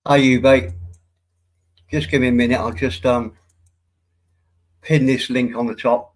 Hi, you mate. Just give me a minute. I'll just pin this link on the top.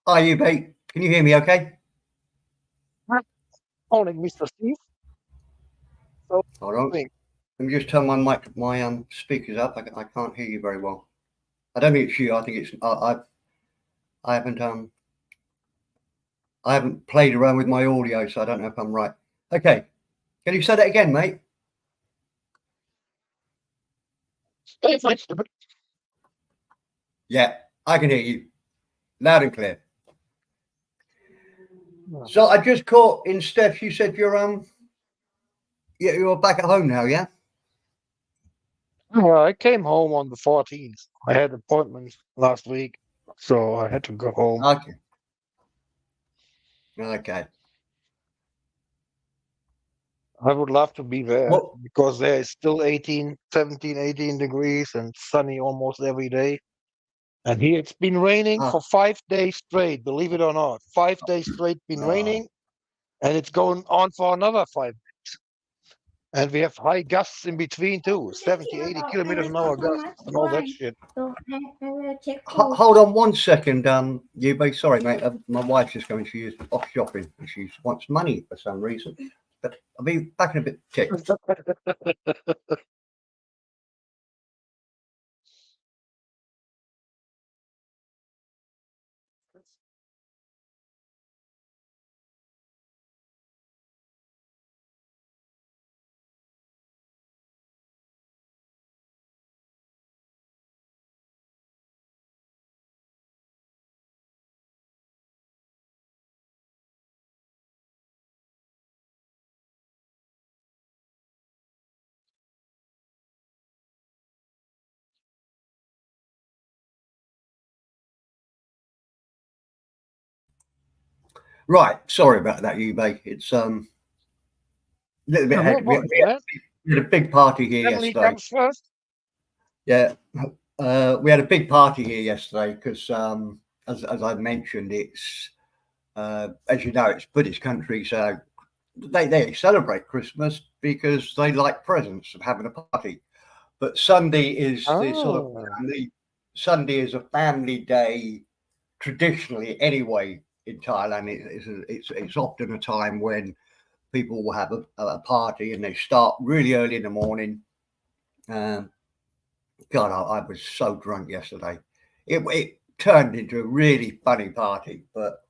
Hi, you mate. Can you hear me? Okay. Morning, Mr. Steve. So, Hold on. doing? Let me just turn my speakers up. I can't hear you very well. I don't think it's you. I think it's I haven't I haven't played around with my audio, so I don't know if I'm right. Okay. Can you say that again, mate? Yeah, I can hear you loud and clear. So I just caught in Steph. You said you're back at home now, yeah? I came home on the 14th. I had an appointment last week, so I had to go home. Okay. Okay. I would love to be there Well, because there is still 18, 17, 18 degrees and sunny almost every day. And here it's been raining uh, for 5 days straight, believe it or not. 5 days straight been uh, raining, and it's going on for another 5. And we have high gusts in between too, 70, 80 kilometers an hour gusts and all that shit. hold on one second, you be sorry, mate. My wife's just going. She is off shopping and she wants money for some reason. But I'll be back in a bit. Tick. Right. Sorry about that, you be. It's a little bit No, no hectic. We, worries, we, man. we had a big party here Family yesterday. comes first. Yeah. We had a big party here yesterday because, as I mentioned, it's as you know, it's British country, so they celebrate Christmas because they like presents of having a party. But Sunday is the sort of Oh. family. Sunday is a family day traditionally, anyway. In Thailand, it's often a time when people will have a party and they start really early in the morning. Um, God, I was so drunk yesterday. It turned into a really funny party, but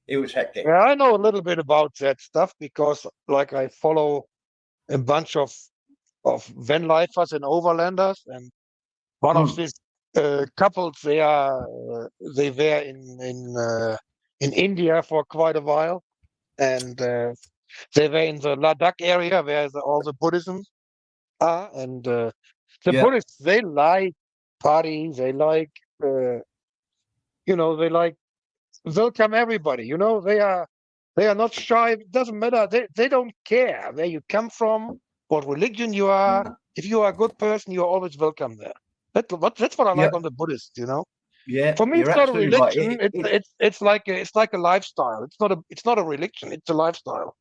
it was hectic. Yeah, I know a little bit about that stuff because, like, I follow a bunch of van lifers and overlanders, and one of Mm, these couples they were in India for quite a while, and they were in the Ladakh area where all the Buddhism are, and the yeah, Buddhists they like parties, uh, they like welcome everybody. They are not shy. It doesn't matter. They don't care where you come from, what religion you are. If you are a good person, you are always welcome there. That's what I yeah, like on the Buddhists. yeah. For me, You're it's not a absolutely right. religion. It's like a lifestyle. It's not a religion. It's a lifestyle.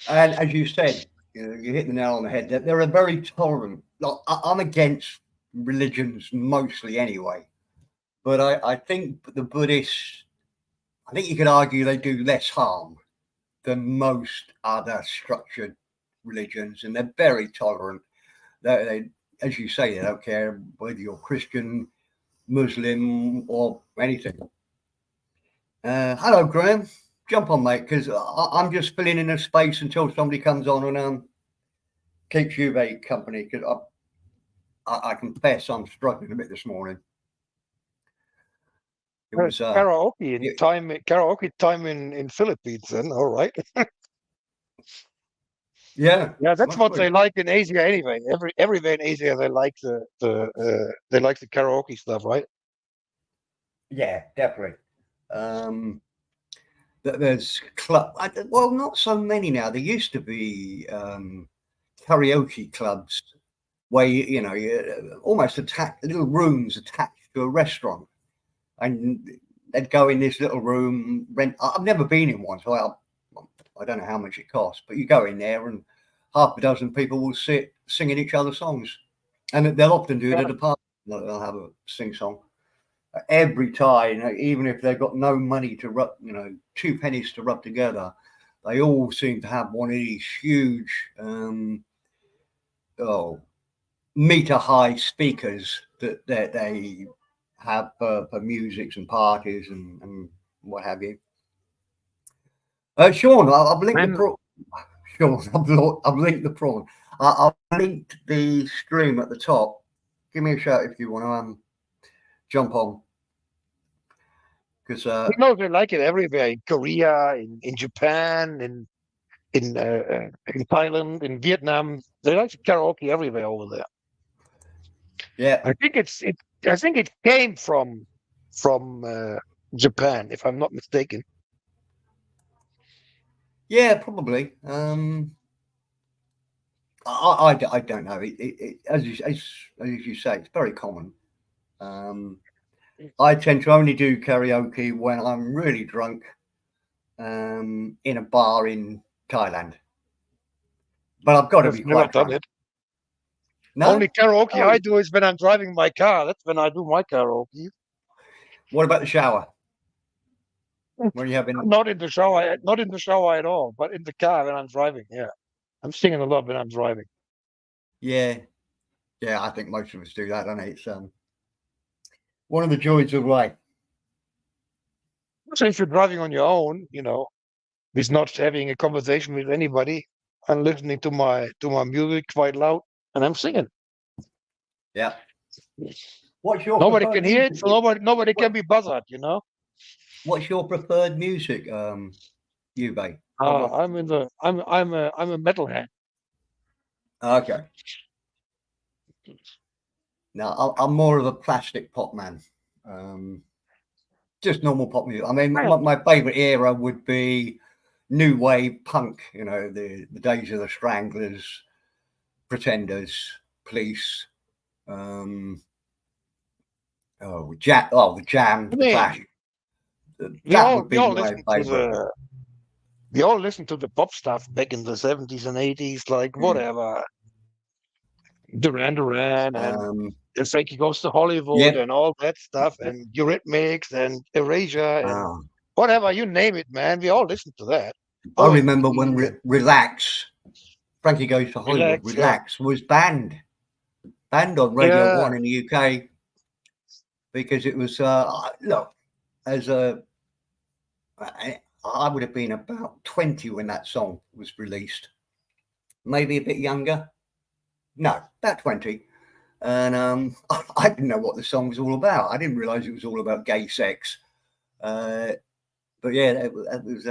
And as you said, you hit the nail on the head. They're a very tolerant. Like, I'm against religions mostly anyway, but I think the Buddhists. I think you could argue they do less harm than most other structured religions, and they're very tolerant. As you say, they don't care whether you're Christian, Muslim, or anything. Hello, Graham. Jump on, mate, because I'm just filling in a space until somebody comes on and keeps you very company because I confess I'm struggling a bit this morning. It was Karaoke time in Philippines. Then all right. yeah, Yeah, that's must what be. they like in Asia anyway. Everywhere in Asia they like the karaoke stuff, right? Yeah, definitely. Um, there's club. Well, not so many now. There used to be karaoke clubs where you almost attached little rooms attached to a restaurant, and they'd go in this little room. Rent. I've never been in one, so I don't know how much it costs. But you go in there, and half a dozen people will sit singing each other's songs, and they'll often do it Yeah. at a party. They'll have a sing song every time, even if they've got no money to rub, 2 pennies to rub together. They all seem to have one of these huge, oh, meter high speakers that they have for musics and parties and what have you. Sean, I've linked the And prawn. Sean, I've linked the prawn. I've linked the stream at the top. Give me a shout if you want to jump on, because they like it everywhere in Korea, in Japan, in Thailand, in Vietnam. They like karaoke everywhere over there. yeah, I think I think it came from Japan, if I'm not mistaken. yeah, probably. I don't know. As you say, it's very common. Um, I tend to only do karaoke when I'm really drunk in a bar in Thailand. But I've got to I've be never quite done drunk. it. No? Only karaoke Oh, I do is when I'm driving my car. That's when I do my karaoke. what about the shower? When you having? Not in the shower, not in the shower at all, but in the car when I'm driving. Yeah, I'm singing a lot when I'm driving. Yeah, yeah. I think most of us do that, don't it? It's one of the joys of life. So if you're driving on your own, with not having a conversation with anybody, I'm listening to my music quite loud, and I'm singing. Yeah. What's your Nobody preferred can hear it, music? so nobody can What, be bothered. what's your preferred music, Ube? What? I'm a metalhead. Okay. Now I'm more of a plastic pop man. Um, just normal pop music. I mean, Well, my favourite era would be new wave punk. The days of the Stranglers, Pretenders, Police. Um, the Jam, I the Clash. mean, we That all would we be all my listen to favourite. the pop stuff back in the 70s and 80s, like Mm. whatever, Duran Duran Um, and Frankie Goes to Hollywood yep. and all that stuff, and Eurythmics and Erasure and Uh, whatever you name it, man. We all listen to that. I remember when OMD and Relax, Frankie Goes to Hollywood, Relax, yeah, Relax was banned on Radio yeah. 1 in the UK because it was, look, as a I would have been about 20 when that song was released, maybe a bit younger. No, about 20. And I didn't know what the song was all about. I didn't realize it was all about gay sex. Uh, but yeah, it was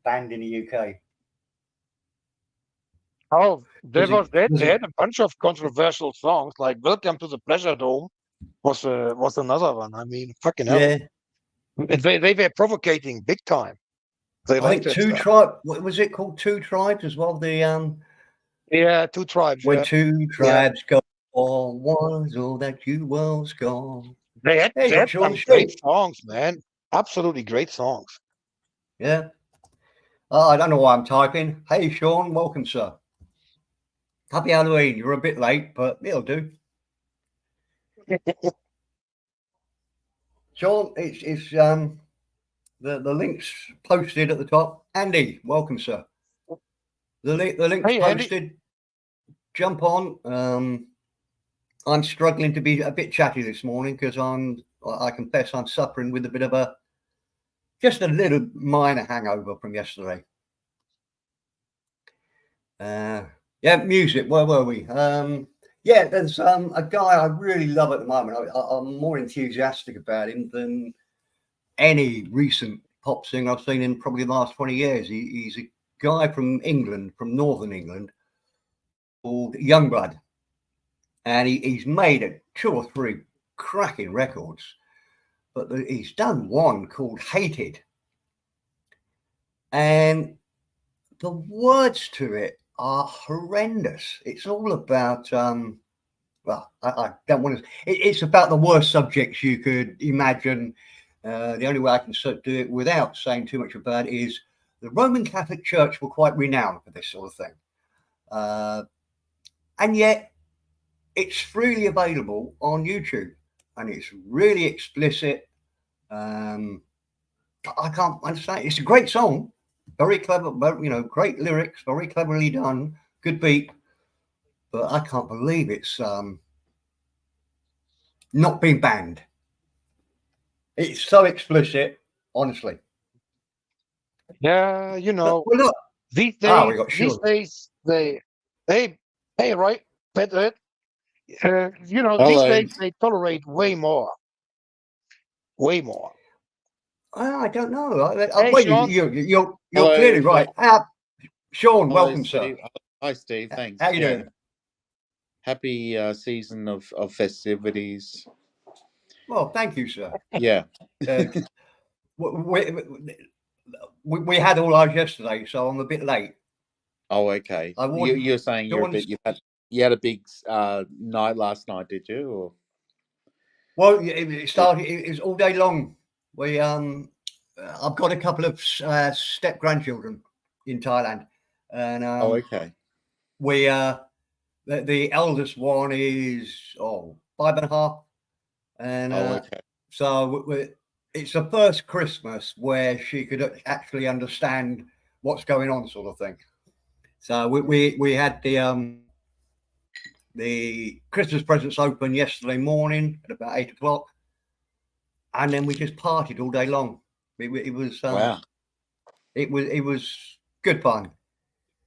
banned in the UK. Oh, there Was it? was that. Was They it? had a bunch of controversial songs, like "Welcome to the Pleasure Dome" was another one. I mean, fucking hell, Yeah, and they were provocating big time. They I liked think that Two stuff. Tribe. What was it called? Two Tribes as well. The Yeah, Two Tribes. when Yeah, two yeah. tribes go, all was all that you was gone. They had Hey, they got had Sean some great Street. songs, man. Absolutely great songs. Yeah. I don't know why I'm typing. Hey, Sean, welcome, sir. Happy Halloween. You're a bit late, but it'll do. Sean, it's the links posted at the top. Andy, welcome, sir. The links Hey, Andy. posted. Jump on. I'm struggling to be a bit chatty this morning because I confess I'm suffering with a bit of just a little minor hangover from yesterday. Yeah, Yeah, music. Where were we? Yeah, there's a guy I really love at the moment. I'm more enthusiastic about him than any recent pop singer I've seen in probably the last 20 years. He's a guy from England, from Northern England, called Youngblood. And he's made two or three cracking records. But he's done one called Hated. And the words to it are horrendous. It's all about, well, I don't want to, it's about the worst subjects you could imagine. The only way I can do it without saying too much about it is the Roman Catholic Church were quite renowned for this sort of thing. And yet it's freely available on YouTube and it's really explicit. I can't understand. It's a great song, very clever, great lyrics, very cleverly done, good beat. But I can't believe it's not been banned. It's so explicit, honestly. Yeah, But, well, look, these we days, got Sean. hey, right, Peter, these Hello. days they tolerate way more. I don't know. Hey, Well, Sean. you're Hello, clearly right. Sean, Hello, welcome, Steve. sir. Hi, Steve. Thanks. How you doing? Happy season of festivities. Well, thank you, sir. Yeah. We had all ours yesterday, so I'm a bit late. Oh, okay. You're saying you had a big night last night, did you? Or well, it started. It was all day long. I've got a couple of step grandchildren in Thailand, and okay. we the eldest one is 5.5, and okay. so it's the first Christmas where she could actually understand what's going on, sort of thing. So we had the Christmas presents open yesterday morning at about 8 o'clock, and then we just partied all day long. It was Wow. It was good fun.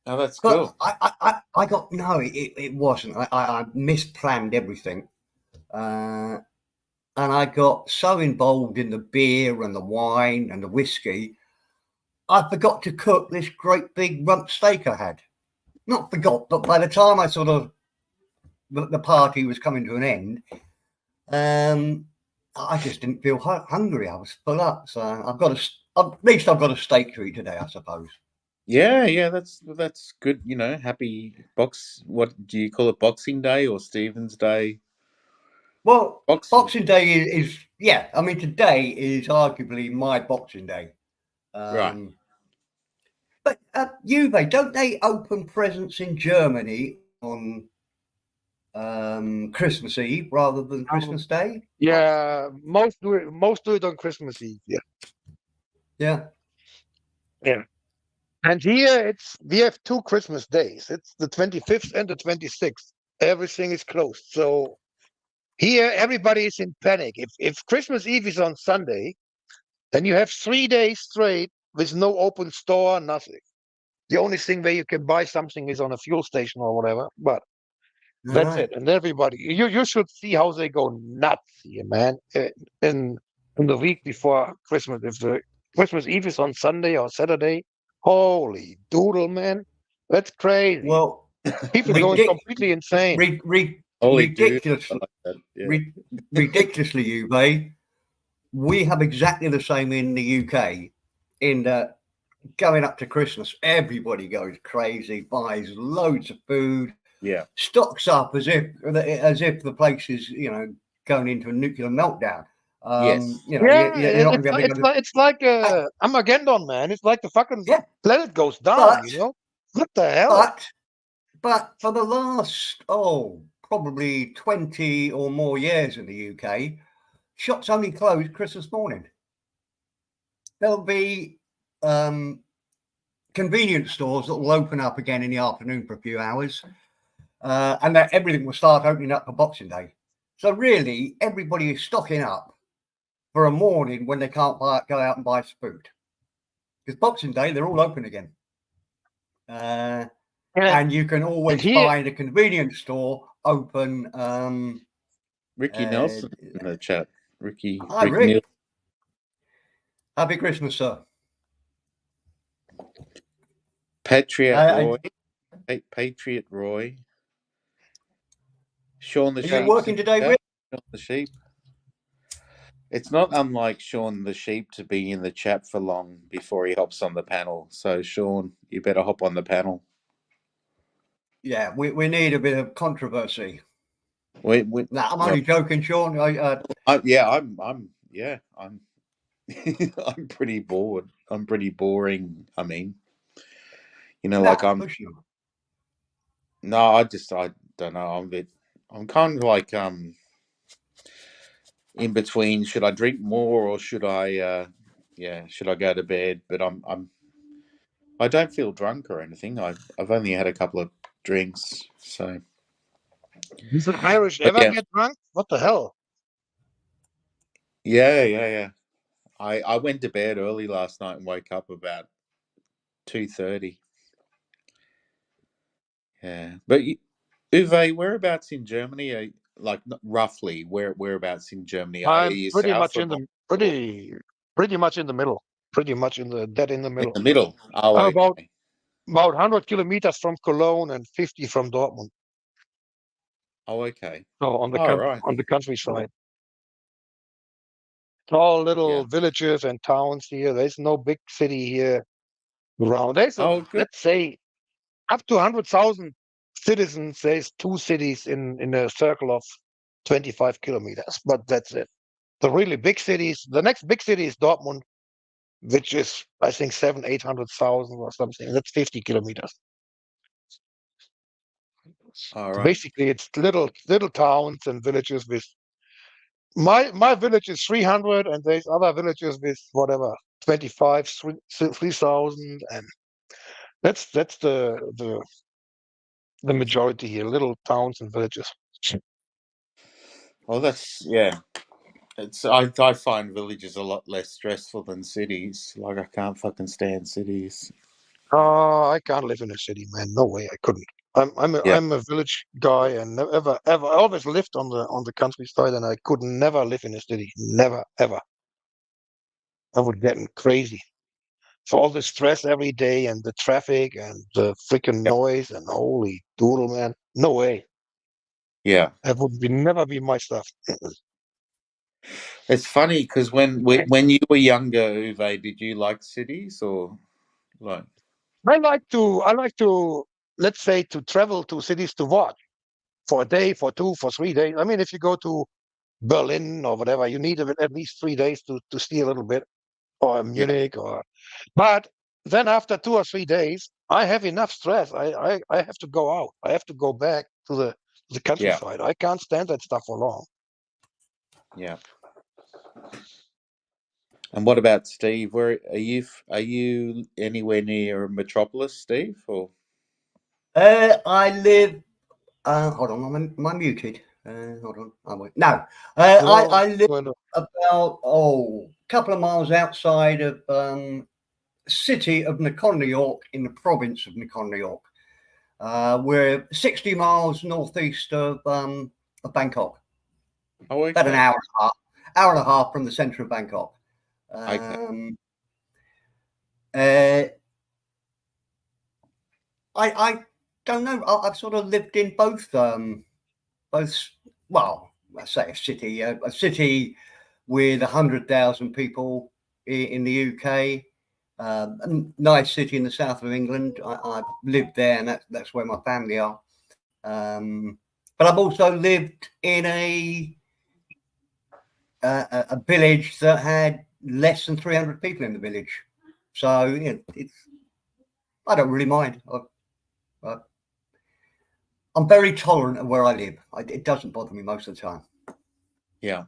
Oh, that's But cool. I got no. It wasn't. I misplanned everything, and I got so involved in the beer and the wine and the whiskey, I forgot to cook this great big rump steak I had. Not forgot, but by the time I sort of the party was coming to an end, I just didn't feel hungry. I was full up, so at least I've got a steak to eat today, I suppose. Yeah, that's good. Happy what do you call it? Boxing Day or Stephen's Day? Well, Boxing Day is yeah. I mean, today is arguably my Boxing Day. Right. But Juve, don't they open presents in Germany on Christmas Eve rather than Christmas Day? Yeah, most do it on Christmas Eve. Yeah. And here we have 2 Christmas days. It's the 25th and the 26th. Everything is closed. So here everybody is in panic. If Christmas Eve is on Sunday, then you have 3 days straight with no open store, nothing. The only thing where you can buy something is on a fuel station or whatever. But that's it. And everybody, you should see how they go nuts here, man. In the week before Christmas, if the Christmas Eve is on Sunday or Saturday, holy doodle, man, that's crazy. Well, people are going completely insane. Ridiculous, like that. Yeah. Ridiculously, Juve. We have exactly the same in the UK. In that, going up to Christmas, everybody goes crazy, buys loads of food. Yeah, stocks up as if the place is going into a nuclear meltdown. Yes. You're not going to be It's like Armageddon, man. It's like the fucking planet goes down. What the hell? But for the last probably 20 or more years in the UK, shops only close Christmas morning. There'll be convenience stores that will open up again in the afternoon for a few hours. And that everything will start opening up for Boxing Day. So really, everybody is stocking up for a morning when they can't go out and buy food. Because Boxing Day, they're all open again. and you can always here- find a convenience store open. Ricky Nelson in the chat. Rick Rick. Nil- Happy Christmas, sir. Patriot Roy. Sean the Are Sheep. you working today, Rick? Sean the Sheep. It's not unlike Sean the Sheep to be in the chat for long before he hops on the panel. So, Sean, you better hop on the panel. Yeah, we need a bit of controversy. I'm only joking, Sean. I'm I'm pretty bored. I'm pretty boring. I mean, like I'm. No, I don't know. I'm kind of like in between. Should I drink more or should I should I go to bed? But I don't feel drunk or anything. I've only had a couple of drinks, so. Does an Irish ever get drunk? What the hell? Yeah. I went to bed early last night and woke up about 2:30. Yeah, but Uwe, whereabouts in Germany are like roughly whereabouts in Germany are I'm you? pretty South much or in the north? pretty much in the middle. Pretty much in the dead in the In middle. the middle. Oh, About okay. 100 kilometers from Cologne and 50 from Dortmund. Oh, okay. So on the Right. on the countryside. All little villages and towns here. There's no big city here around. There's good. let's say up to 100,000 citizens. There's 2 cities in a circle of 25 kilometers, but that's it. The really big cities. The next big city is Dortmund, which is I think 800,000 or something. That's 50 kilometers. All right. Basically, it's little towns and villages with. My village is 300, and there's other villages with whatever 25, 3,000, and that's the majority here. Little towns and villages. Well, that's It's I find villages a lot less stressful than cities. Like I can't fucking stand cities. I can't live in a city, man. No way, I couldn't. I'm a village guy, and ever I always lived on the countryside, and I could never live in a city. Never ever. I would get crazy. So all the stress every day, and the traffic, and the freaking Yep. noise, and holy doodle, man. No way. Yeah. That would never be my stuff. It's funny because when you were younger, Uwe, did you like cities or like? I like to, let's say, to travel to cities to watch for a day, for 2, for 3 days. I mean, if you go to Berlin or whatever, you need at least 3 days to see a little bit, or Munich, but then after 2 or 3 days, I have enough stress. I have to go out. I have to go back to the countryside. I can't stand that stuff for long. Yeah. And what about Steve? Where are you? Are you anywhere near a metropolis, Steve? Or I live. Hold on, am I muted? Hold on. Wait. No. I live about a couple of miles outside of city of New York, in the province of New York. We're 60 miles northeast of Bangkok. oh, okay. About an hour and a half from the centre of Bangkok. I don't know. I've sort of lived in both. Well, let's say a city with 100,000 people in the UK. A nice city in the south of England. I've lived there, and that's where my family are. But I've also lived in a village that had less than 300 people in the village. So I don't really mind. I'm very tolerant of where I live. It doesn't bother me most of the time. Yeah.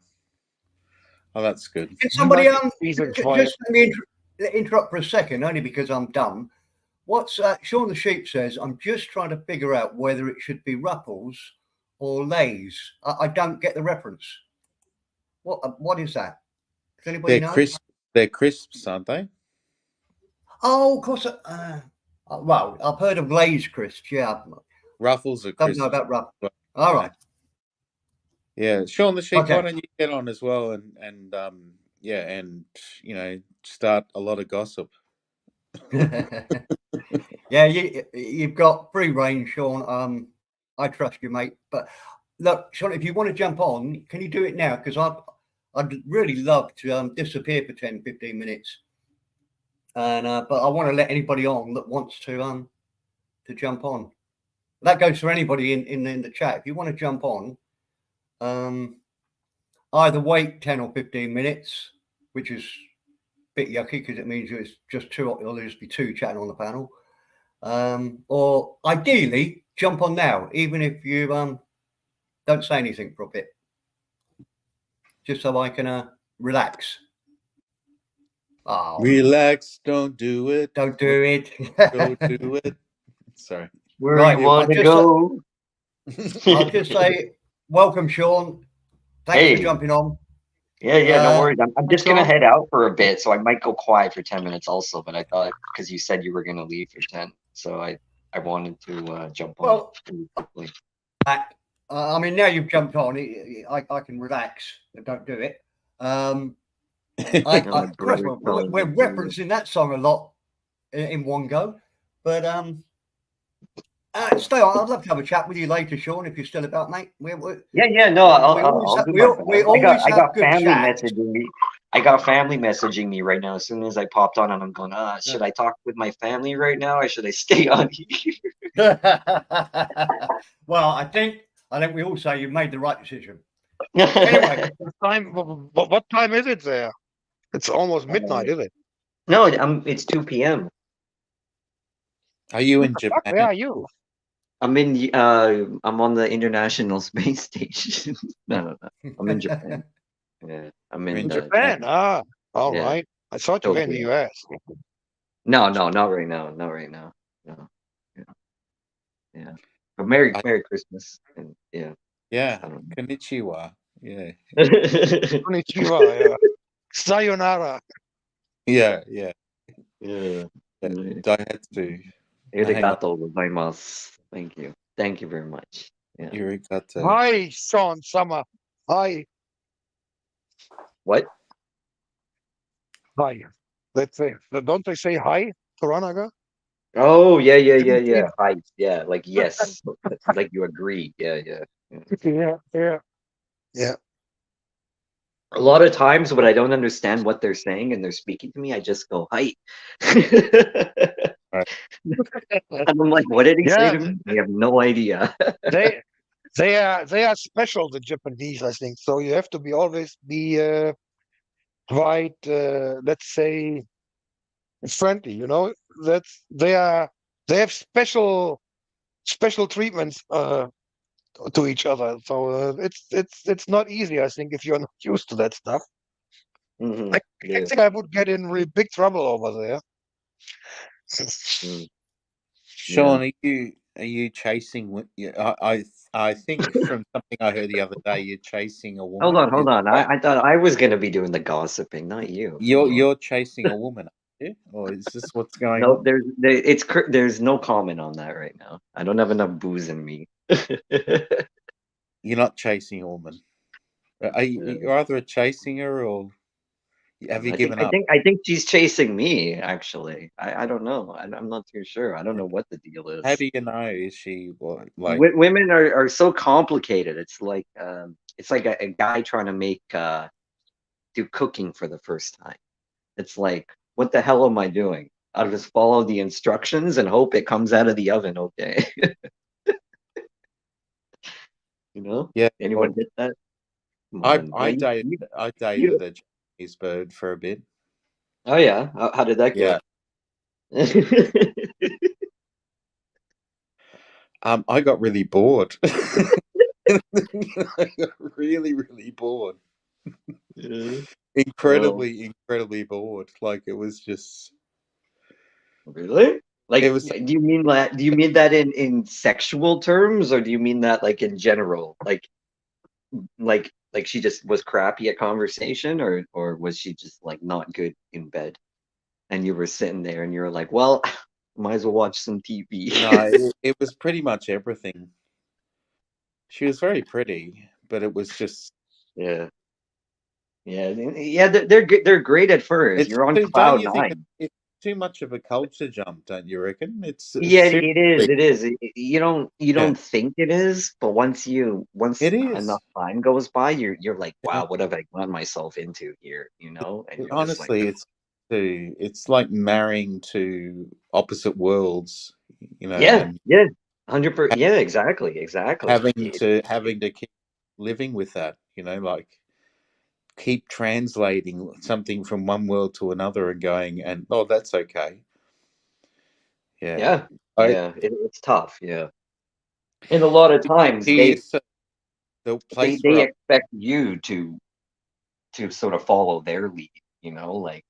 Oh, that's good. Can somebody just let me interrupt for a second, only because I'm dumb. What's Sean the Sheep says? I'm just trying to figure out whether it should be Ruffles or Lays. I don't get the reference. What is that? Does anybody know? They're crisps, aren't they? Oh, of course. Well, I've heard of Lay's crisps. Yeah, Ruffles are don't crisps. know about Ruff. Well, All yeah. right. Yeah, Sean the Sheep. Why Okay. don't you get on as well and yeah, and start a lot of gossip. Yeah, you've got free reign, Sean. I trust you, mate. But look, Sean, if you want to jump on, can you do it now? Because I'd really love to disappear for 10, 15 minutes. And but I want to let anybody on that wants to jump on. That goes for anybody in the chat. If you want to jump on, either wait 10 or 15 minutes, which is a bit yucky because it means it's just two, there'll just be two chatting on the panel. Or ideally jump on now, even if you don't say anything for a bit, just so I can relax. Oh, Relax, don't do it. don't do it. Don't do it. Sorry. Where Right, you want to go? I'll just say welcome, Sean. Thanks Hey. for jumping on. Yeah, no worries. I'm just gonna Sean? head out for a bit, so I might go quiet for 10 minutes also. But I thought because you said you were gonna leave for 10, so I wanted to jump on. Well, pretty quickly. I mean, now you've jumped on, I can relax and don't do it. Chris, we're referencing that song a lot in one go, but stay on. I'd love to have a chat with you later, Sean, if you're still about, mate. Yeah, no, I'll do my best. I got family chats. messaging me. I got family messaging me right now as soon as I popped on, and I'm going, should I talk with my family right now, or should I stay on here? Well, I think we all say you made the right decision. Anyway, What time is it there? It's almost midnight, is it? No, it's 2 p.m. Are you in Fuck, Japan? where are you? I'm on the International Space Station. No. I'm in Japan. Yeah, I'm You're in in Japan. All Yeah. right. I thought you were in the Tokyo. US. No, not right now. Not right now. No. Yeah. But Merry Christmas. And yeah. Yeah. I don't Konnichiwa. Yeah. know. Konnichiwa, yeah. Sayonara. Yeah. Yeah. Daihatsu. Arigato gozaimasu. Thank you. Thank you very much. Yeah. Arigato. Hi, Sean Summer. Hi. What? Hi. Let's say, don't they say hi, Toranaga? Oh, yeah. Hi. Yeah, like yes. Like you agree. Yeah. Yeah. A lot of times when I don't understand what they're saying and they're speaking to me, I just go, hi. Right. And I'm like, what did he say Yeah, to me? I have no idea. they are special, the Japanese, I think. So you have to always be quite let's say friendly, they have special treatments to each other. So it's not easy, I think, if you're not used to that stuff. Mhm. I think I would get in really big trouble over there. Mm. Sean, are you chasing? I think from something I heard the other day, you're chasing a woman. Hold on. I thought I was gonna be doing the gossiping, not you. You're chasing a woman, are you? Or is this what's going No, on? there's no comment on that right now. I don't have enough booze in me. You're not chasing a woman. Are you either chasing her or have you given up? I think she's chasing me. Actually, I don't know. I'm not too sure. I don't know what the deal is. How do you know? Is she like? Women are so complicated. It's like a guy trying to make do cooking for the first time. It's like, what the hell am I doing? I'll just follow the instructions and hope it comes out of the oven okay. Yeah. Anyone get that? Come I on. I dated a Japanese bird for a bit. Oh yeah. How did that go? I got really bored. I got really, really bored. Incredibly bored. Like it was just. Really? Like, It was. do you mean that? Do you mean that in sexual terms, or do you mean that like in general? Like she just was crappy at conversation, or was she just like not good in bed? And you were sitting there and you were like, well, Might as well watch some TV. No, it was pretty much everything. She was very pretty, but it was just Yeah, yeah. They're good. They're great at first. it's You're on too. Don't cloud you think nine. it's too much of a culture jump? Don't you reckon? It's Yeah, it is. seriously, It is. You yeah, don't think it is, but once it is. enough time goes by, you're like, Yeah. wow, what have I gotten myself into here? And you're just like, Honestly, it's like marrying two opposite worlds, yeah, and yeah, 100%. Yeah, exactly. having to keep living with that, like keep translating something from one world to another and going, and oh, that's okay. Yeah. Yeah, I yeah. It's tough. Yeah, and a lot of times he used to, the place where they expect you to sort of follow their lead. Like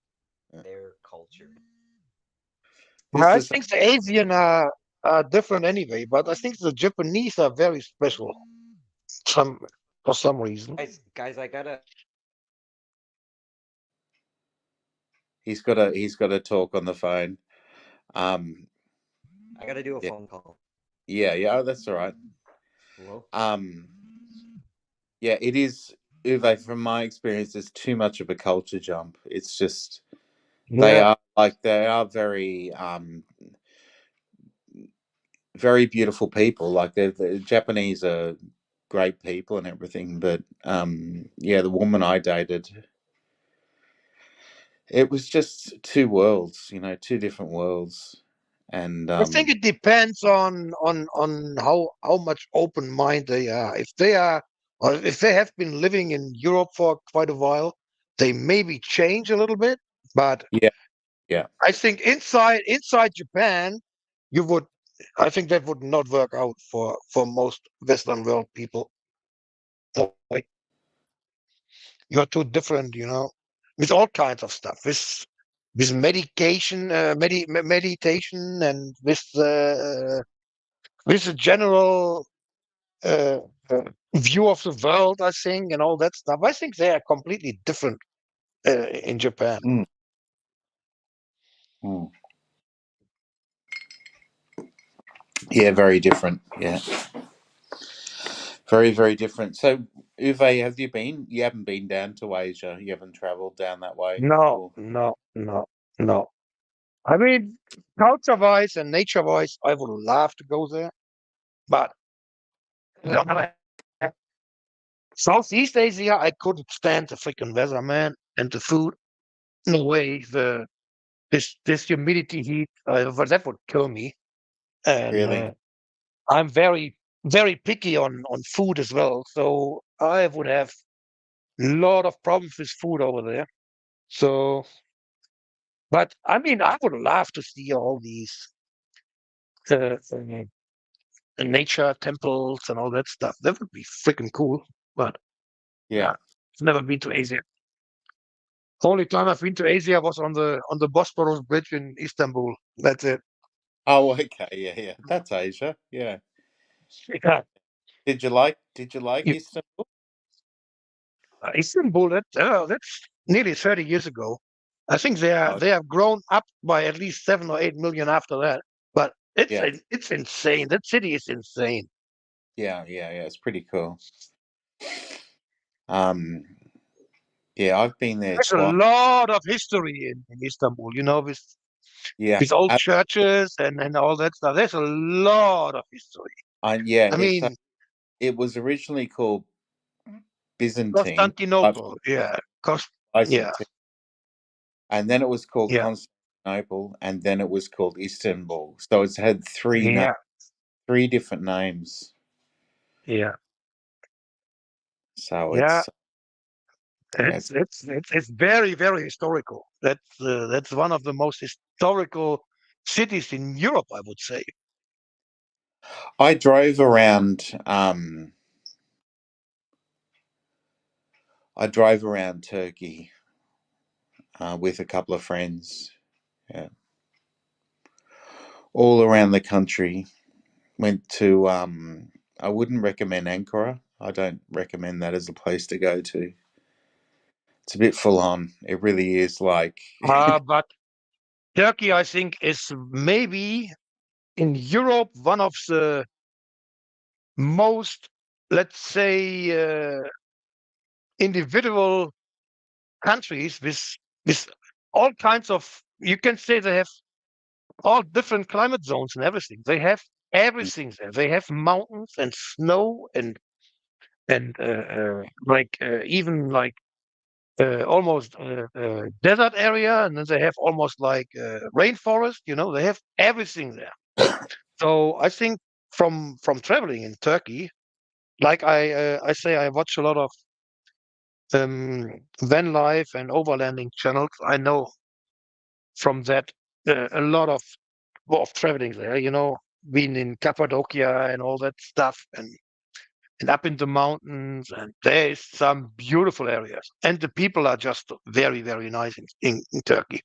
I their culture. this I is think the Asian are different anyway, but I think the Japanese are very special. Some for some reason. Guys, I gotta. he's got to talk on the phone. Um, I gotta do a yeah, phone call. yeah, oh, that's all right. Hello? Um, yeah, it is. Uwe, from my experience, it's too much of a culture jump. It's just Yeah. they are very very beautiful people. Like the Japanese are great people and everything, but yeah, the woman I dated, it was just two worlds, two different worlds, and I think it depends on how much open mind they are. If they are, or if they have been living in Europe for quite a while, they maybe change a little bit. But yeah, yeah, I think inside Japan, you would. I think that would not work out for most Western world people. Like you're too different, with all kinds of stuff. With medication, meditation, and with a general uh, uh, view of the world, I think, and all that stuff. I think they are completely different in Japan. Mm. mm. Yeah, very different. Yeah, very very different. So, Uwe, have you been? You haven't been down to Asia. You haven't travelled down that way, No, or no, no, no. I mean, culture-wise and nature-wise, I would love to go there, but Southeast Asia, I couldn't stand the freaking weather, man, and the food. No way. This humidity heat, well, that would kill me. And really? I'm very very picky on food as well, so I would have a lot of problems with food over there. So, but I mean, I would love to see all these nature temples and all that stuff. That would be freaking cool. But Yeah. yeah, I've never been to Asia. Only time I've been to Asia was on the Bosporus Bridge in Istanbul. That's it. Oh, okay. Yeah, yeah. That's Asia. Yeah. Yeah. Did you like You- Istanbul? Istanbul, that's nearly 30 years ago. I think Oh, they have grown up by at least 7 or 8 million after that. But yeah. it's insane. That city is insane. Yeah. It's pretty cool. Um, yeah, I've been there There's a twice. lot of history in Istanbul, Yeah. with old churches and all that stuff. There's a lot of history. Yeah, I mean, it was originally called Byzantine, Constantinople, yeah, yeah, Byzantine, and then it was called yeah, Constantinople, and then it was called Istanbul. So it's had yeah, three different names. yeah, So yeah. yeah. It's very very historical. That's one of the most historical cities in Europe, I would say. I drove around. I drove around Turkey with a couple of friends. Yeah, all around the country. Went to. I wouldn't recommend Ankara. I don't recommend that as a place to go to. It's a bit full on. It really is like. But Turkey, I think, is maybe in Europe one of the most, let's say, individual countries with all kinds of. You can say they have all different climate zones and everything. They have everything there. They have mountains and snow and like even like almost desert area, and then they have almost like rainforest. They have everything there. So I think from traveling in Turkey, like I say, I watch a lot of van life and overlanding channels. I know from that a lot of traveling there. Being in Cappadocia and all that stuff, and up in the mountains, and there is some beautiful areas, and the people are just very, very nice in Turkey.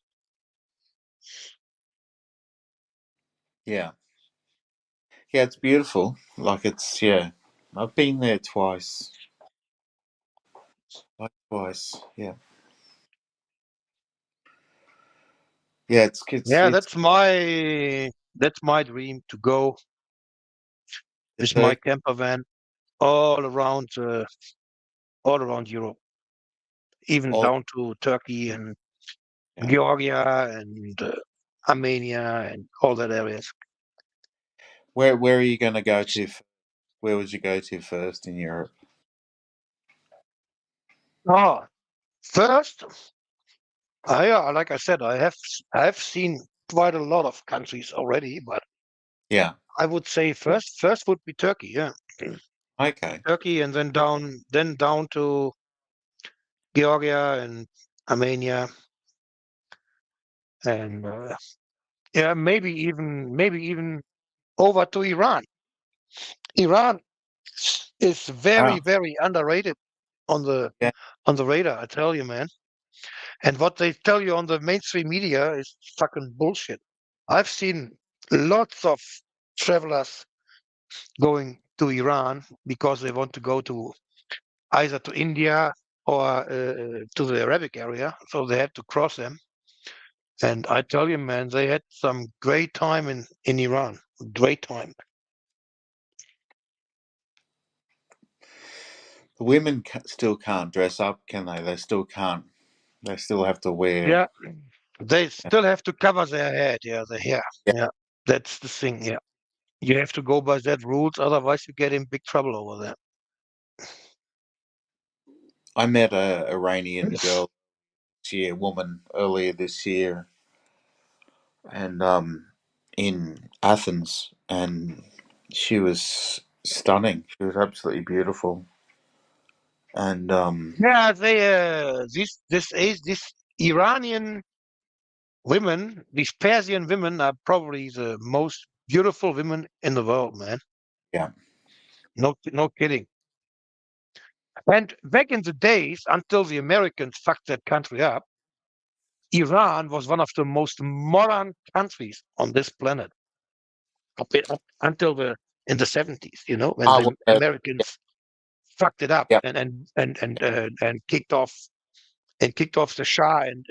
Yeah. Yeah, it's beautiful. Like I've been there twice. Like twice. Yeah. Yeah, Yeah, it's that's my dream to go the with my Turk. camper van all around all around Europe, even Oh, down to Turkey and yeah. Georgia and Armenia and all that areas. Where are you going to go to? Where would you go to first in Europe? Oh, first, like I said, I have seen quite a lot of countries already, but Yeah. I would say first would be Turkey, yeah. Okay. Turkey, and then down to Georgia and Armenia, and yeah, maybe even over to Iran. Iran is very, Ah, very underrated on the yeah. on the radar, I tell you, man. And what they tell you on the mainstream media is fucking bullshit. I've seen lots of travelers going to Iran because they want to go to either to India or to the Arabic area, so they had to cross them. And I tell you, man, they had some great time in Iran. Great time. The women still can't dress up, can they? They still can't. They still have to wear. Yeah, they still have to cover their head. Yeah, the hair. Yeah. Yeah, that's the thing. Yeah, you have to go by that rules, otherwise you get in big trouble over there. I met a Iranian girl woman earlier this year, and in Athens, and she was stunning. She was absolutely beautiful, and Yeah, these Iranian women, these Persian women, are probably the most beautiful women in the world, man. yeah, No kidding. And back in the days, until the Americans fucked that country up, Iran was one of the most modern countries on this planet up until in the 70s, when I the was, yeah, Americans fucked it up yeah. and kicked off the Shah and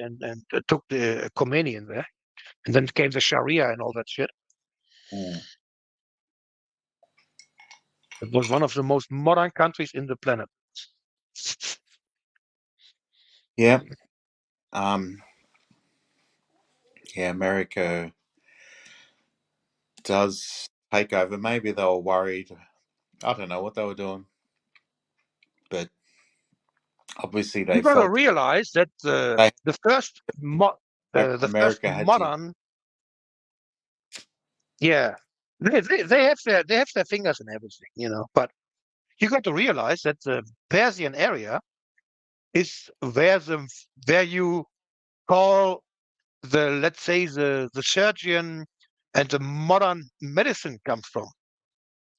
took the Khomeini in there, and then came the Sharia and all that shit. Mm. It was one of the most modern countries in the planet. Yeah. Um, yeah, America does take over. Maybe they were worried. I don't know what they were doing, but obviously You they got to felt realize that they the first America had to. modern, yeah, they have their fingers in everything, But you got to realize that the Persian area is where you call let's say the surgeon and the modern medicine comes from.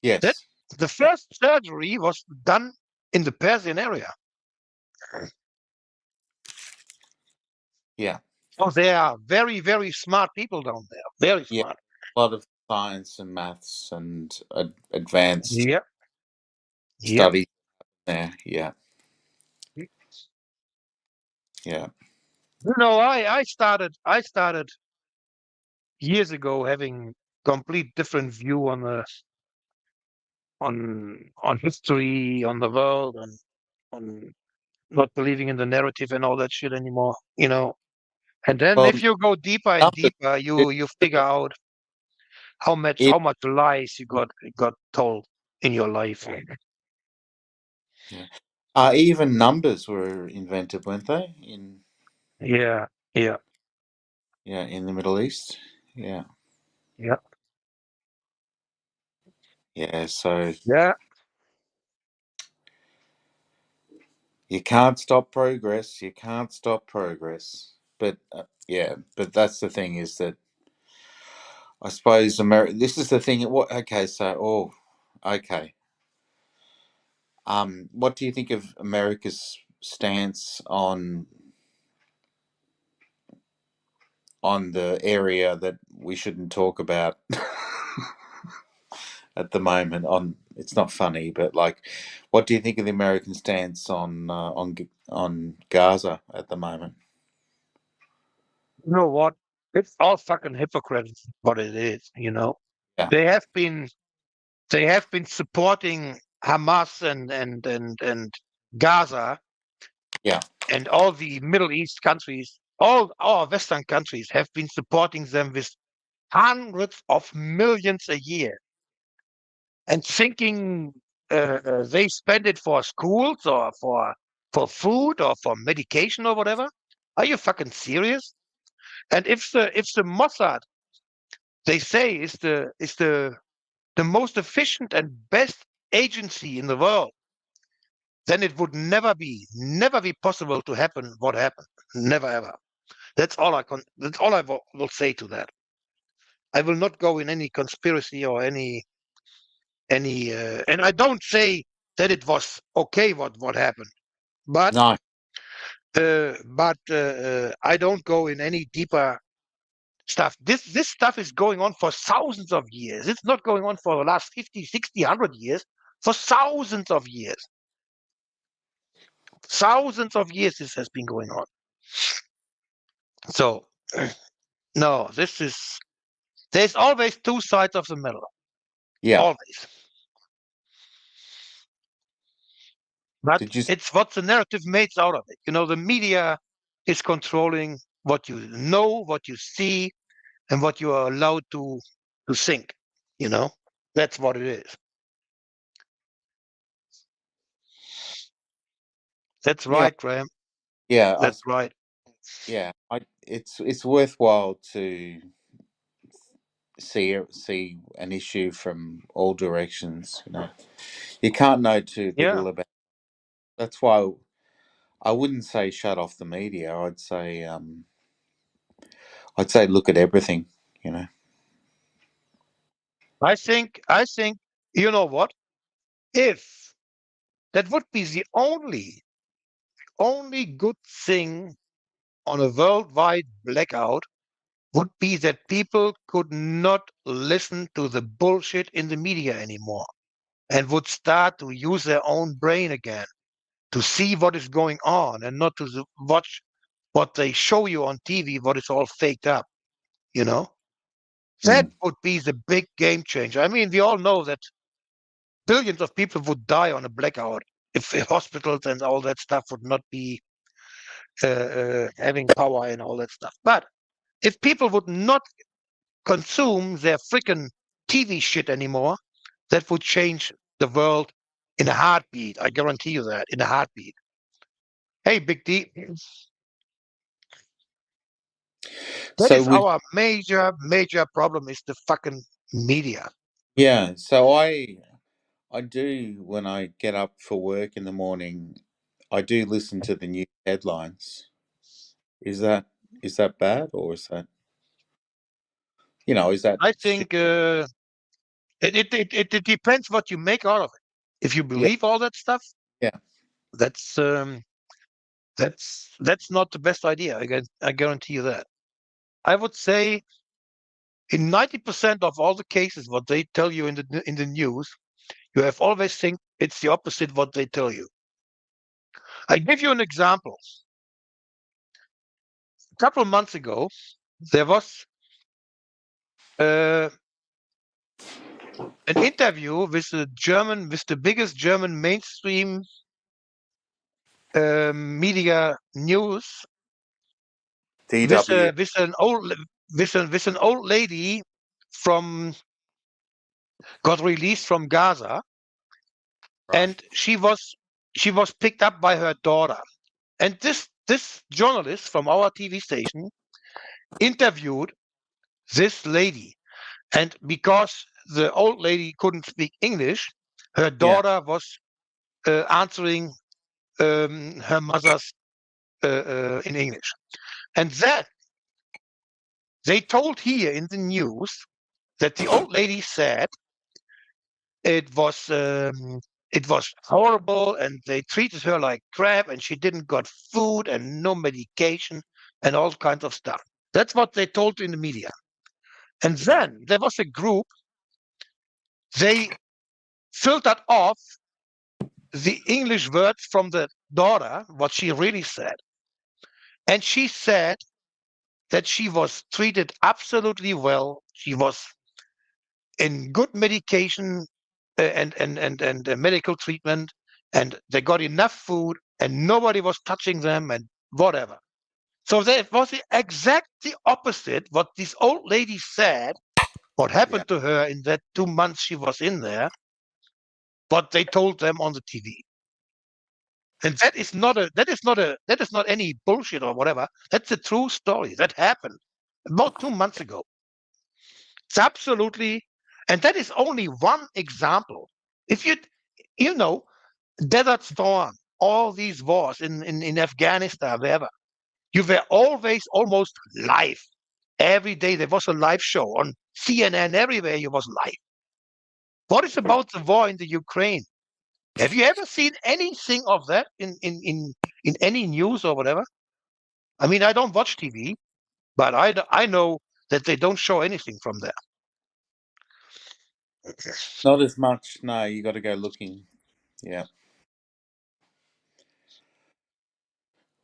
That Yes. the Yeah. first surgery was done in the Persian area. Yeah. Oh, they are very, very smart people down there. Very Yeah. smart. A lot of science and maths and advanced Yep. Yep. studies there. Yeah. Yeah. I started years ago having complete different view on the on history, on the world, on not believing in the narrative and all that shit anymore. And then Well, if you go deeper and numbers, deeper, you figure out it, how much lies you got told in your life. yeah. Even numbers were invented, weren't they? Yeah, yeah, In the Middle East. Yeah, yeah, yeah. So yeah. you can't stop progress. You can't stop progress. But but that's the thing is that I suppose America. This is the thing. What? Okay. So, okay. What do you think of America's stance on the area that we shouldn't talk about at the moment? It's not funny, but like, what do you think of the American stance on Gaza at the moment? You know what? It's all fucking hypocrites. What it is. Yeah, They have been they have been supporting Hamas and Gaza yeah, and all the Middle East countries. All our Western countries have been supporting them with hundreds of millions a year and thinking they spend it for schools or for food or for medication or whatever. Are you fucking serious? And if the Mossad they say is the most efficient and best agency in the world, then it would never be possible to happen what happened. Never ever. That's all I will say to that. I will not go in any conspiracy or any and I don't say that it was okay what happened, but no, I don't go in any deeper stuff. This stuff is going on for thousands of years. It's not going on for the last 50, 60, 100 years, for thousands of years. Thousands of years this has been going on. So no, there's always two sides of the medal. yeah. Always. But Did you? it's what the narrative makes out of it. The media is controlling what you know, what you see, and what you are allowed to think. You know, that's what it is. That's Yeah, right, Graham. yeah, That's right. yeah. It's worthwhile to see an issue from all directions. You can't know too Yeah, little about. That's why I wouldn't say shut off the media. I'd say look at everything. You know. I think you know what? If that would be the only good thing on a worldwide blackout would be that people could not listen to the bullshit in the media anymore and would start to use their own brain again to see what is going on and not to watch what they show you on TV, what is all faked up, you know? That Mm, would be the big game changer. I mean, we all know that billions of people would die on a blackout if hospitals and all that stuff would not be having power and all that stuff. But if people would not consume their freaking TV shit anymore, that would change the world in a heartbeat. I guarantee you that in a heartbeat. Hey, Big D, that So is would our major problem is the fucking media. yeah. So I do when I get up for work in the morning. I do listen to the news headlines. Is that is that bad or is that is that I shit? think it depends what you make out of it. If you Yeah, believe all that stuff, yeah, that's that's not the best idea. I guarantee you that. I would say in 90% of all the cases, what they tell you in the news, you have always think it's the opposite what they tell you. I give you an example. A couple of months ago, there was uh, an interview with the biggest German mainstream media news DW. with an old lady from got released from Gaza, Right. and she was picked up by her daughter. And this journalist from our TV station interviewed this lady, and because the old lady couldn't speak English, her Yeah. daughter was answering her mother's in English. And then they told here in the news that the old lady said it was horrible, and they treated her like crap, and she didn't got food and no medication and all kinds of stuff. That's what they told in the media. And then there was a group, they filtered off the English words from the daughter, what she really said. And she said that she was treated absolutely well. She was in good medication and medical treatment, and they got enough food, and nobody was touching them and whatever. So that was exactly opposite what this old lady said. What happened Yeah. to her in that 2 months she was in there? What they told them on the TV. And that is not any bullshit or whatever. That's a true story. That happened about 2 months ago. It's absolutely, and that is only one example. If you know, Desert Storm, all these wars in Afghanistan, wherever, you were always almost live. Every day there was a live show on CNN, everywhere you was live. What is about the war in the Ukraine? Have you ever seen anything of that in any news or whatever? I mean, I don't watch TV, but I know that they don't show anything from there. Not as much. No, you got to go looking. Yeah.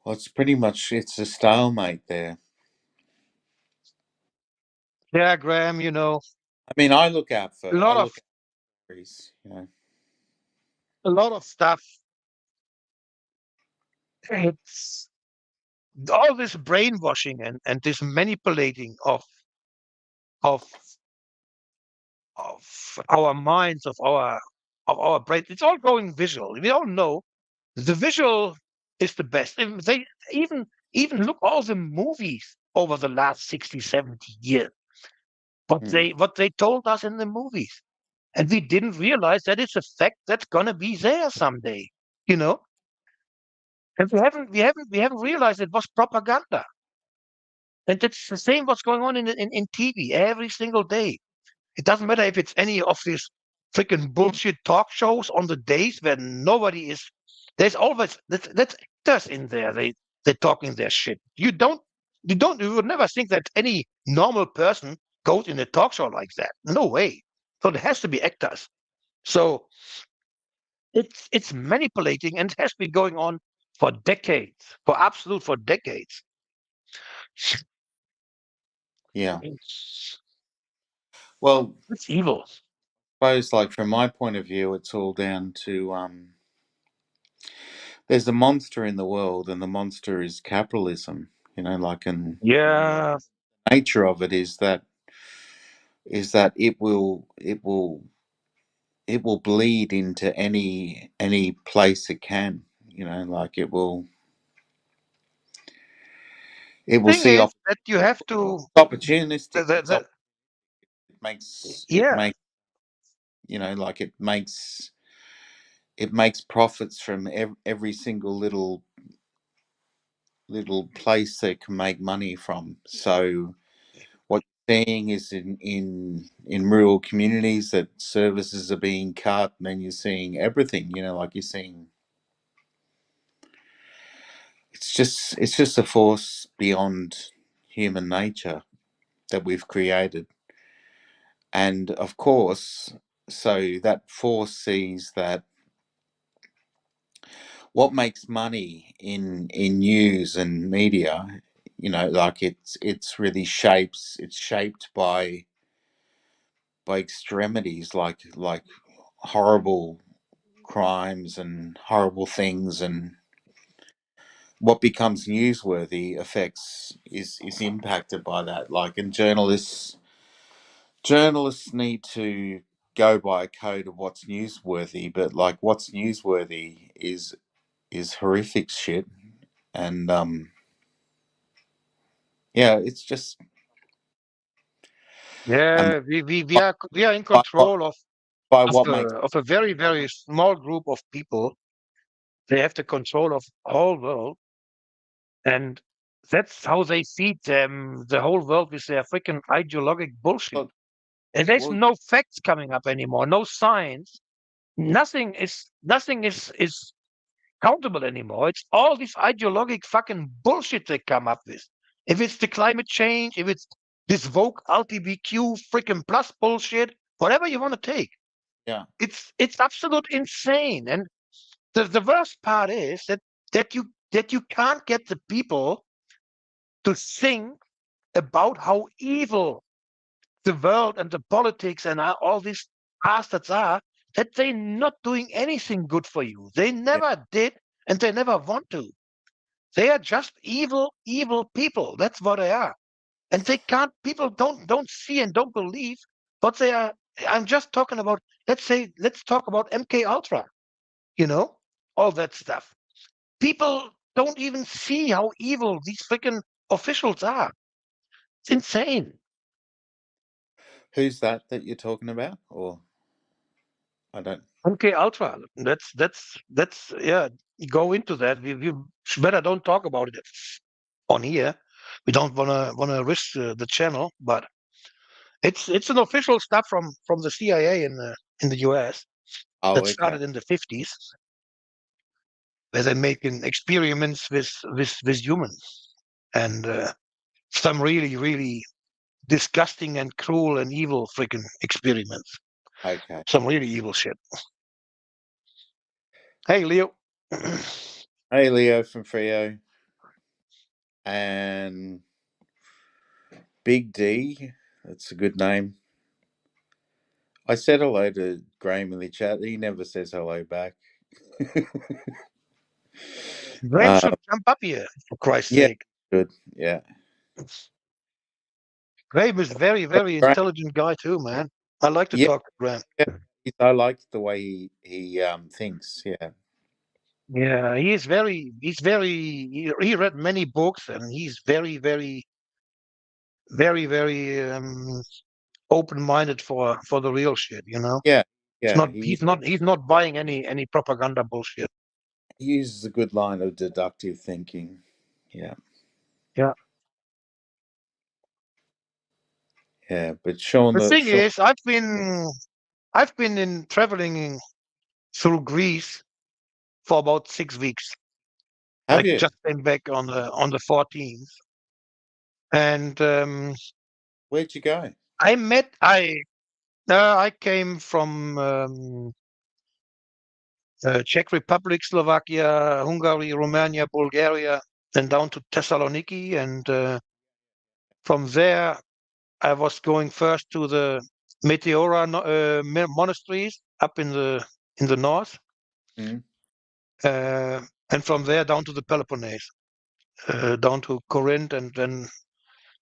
Well, it's a stalemate there. Yeah, Graham, I mean, I look out for a lot of stories. You know. a lot of stuff. It's all this brainwashing and this manipulating of of our minds, of our brain. It's all going visual. We all know the visual is the best. And they even look all the movies over the last 60, 70 years. Hmm. What they told us in the movies. And we didn't realize that it's a fact that's gonna be there someday, you know? And we haven't realized it was propaganda. And that's the same what's going on in TV every single day. It doesn't matter if it's any of these freaking bullshit talk shows on the days when nobody is. There's always that's actors in there. They're talking their shit. You would never think that any normal person goes in a talk show like that. No way. So there has to be actors. So it's manipulating, and it has been going on for decades, for decades. Yeah. It's, Well, it's evil. I suppose, like from my point of view, it's all down to there's a monster in the world, and the monster is capitalism. You know, like, and Yeah. nature of it is that it will bleed into any place it can. You know, like it will Thing see is that you have to opportunistic. the It yeah. makes like it makes profits from every single little place they can make money from. So what you're seeing is in rural communities that services are being cut, and then you're seeing everything. You know, like you're seeing it's just a force beyond human nature that we've created, and of course, so that force sees that what makes money in news and media, like it's shaped by by extremities, like horrible crimes and horrible things, and what becomes newsworthy affects is impacted by that. Like, and journalists need to go by a code of what's newsworthy, but like what's newsworthy is horrific shit, and yeah, it's just um Yeah, we are in by what control by what makes of a very very small group of people. They have the control of whole world, and that's how they feed them the whole world with their freaking ideologic bullshit. well, And there's well no facts coming up anymore, no science. Nothing is countable anymore. It's all this ideologic fucking bullshit they come up with. If it's the climate change, if it's this woke LGBTQ freaking plus bullshit, whatever you want to take, yeah. it's absolute insane. And the worst part is that you can't get the people to think about how evil the world and the politics and all these bastards are, that they're not doing anything good for you. They Yeah. never did, and they never want to. They are just evil, evil people. That's what they are. And they can't. People don't see and don't believe what they are. I'm just talking about. Let's talk about MK Ultra. You know, all that stuff. People don't even see how evil these freaking officials are. It's insane. Who's that you're talking about? Or I don't. MK Ultra. That's yeah. Go into that. We better don't talk about it on here. We don't wanna risk the channel, but it's an official stuff from the CIA in the US Oh, that okay, started in the 50s, where they're making experiments with humans, and some really really disgusting and cruel and evil freaking experiments. okay. Some really evil shit. Hey, Leo. Hey, Leo from Frio and Big D. That's a good name. I said hello to Graham in the chat. He never says hello back. Graham uh, should jump up here, for Christ's yeah, sake. good. Yeah, Graham is very, very Graham, intelligent guy too, man. I like to yeah, talk to Graham. yeah. I like the way he thinks. Yeah, Yeah, he read many books and he's very, very, very, very open-minded for the real shit, you know? yeah, It's yeah. not he's not buying any propaganda bullshit. He uses a good line of deductive thinking. Yeah, Yeah. yeah. But Sean, The the thing Sean, is, I've been in traveling through Greece for about 6 weeks. have I you? just came back on the 14th. And Where'd you go? I met I came from Czech Republic, Slovakia, Hungary, Romania, Bulgaria, and down to Thessaloniki. And from there, I was going first to the Meteora monasteries up in the north, Mm. uh, and from there down to the Peloponnese, down to Corinth, and then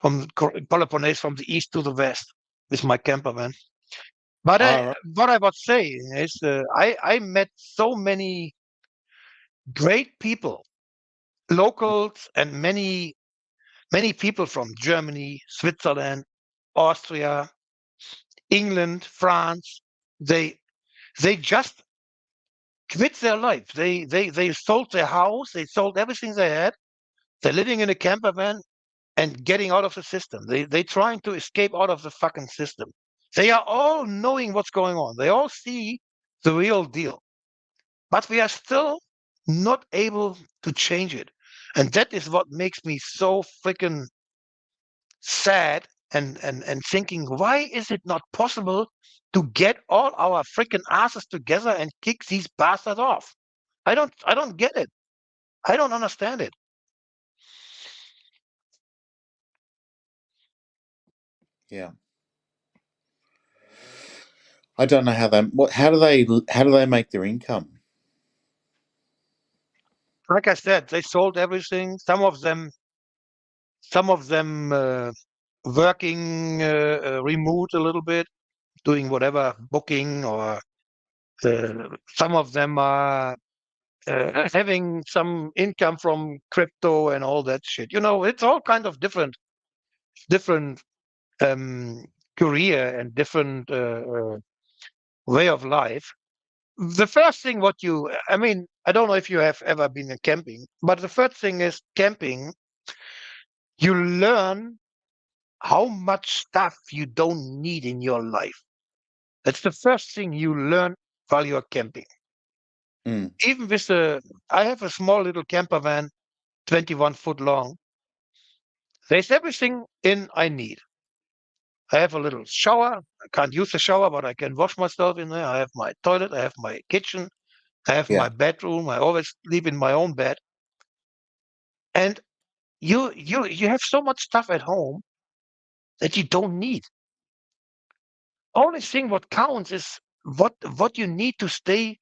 from Peloponnese from the east to the west with my camper van. But All right. what I was saying is, I met so many great people, locals, and many people from Germany, Switzerland, Austria, England, France. They they just quit their life. They sold their house. They sold everything they had. They're living in a camper van and getting out of the system. They trying to escape out of the fucking system. They are all knowing what's going on. They all see the real deal. But we are still not able to change it. And that is what makes me so freaking sad and thinking, why is it not possible to get all our freaking asses together and kick these bastards off? I don't get it. I don't understand it. Yeah. I don't know how they. How do they make their income? Like I said, they sold everything. Some of them working remote a little bit, doing whatever booking, or some of them are having some income from crypto and all that shit. It's all kind of different um, career and different way of life. The first thing I mean, I don't know if you have ever been in camping, but the first thing is camping. You learn how much stuff you don't need in your life. That's the first thing you learn while you're camping. Mm. Even with I have a small little camper van, 21 foot long. There's everything in I need. I have a little shower. I can't use the shower, but I can wash myself in there. I have my toilet. I have my kitchen. I have Yeah. my bedroom. I always sleep in my own bed. And you have so much stuff at home that you don't need. Only thing what counts is what you need to stay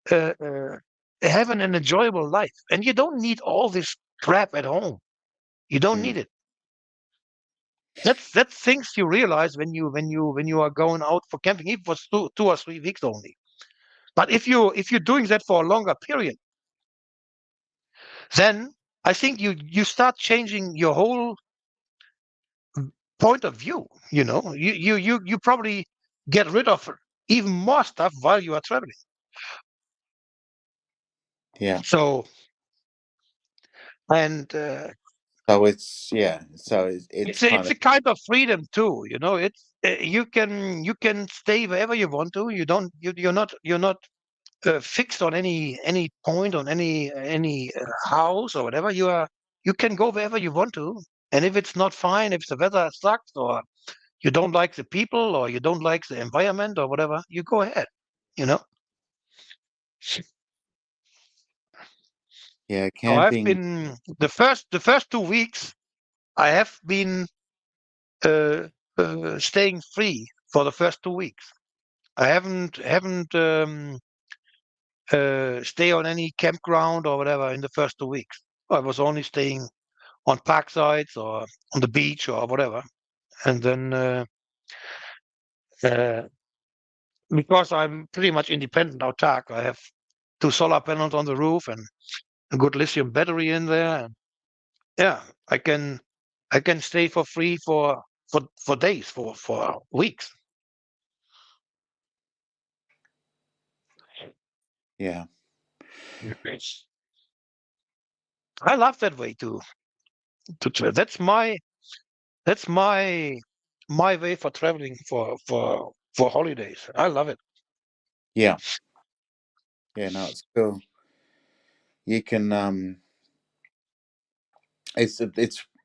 having an enjoyable life. And you don't need all this crap at home. You don't Mm. need it. That's things you realize when you are going out for camping, even for 2 or 3 weeks only. But if you're doing that for a longer period, then I think you start changing your whole point of view. You probably get rid of even more stuff while you are traveling. Yeah. So and So it's So it's kind it's of a kind of freedom too. It's you can stay wherever you want to. You're not fixed on any point on any house or whatever. You can go wherever you want to, and if it's not fine, if the weather sucks, or you don't like the people, or you don't like the environment, or whatever, you go ahead. You know. So I've camping. been the first 2 weeks. I have been uh, staying free for the first 2 weeks. I haven't stay on any campground or whatever in the first 2 weeks. I was only staying on park sites or on the beach or whatever. And then uh, because I'm pretty much independent autark, I have 2 solar panels on the roof and a good lithium battery in there. And yeah, I can stay for free for days, for weeks. Yeah. I love that way to that's my way for traveling for holidays. I love it. Yeah. Yeah. No, it's cool. You can. It's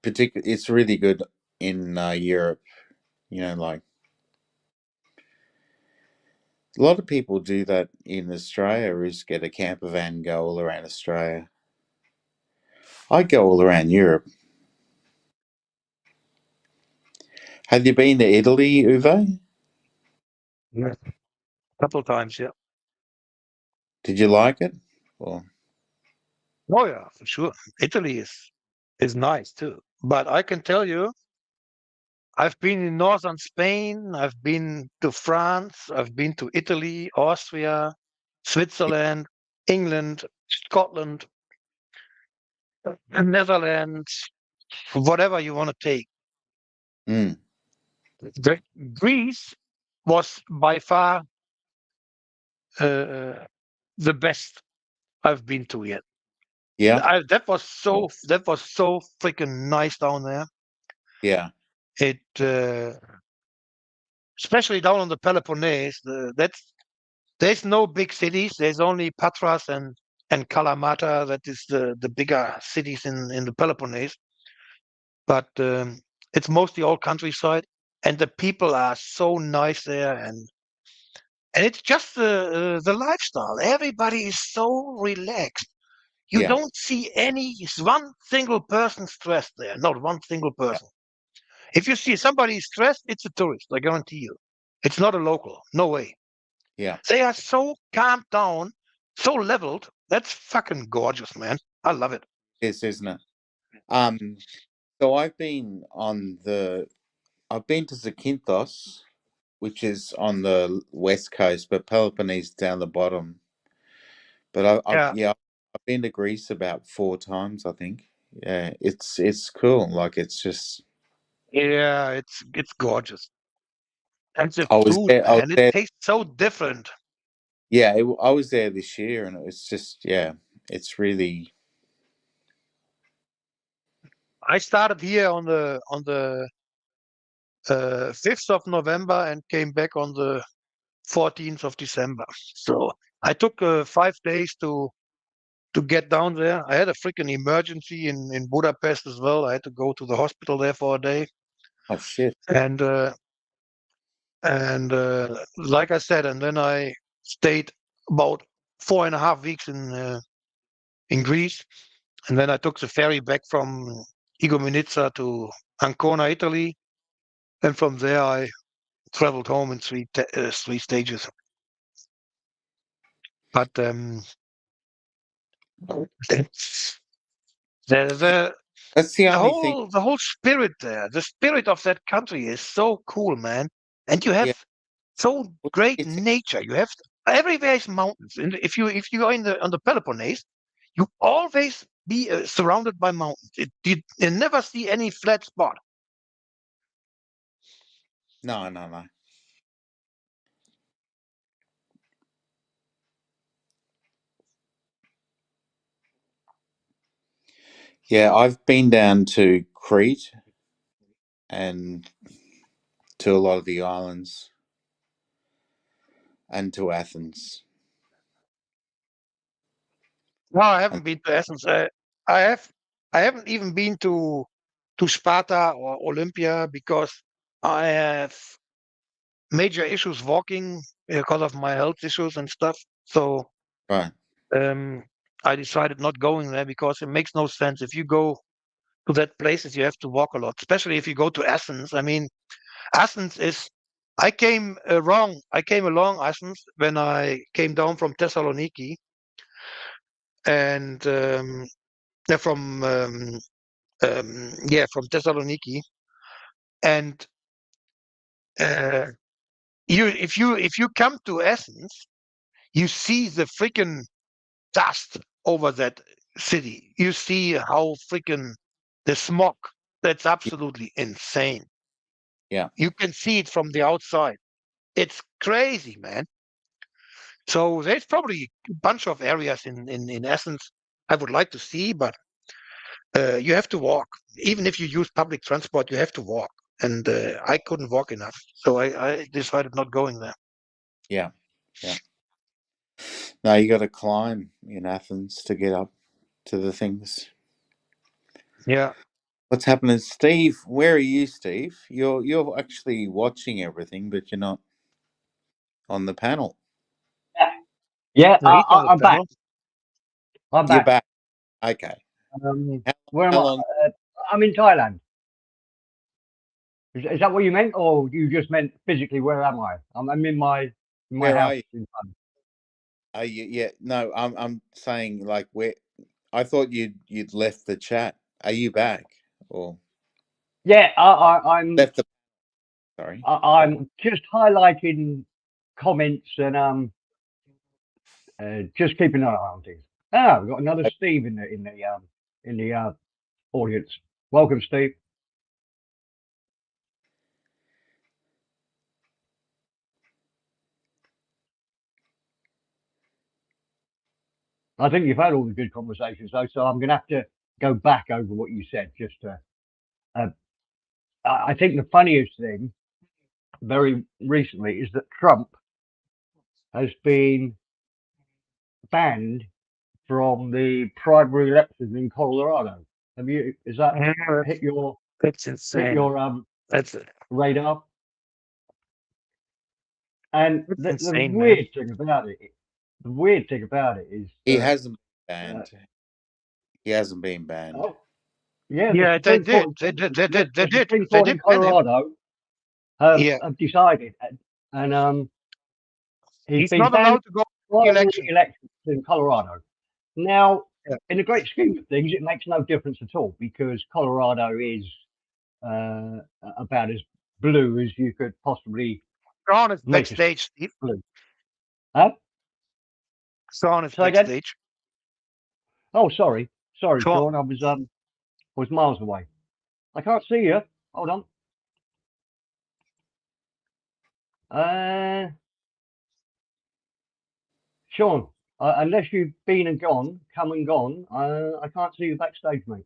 particular. It's really good in Europe. Like a lot of people do that in Australia. Is get a camper van and go all around Australia. I go all around Europe. Have you been to Italy, Uwe? Yeah. Couple times, yeah. Did you like it? Or Oh yeah, for sure. Italy is nice too. But I can tell you, I've been in northern Spain, I've been to France, I've been to Italy, Austria, Switzerland, England, Scotland, Netherlands, whatever you want to take. mm, Greece was by far uh, the best I've been to yet. yeah, That was so freaking nice down there. yeah, It especially down on the Peloponnese. There's no big cities. There's only Patras and Kalamata. That is the bigger cities in the Peloponnese. But it's mostly all countryside, and the people are so nice there, and it's just the lifestyle. Everybody is so relaxed. You yeah, don't see one single person stressed there. Not one single person. If you see somebody stressed, it's a tourist. I guarantee you. It's not a local. No way. Yeah, They are so calmed down, so leveled. That's fucking gorgeous, man. I love it. it is, isn't it? So I've been to Zakynthos, which is on the west coast, but Peloponnese down the bottom. But Yeah. I've been to Greece about 4 times, I think. Yeah, it's cool. Like it's just. Yeah, it's gorgeous. And the I was food, there. I was man, it there. tastes so different. Yeah, I was there this year, and it was just it's really. I started here on the 5th of November and came back on the 14th of December. So I took 5 days to get down there. I had a freaking emergency in Budapest as well. I had to go to the hospital there for a day. Oh shit! And like I said, and then I stayed about 4.5 weeks in Greece, and then I took the ferry back from Igoumenitsa to Ancona, Italy, and from there I traveled home in three stages. But that's the That's the the only thing. whole spirit there, the spirit of that country is so cool, man. And you Yeah, have so well, great it's nature. You have everywhere is mountains. And if you go on the Peloponnese, you always be surrounded by mountains. You never see any flat spot. no. Yeah, I've been down to Crete and to a lot of the islands and to Athens. No, I And haven't been to Athens. I have. I haven't even been to Sparta or Olympia because I have major issues walking because of my health issues and stuff. So right, um, I decided not going there because it makes no sense. If you go to that places, you have to walk a lot, especially if you go to Athens. I mean, Athens is. I came wrong. I came along Athens when I came down from Thessaloniki and from Thessaloniki, and uh, if you come to Athens, you see the freaking dust over that city. You see how freaking the smog. That's yeah, absolutely insane. yeah, You can see it from the outside. It's crazy, man. So there's probably a bunch of areas in Athens I would like to see, but you have to walk. Even if you use public transport, you have to walk. And I couldn't walk enough. So I decided not going there. yeah, yeah. No, you got to climb in Athens to get up to the things. Yeah. What's happening, Steve? Where are you, Steve? You're actually watching everything, but you're not on the panel. Yeah, No, he's on the I'm back. panel. I'm You're back. back. Okay. How, Where am how I? long? I'm in Thailand. Is that what you meant, or you just meant physically? Where am I? I'm in my Where are house you? in Thailand. Are you? Yeah. No, I'm saying like where. I thought you'd left the chat. Are you back or Yeah, I'm left the? Sorry. I'm just highlighting comments and just keeping an eye on things. Ah, we've got another Steve in the audience. Welcome, Steve. I think you've had all the good conversations though, so I'm going to have to go back over what you said. Just to, I think the funniest thing very recently is that Trump has been banned from the primary elections in Colorado. Have you? Is that Yeah, hit your that's hit insane. your That's radar? And that's the insane, man. weird thing about it, the weird thing about it is He that hasn't been uh, banned. He hasn't been banned. oh yeah, Yeah, they did. They did. They the did. They did. Supreme They Court did in ban him. Colorado have, Yeah. have decided and he's He's been not banned allowed to go to the from election. elections in Colorado. Now, Yeah. in the great scheme of things, it makes no difference at all because Colorado is about as blue as you could possibly Sean is make it backstage, Steve. blue. Huh? Sean is Say again? backstage. Oh, sorry, Sean. Sean. I was miles away. I can't see you. Hold on. Sean, unless you've been and gone, come and gone, I can't see you backstage, mate.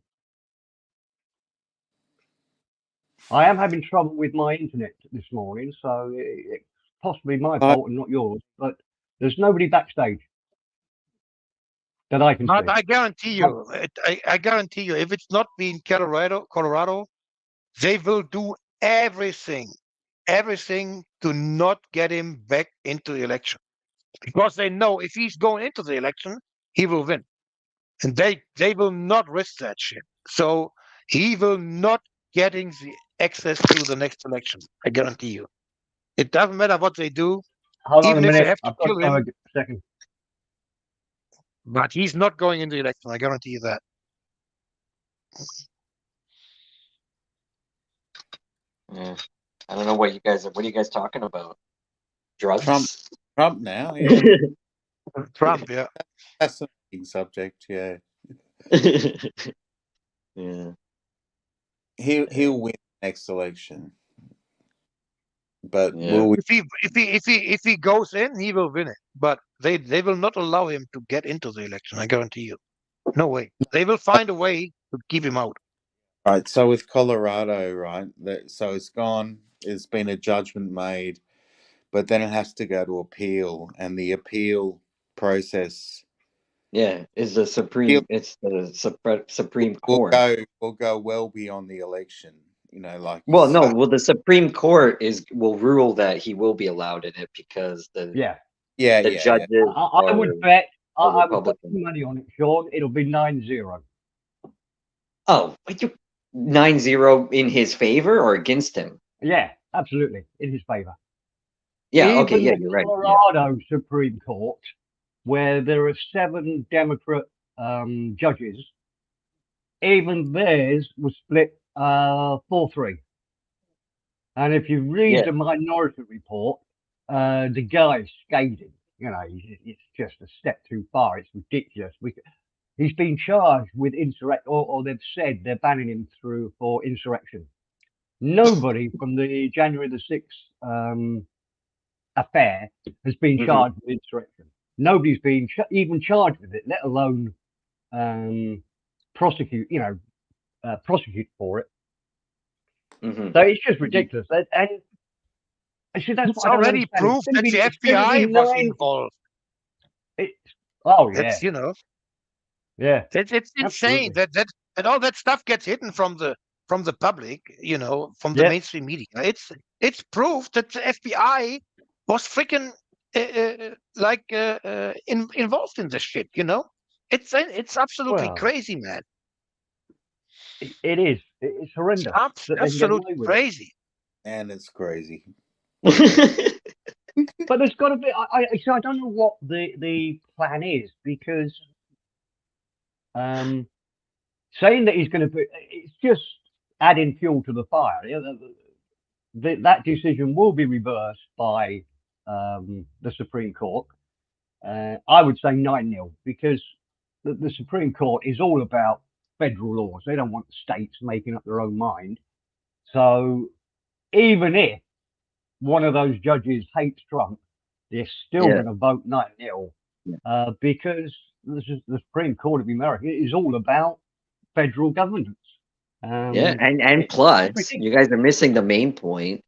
I am having trouble with my internet this morning, so it's possibly my fault and not yours. But there's nobody backstage that I can see. I guarantee you, I guarantee you, if it's not being Colorado, they will do everything to not get him back into the election, because they know if he's going into the election, he will win, and they will not risk that shit. So he will not getting the access to the next election. I guarantee you. It doesn't matter what they do, Hold on even a if they minute. have to I've got kill him. a second. But he's not going into the election. I guarantee you that. Yeah. I don't know what are you guys talking about? Drugs? Trump now, yeah. Trump, yeah. Fascinating subject, yeah. Yeah. He'll win the next election. But Yeah. will we If he goes in, he will win it. But they will not allow him to get into the election. I guarantee you. No way. They will find a way to keep him out. Right, so with Colorado, right, so it's gone, there's been a judgment made, but then it has to go to appeal, and the appeal process is the Supreme Supreme Court. will go well beyond the election, like Well, no, the Supreme Court will rule that he will be allowed in it because the judges I would bet I would put Republican. money on it, Sean. It'll be 9-0. Oh, 9-0 in his favor or against him? Yeah, absolutely, in his favor. Yeah, Even okay, yeah, the you're right. Colorado Supreme Court, where there are 7 Democrat judges, even theirs was split 4-3. And if you read the Minority Report, the guy's scathing. It's just a step too far. It's ridiculous. He's been charged with insurrection, or they've said they're banning him for insurrection. Nobody from the January the 6th affair has been charged with insurrection. Nobody's been even charged with it, let alone prosecute for it. So it's just ridiculous. And see, that's it's already proved that the FBI was involved. Yeah. It's yeah, it's insane that all that stuff gets hidden from the public, from the mainstream media. It's proof that the FBI was freaking involved in this shit. It's absolutely crazy, man. It is. It's horrendous. It's absolutely crazy. And it's crazy. But there's got to be. I don't know what the plan is, because saying that he's going to be, it's just adding fuel to the fire. That decision will be reversed by the Supreme Court. I would say 9-0, because the Supreme Court is all about federal laws. They don't want states making up their own mind. So even if one of those judges hates Trump, they're still going to vote 9-0, because the Supreme Court of America is all about federal governance. And plus, you guys are missing the main point.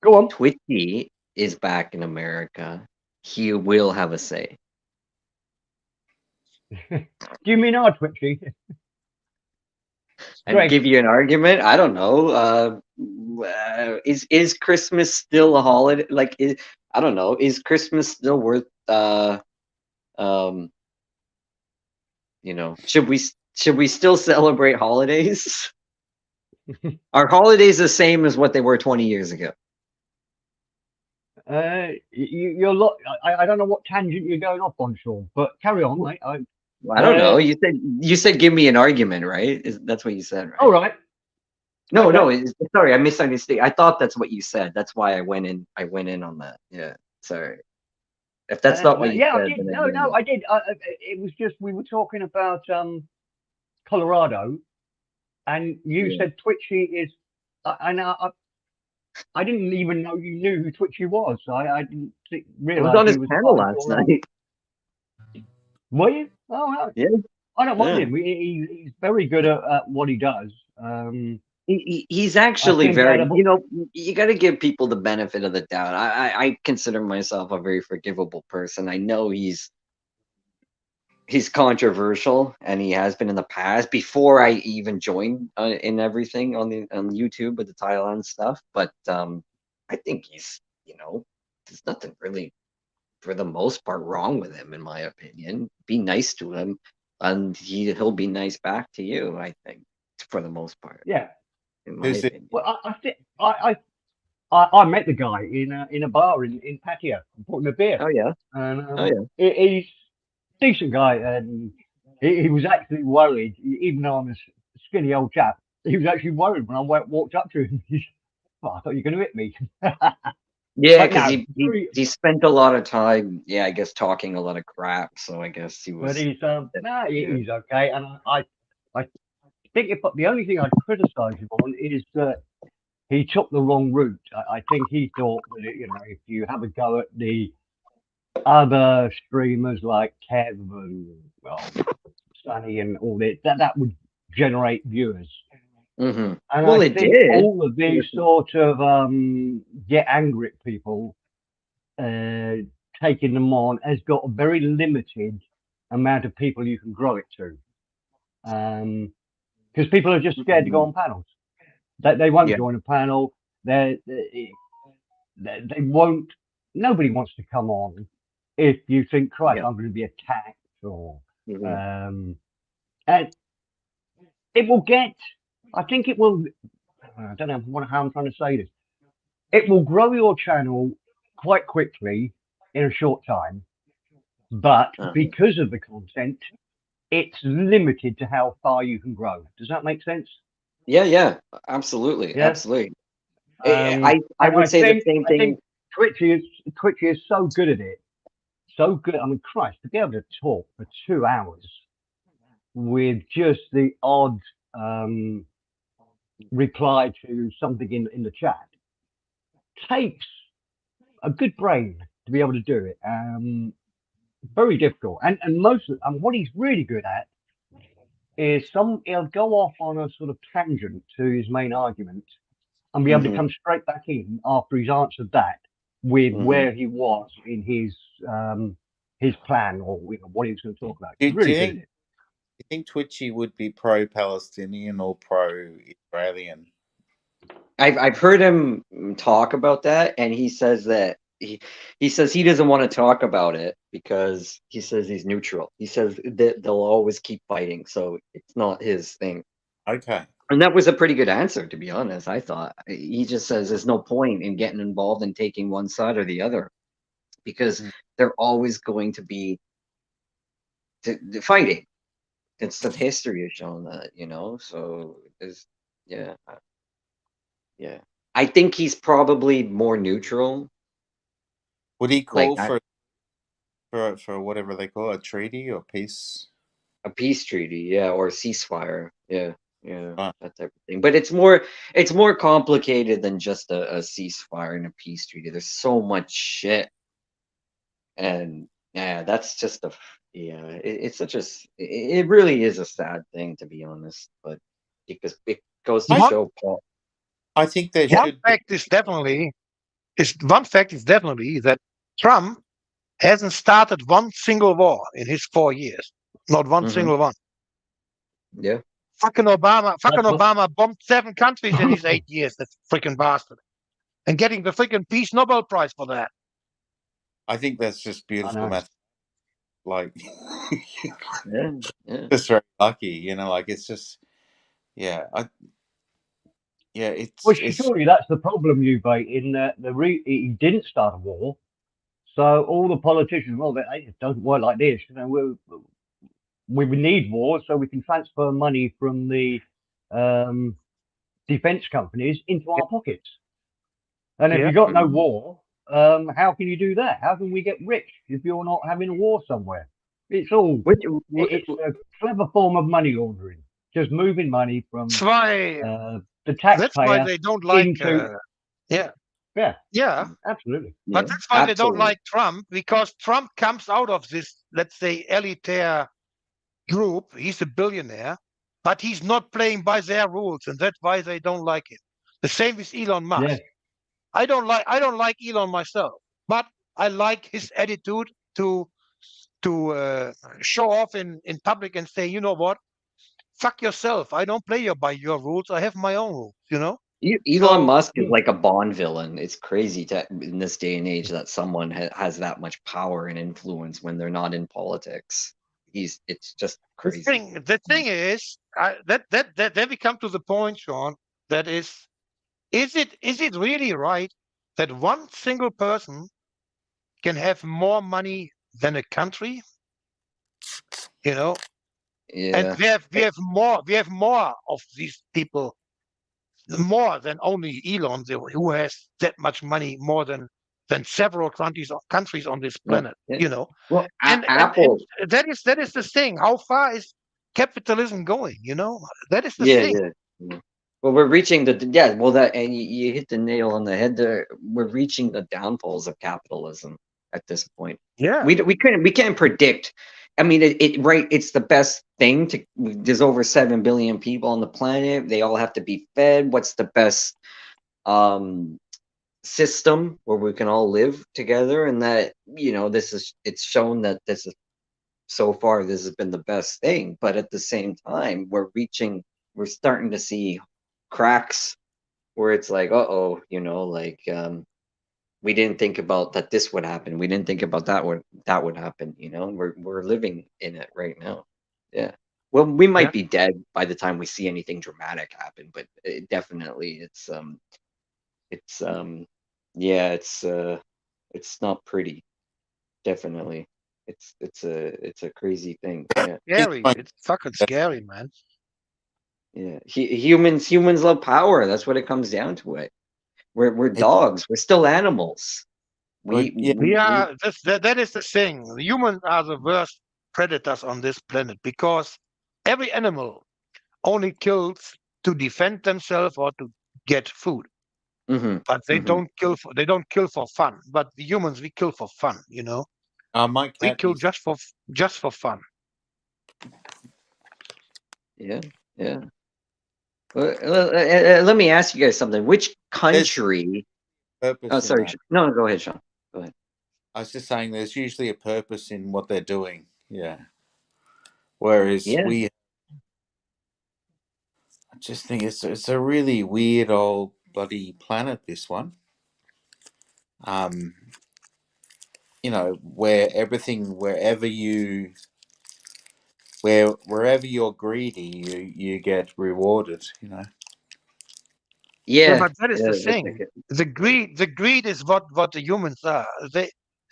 Go on. Twitchy is back in America. He will have a say. Do you mean our Twitchy? And give you an argument. I don't know. Is Christmas still a holiday? I don't know. Is Christmas still worth? Should we still celebrate holidays? Are holidays the same as what they were 20 years ago? You're I don't know what tangent you're going off on, Sean, but carry on, mate. Well, I don't know. You said give me an argument, right? That's what you said, right? All right. No, Okay. no. Sorry, I misunderstood. I thought that's what you said. That's why I went in. I went in on that. Yeah. Sorry. If that's not what you Yeah, I said, did. then No, I did. It was just we were talking about Colorado, and you said Twitchy is, and I didn't even know you knew who Twitchy was. I didn't I was realize on he his was panel part of last your. night. Were you? Oh, no. Yeah. I don't mind Yeah. him. He's very good at what he does. He's actually think out very, of- you got to give people the benefit of the doubt. I consider myself a very forgivable person. I know he's controversial, and he has been in the past before I even joined in everything on YouTube with the Thailand stuff. But I think he's, there's nothing really, for the most part, wrong with him, in my opinion. Be nice to him, and he'll be nice back to you. I think, for the most part. Yeah. In my Who's it? opinion. Well, I think I met the guy in a bar in Patio. I bought him a beer. Oh yeah. And Oh yeah. he's a decent guy, and he was actually worried, even though I'm a skinny old chap. He was actually worried when I walked up to him. Well, I thought you were going to hit me. Yeah, But because no, he spent a lot of time, I guess, talking a lot of crap. So I guess he but was. he's Yeah. he's okay. And I think the only thing I'd criticise him on is that he took the wrong route. I think he thought that if you have a go at the other streamers like Kev and Sunny and all this, that would generate viewers. Mm-hmm. And Well, I it think did. all of these sort of get angry at people, taking them on, has got a very limited amount of people you can grow it to. Because people are just scared to go on panels. They won't Yeah. join a panel. They won't. Nobody wants to come on if you think, Christ, Yeah. I'm going to be attacked, or Mhm. and it will get. I think it will. I don't know how I'm trying to say this. It will grow your channel quite quickly in a short time, but because of the content, it's limited to how far you can grow. Does that make sense? Yeah. Absolutely. Yeah. Absolutely. And I would say the same I thing. think Twitchy is so good at it. So good. I mean, Christ, to be able to talk for 2 hours with just the odd reply to something in the chat takes a good brain to be able to do it. Very difficult. And what he's really good at is he'll go off on a sort of tangent to his main argument and be able to come straight back in after he's answered that with where he was in his plan, or what he was going to talk about. Do He's really you good think, at it. you think Twitchy would be pro-Palestinian or pro-Israelian? I've heard him talk about that, and he says that he says he doesn't want to talk about it because he says he's neutral. He says that they'll always keep fighting, so it's not his thing. Okay. And that was a pretty good answer, to be honest. I thought he just says there's no point in getting involved in taking one side or the other because they're always going to be fighting. It's that history has shown that, So there's, yeah. I think he's probably more neutral. Would he call Like for whatever they call a treaty or peace? a peace treaty, yeah, or a ceasefire, yeah, Right. that type of thing. But it's more complicated than just a ceasefire and a peace treaty. There's so much shit, and that's just it's such it really is a sad thing, to be honest. But because it goes to One, show Paul. I think there one should be. fact is definitely that Trump hasn't started one single war in his 4 years. Not one single one. Yeah. Fucking Obama That's what- bombed 7 countries in his 8 years, that freaking bastard. And getting the freaking Peace Nobel Prize for that. I think that's just beautiful math. Like, Yeah. just very lucky, like it's just, yeah. yeah, Well, it's surely that's the problem, Uwe, in that he didn't start a war. So all the politicians, well, it doesn't work like this. You know, we need war so we can transfer money from the defense companies into our pockets. And if Yeah. you got no war, how can you do that? How can we get rich if you're not having a war somewhere? It's all Which, it's a clever form of money laundering, just moving money from That's why. the That's why taxpayer they don't like. into Yeah. yeah, Yeah. absolutely. yeah, But that's why they don't absolutely. like Trump, because Trump comes out of this, let's say, elitaire group. He's a billionaire, but he's not playing by their rules, and that's why they don't like him. The same with Elon Musk. Yeah, I don't like Elon myself, but I like his attitude to show off in public and say, you know what, fuck yourself. I don't play by your rules. I have my own rules. You know. Elon So Musk is like a Bond villain. It's crazy to in this day and age that someone has that much power and influence when they're not in politics. It's just crazy. the thing is, that then we come to the point, Sean. That is it really right that one single person can have more money than a country? You know, and Yeah. we have more of these people, more than only Elon, who has that much money, more than several countries on this Yeah. planet. Yeah. You know, Well, and Apple. that is the thing. How far is capitalism going? You know, that is the Yeah, thing. yeah. Yeah. Well, we're reaching the yeah. Well, that and you hit the nail on the head there. We're reaching the downfalls of capitalism at this point. Yeah, We can't predict. I mean, right. It's the best thing to. There's over 7 billion people on the planet. They all have to be fed. What's the best um system where we can all live together? And that it's shown that this is so far this has been the best thing. But at the same time, we're starting to see cracks where it's like, uh-oh, like we didn't think about that this would happen. We didn't think about that would happen. We're living in it right now. Yeah. Well, we yeah, might be dead by the time we see anything dramatic happen, but definitely it's yeah, it's not pretty. Definitely. It's a crazy thing. Yeah. scary. It's fucking scary, man. Yeah. Humans love power. That's what it comes down to it. We're dogs. We're still animals. We, yeah, we, we Yeah, that is the thing. Humans are the worst predators on this planet, because every animal only kills to defend themselves or to get food, hmm but hmm they don't kill for fun. But the humans, we kill for fun. You know, my we cat kill is just for fun. Yeah. Yeah. Let me ask you guys something. Which there's country? Oh, purpose in sorry. that. No, go ahead, Sean. Go ahead. I was just saying there's usually a purpose in what they're doing. Yeah. Whereas Yeah. I just think it's a really weird old bloody planet, this one. Um, where everything, wherever you're greedy, you get rewarded. Yeah, Yeah. but that is Yeah. the That's like thing. The greed is what the humans are.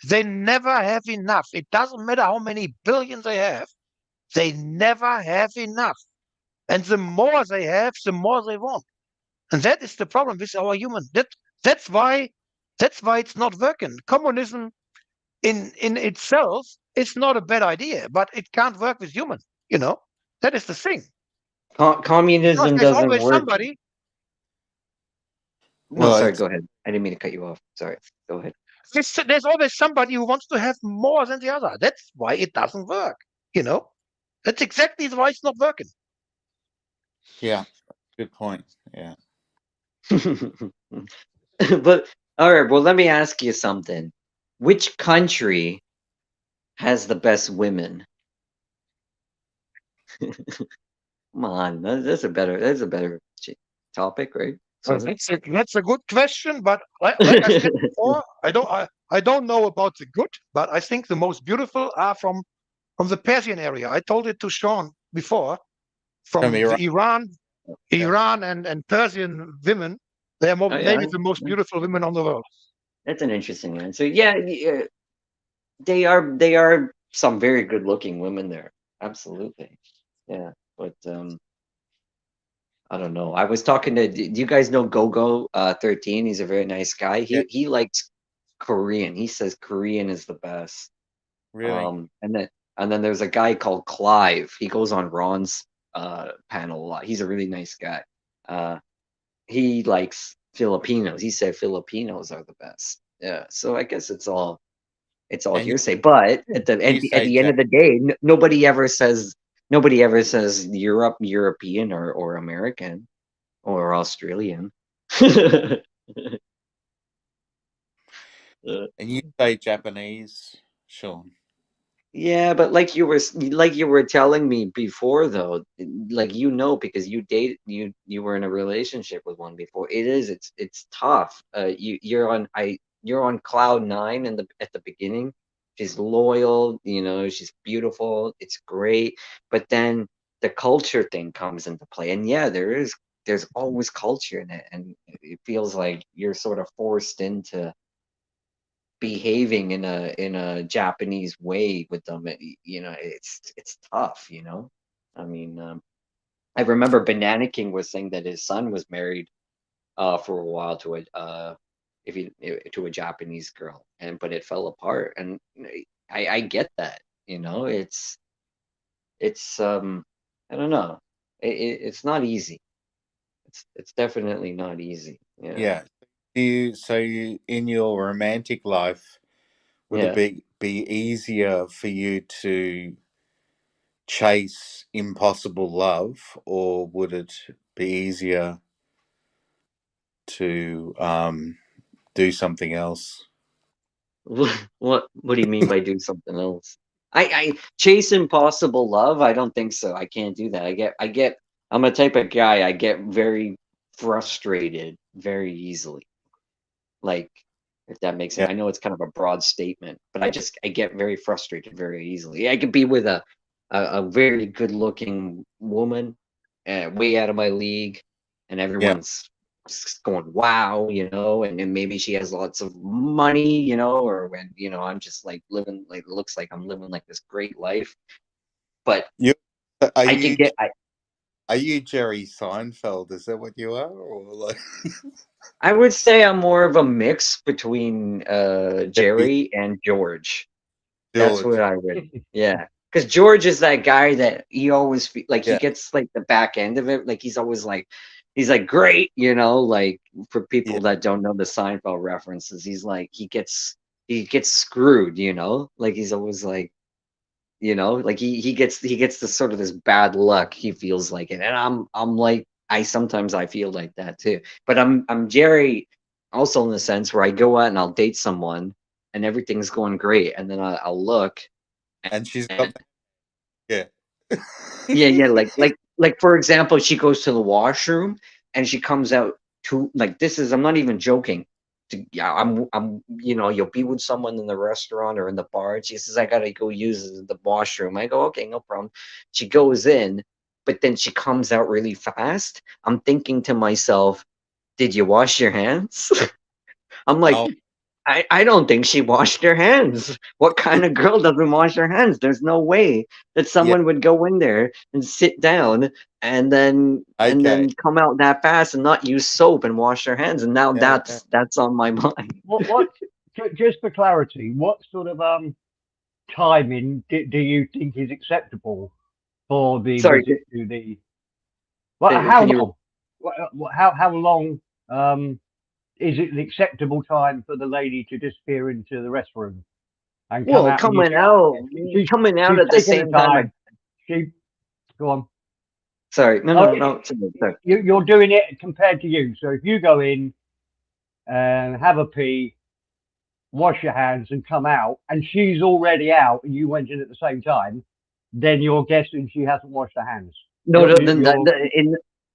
They never have enough. It doesn't matter how many billions they have. They never have enough. And the more they have, the more they want. And that is the problem with our human. That's why it's not working. Communism in itself is not a bad idea, but it can't work with humans. You know, that is the thing. Because communism there's doesn't always work. somebody. No, Well, sorry. it's Go ahead. I didn't mean to cut you off. Sorry. Go ahead. There's always somebody who wants to have more than the other. That's why it doesn't work. You know, that's exactly why it's not working. yeah, good point. Yeah. But all right. Well, let me ask you something. Which country has the best women? Come on, that's a better topic, right? Well, Sort of. that's a good question, but like I said before, I don't know about the good, but I think the most beautiful are from the Persian area. I told it to Sean before, From from Iran. the Iran. Iran and Persian women, they are Oh, yeah, maybe the most beautiful women on the world. that's an interesting answer. Yeah, they are some very good looking women there. Absolutely. Yeah, but I don't know. I was talking to. Do you guys know Gogo 13? He's a very nice guy. Yeah. He likes Korean. He says Korean is the best. Really? And then there's a guy called Clive. He goes on Ron's panel a lot. He's a really nice guy. He likes Filipinos. He said Filipinos are the best. Yeah. So I guess it's all And hearsay. But at the you at say the end of the day, nobody ever says European or American or Australian. and you say Japanese, Sean. Yeah, but like you were telling me before though, like because you were in a relationship with one before. It's tough. You're on cloud nine at the beginning. She's loyal, she's beautiful, it's great. But then the culture thing comes into play. And yeah, there's always culture in it, and it feels like you're sort of forced into behaving in a Japanese way with them. It's tough. I mean, I remember Banana King was saying that his son was married for a while to a Japanese girl, but it fell apart, and I get that. It's I don't know. It's not easy. It's definitely not easy. Yeah. Yeah. In your romantic life, would it Yeah. be easier for you to chase impossible love, or would it be easier to do something else? What do you mean by do something else? I chase impossible love. I don't think so. I can't do that. I'm a type of guy. I get very frustrated very easily. Like, if that makes sense. Yeah. I know it's kind of a broad statement, but I get very frustrated very easily. I could be with a very good looking woman, way out of my league, and Yeah. everyone's going wow, and then maybe she has lots of money, or when I'm just like living, like, it looks like I'm living like this great life, but You are I could you get are you Jerry Seinfeld? Is that what you are, or like I would say I'm more of a mix between Jerry Jerry and George. That's what George? I would, yeah. Because George is that guy that he always like he Yeah. gets like the back end of it. Like he's like great, like for Yeah. people that don't know the Seinfeld references, he's like he gets screwed, like he's always like, like he gets this sort of this bad luck. He feels like it, and I'm like sometimes I feel like that too. But I'm Jerry, also in the sense where I go out and I'll date someone and everything's going great, and then I'll look. And she's got And yeah. yeah, like for example, she goes to the washroom and she comes out to like this is I'm not even joking. Yeah, I'm you'll be with someone in the restaurant or in the bar. And she says I gotta go use the washroom. I go okay, no problem. She goes in, but then she comes out really fast. I'm thinking to myself, did you wash your hands? I'm like, Oh, I don't think she washed her hands. What kind of girl doesn't wash her hands? There's no way that yeah. someone would go in there and sit down and then Okay. come out that fast and not use soap and wash their hands. And now Yeah. Yeah. that's on my mind. What? Just for clarity, what sort of timing do you think is acceptable for the Sorry, visit to the? Well, how can you? long? How long is it an acceptable time for the lady to disappear into the restroom and come Well, out? And you coming say, oh, out, yeah, coming out she's at the taking her same time. time. She go on. Sorry, no, Oh, no, no. Sorry. you're doing it compared to you. So if you go in and have a pee, wash your hands, and come out, and she's already out, and you went in at the same time, then you're guessing she hasn't washed her hands. No, no, then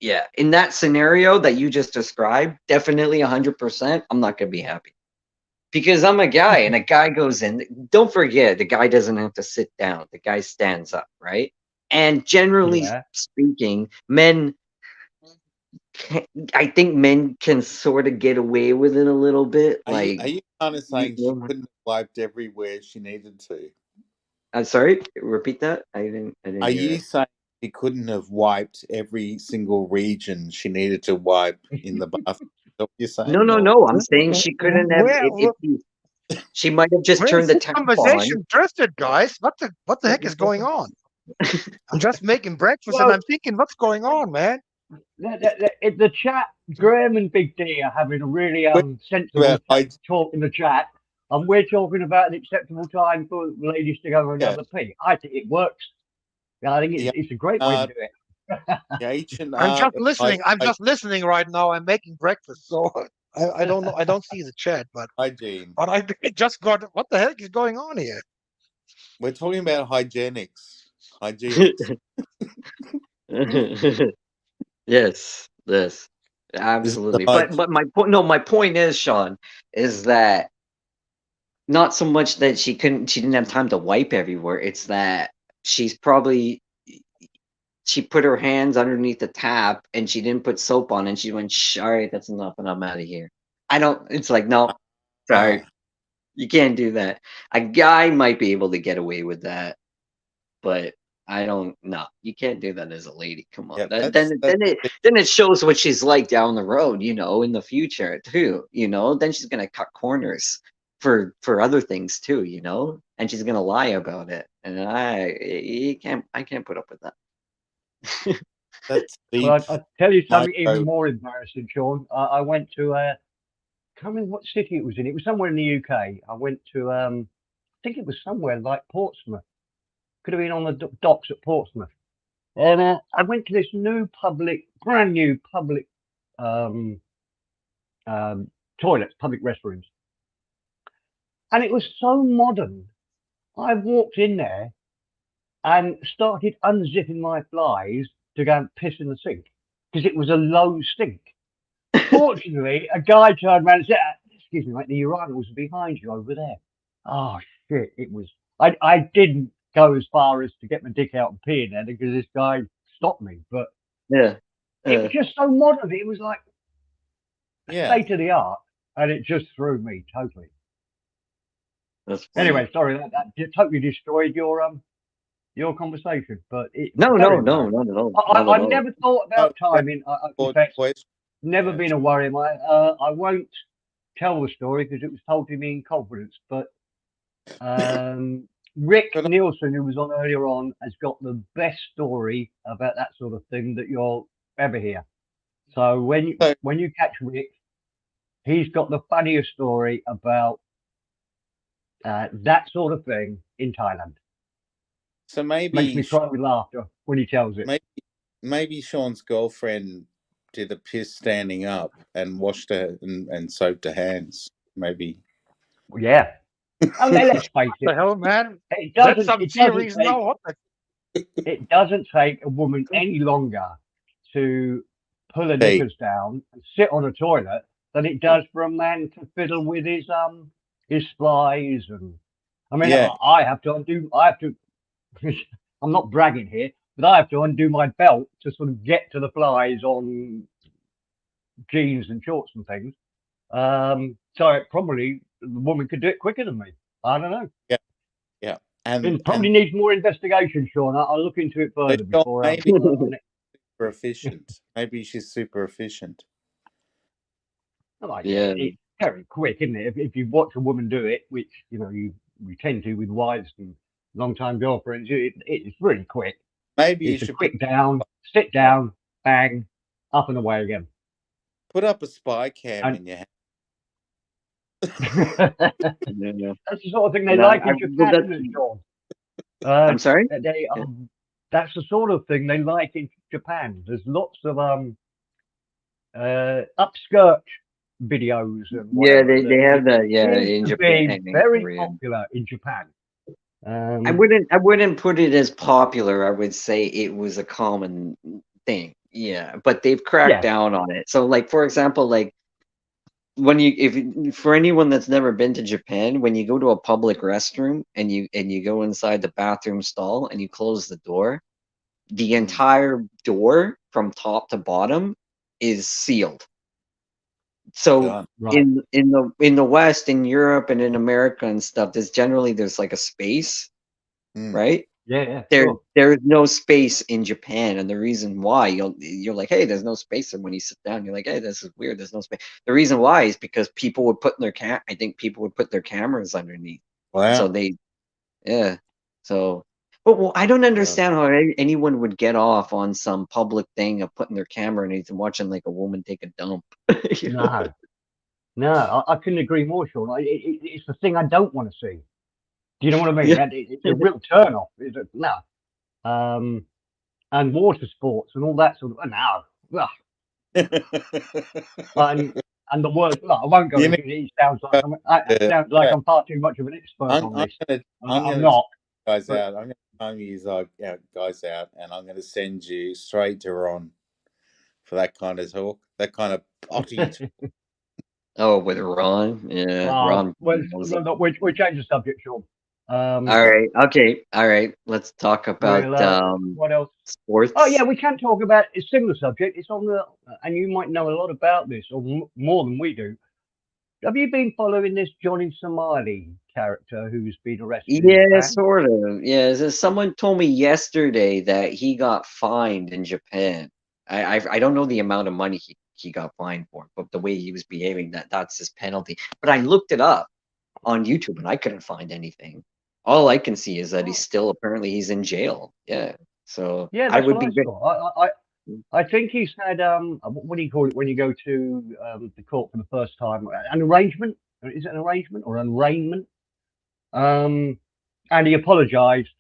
You're in that scenario that you just described, definitely 100%. I'm not gonna be happy. Because I'm a guy and a guy goes in. Don't forget, the guy doesn't have to sit down. The guy stands up, right? And generally yeah. speaking, men I think men can sort of get away with it a little bit. Are Like, you kind of you saying she know, couldn't have wiped everywhere she needed to? I'm sorry. Repeat that. I didn't Are hear you it. saying she couldn't have wiped every single region she needed to wipe in the bathroom? Is that what you're No, saying? no, Or no. I'm saying she couldn't have. Where She might have just where's turned the this tap on. conversation drifted, guys? What the heck is going on? I'm just making breakfast and Well, I'm thinking, what's going on, man? the chat, Graham and Big D are having a really we're sensible about hygiene. talk in the chat, and we're talking about an acceptable time for ladies to go and Yeah, have a pee. I think it works. I think the it's a great way to art, do it. the ancient I'm art just of listening. I'm just listening right now. I'm making breakfast, so I don't know. I don't see the chat, hygiene. but I just got. What the heck is going on here? We're talking about hygienics. Yes, yes, This is the absolutely. But my point, no, my point is, Sean, is that not so much that she didn't have time to wipe everywhere. It's that she's probably she put her hands underneath the tap and she didn't put soap on and she went, all right, that's enough and I'm out of here. I don't. It's like no, sorry, you can't do that. A guy might be able to get away with that, but I don't. No, you can't do that as a lady. Come on. yeah, Then that's then it shows what she's like down the road. In the future too. Then she's gonna cut corners for other things too. And she's gonna lie about it. And I can't put up with that. that's deep Well, I'll tell you something even micro. more embarrassing, Sean. I went to, can't remember what city it was in. It was somewhere in the UK. I went to, I think it was somewhere like Portsmouth. Could have been on the docks at Portsmouth. And I went to this brand new public toilets, public restrooms. And it was so modern. I walked in there and started unzipping my flies to go and piss in the sink because it was a low sink. Fortunately, a guy turned around and said, "Excuse me, mate, the urinal was behind you over there." Oh shit! It was. I didn't go as far as to get my dick out and pee in there because this guy stopped me. But Yeah. it was just so modern. It was like Yeah, state of the art, and it just threw me totally. That's funny. Anyway, sorry that totally destroyed your conversation, but it No, very no, no, embarrassing. not at all. Not at I've all. never thought about timing. I good confess, question. never Yeah. been a worry. I won't tell the story because it was told to me in confidence. But Rick But Nielsen, who was on earlier on, has got the best story about that sort of thing that you'll ever hear. So when you catch Rick, he's got the funniest story about that sort of thing in Thailand. so Makes me maybe cry with laughter when he tells it. maybe Sean's girlfriend did a piss standing up and washed her and soaped her hands. Maybe. Yeah. I mean, let's face The it. hell, man? It That's doesn't. some It doesn't series take. now. What the? It doesn't take a woman any longer to pull her Hey. knickers down and sit on a toilet than it does for a man to fiddle with his flies and. I mean, Yeah. I have to undo. I have to. I'm not bragging here, but I have to undo my belt to sort of get to the flies on jeans and shorts and things. So it probably the woman could do it quicker than me. I don't know. Yeah. It probably needs more investigation, Sean. I'll look into it further Sean, before maybe I. super efficient. Maybe she's super efficient. Oh, Yeah. it's very quick, isn't it? If you watch a woman do it, which we tend to with wives and long-time girlfriends, it's really quick. Maybe you It's a should quick down, sit down, bang, up and away again. put up a spy cam in your house. Yeah. That's the sort of thing they No, like in well, Japan, that's- isn't it, Sean? I'm sorry? That's the sort of thing they like in Japan. There's lots of upskirt videos and Yeah, whatever. they have that. Yeah, Seems in to Japan. be very Korea. popular in Japan. I wouldn't put it as popular. I would say it was a common thing. Yeah, but they've cracked down on it. So, like for example, like for anyone that's never been to Japan, when you go to a public restroom and you go inside the bathroom stall and you close the door, the entire door from top to bottom is sealed. So God. Right. in the West, in Europe, and in America and stuff, there's like a space, Mm. right? Yeah. Sure. There's no space in Japan, and the reason why you're like, hey, there's no space, and when you sit down, you're like, hey, this is weird. There's no space. The reason why is because people would put I think people would put their cameras underneath, so Wow. they, yeah. So, but well, I don't understand how anyone would get off on some public thing of putting their camera underneath and watching like a woman take a dump. You know? No, I couldn't agree more, Sean. It's the thing I don't want to see. Do you know what I mean? Yeah. It's a real turn off. No. And water sports and all that sort of no. Ugh. And the word, I won't go You into it. It sounds like it sounds like I'm far too much of an expert on this. I'm I'm gonna not. guys but- out. I'm gonna time you guys out, and I'm gonna send you straight to Ron for that kind of talk, that kind of potty talk. Oh, with Ron, yeah, Ron. We change the subject, Sean. All right, okay, all right. Let's talk about What else? sports. Oh yeah, we can talk about a similar subject. It's on the, and you might know a lot about this, or more than we do. Have you been following this Johnny Somali character who's been arrested? in Yeah, Japan? sort of. Yeah, someone told me yesterday that he got fined in Japan. I don't know the amount of money he got fined for, but the way he was behaving, that's his penalty. But I looked it up on YouTube and I couldn't find anything. All I can see is that he's still apparently he's in jail. Yeah. So Yeah, I that's would what be I saw. I think he's had what do you call it when you go to the court for the first time? An arrangement? Is it an arrangement or an arraignment? And he apologised.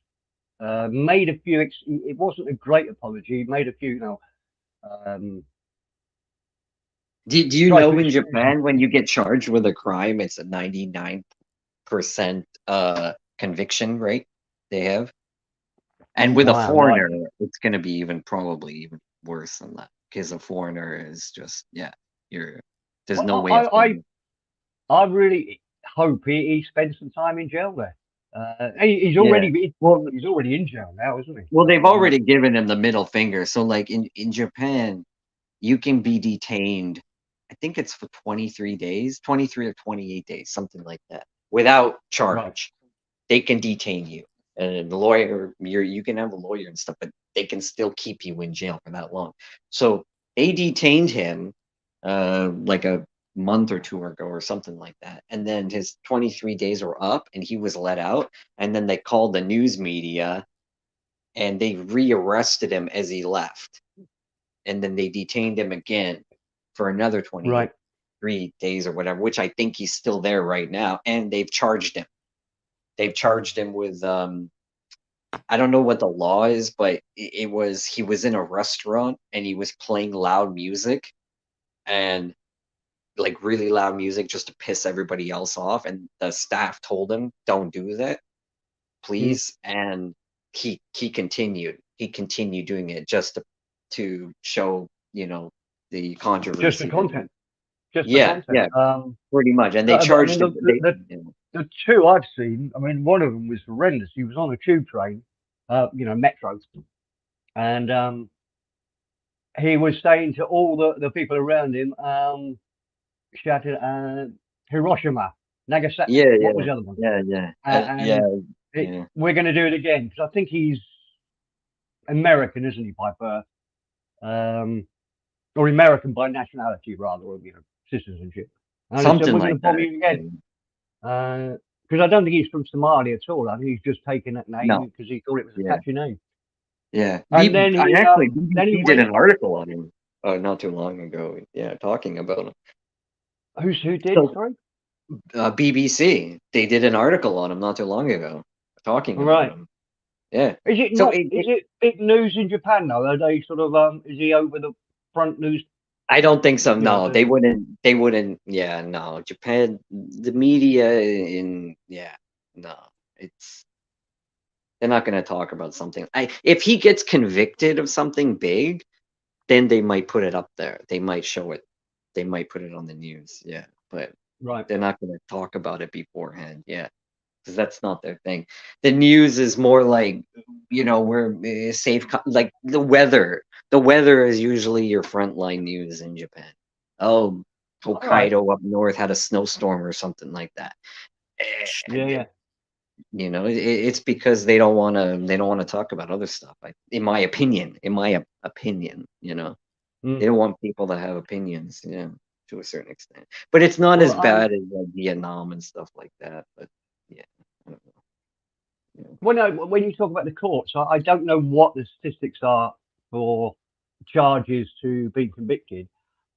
Made a few. It wasn't a great apology. He made a few. Do you Tried know to in excuse Japan when you get charged with a crime, it's a 99% conviction rate they have? And with a Wow, foreigner, it's going to be probably even worse than that because a foreigner is just, there's no way of getting it. I really hope he spends some time in jail there. He's Yeah. already Well, he's already in jail now, isn't he? well, they've already given him the middle finger. So, like in Japan, you can be detained. I think it's for 23 days, 23 or 28 days, something like that, without charge. Right. They can detain you, and the lawyer, you can have a lawyer and stuff, but they can still keep you in jail for that long. So they detained him like a month or two ago or something like that, and then his 23 days were up, and he was let out, and then they called the news media, and they rearrested him as he left, and then they detained him again for another 23 days or whatever, which I think he's still there right now, and they've charged him. They've charged him with I don't know what the law is, but he was in a restaurant and he was playing loud music, and like really loud music just to piss everybody else off, and the staff told him don't do that, please. And he continued doing it just to show the controversy. Just the content. Yeah, pretty much. And they charged him. The two I've seen, I mean, one of them was horrendous. He was on a tube train, metro, and he was saying to all the people around him, shouting, Hiroshima, Nagasaki. Yeah, what was the other one? We're going to do it again, because I think he's American, isn't he, by birth? Or American by nationality, rather, or citizenship. And something like that. Again. Because I don't think he's from Somalia at all. I think he's just taken that name because he thought it was a catchy name. Yeah. And then he did an article on him not too long ago. Yeah, talking about him. Who did? Sorry? BBC. They did an article on him not too long ago, talking about him. Yeah. Is it big news in Japan though? Are they sort of is he over the front news? I don't think so. No, they wouldn't. Yeah, no. Japan, the media they're not going to talk about something. If he gets convicted of something big, then they might put it up there. They might show it. They might put it on the news. Yeah, but they're not going to talk about it beforehand. Yeah, because that's not their thing. The news is more like, we're safe, like the weather. the weather is usually your frontline news in Japan. Oh, Alright. Hokkaido up north had a snowstorm or something like that. Yeah. You know, it's because they don't want to talk about other stuff. In my opinion, you know, Mm. they don't want people to have opinions, yeah, to a certain extent. But it's not Well, as bad as like Vietnam and stuff like that. But yeah, I don't know. Yeah. Well, no, when you talk about the courts, I don't know what the statistics are for charges to be convicted,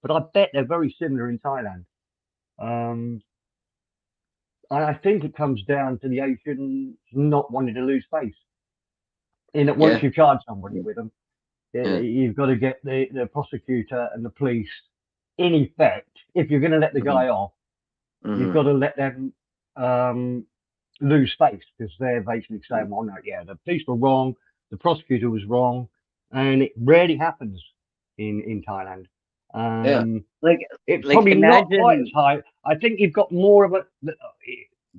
but I bet they're very similar in Thailand. I think it comes down to the Asians not wanting to lose face. In that once Yeah, you've charged somebody with them, yeah. you've got to get the prosecutor and the police, in effect, if you're going to let the guy off, you've Mhm. got to let them lose face, because they're basically saying, well, no, yeah, the police were wrong, the prosecutor was wrong, and it rarely happens in Thailand. Yeah. Like It's probably not quite as imagine. high. I think you've got more of a.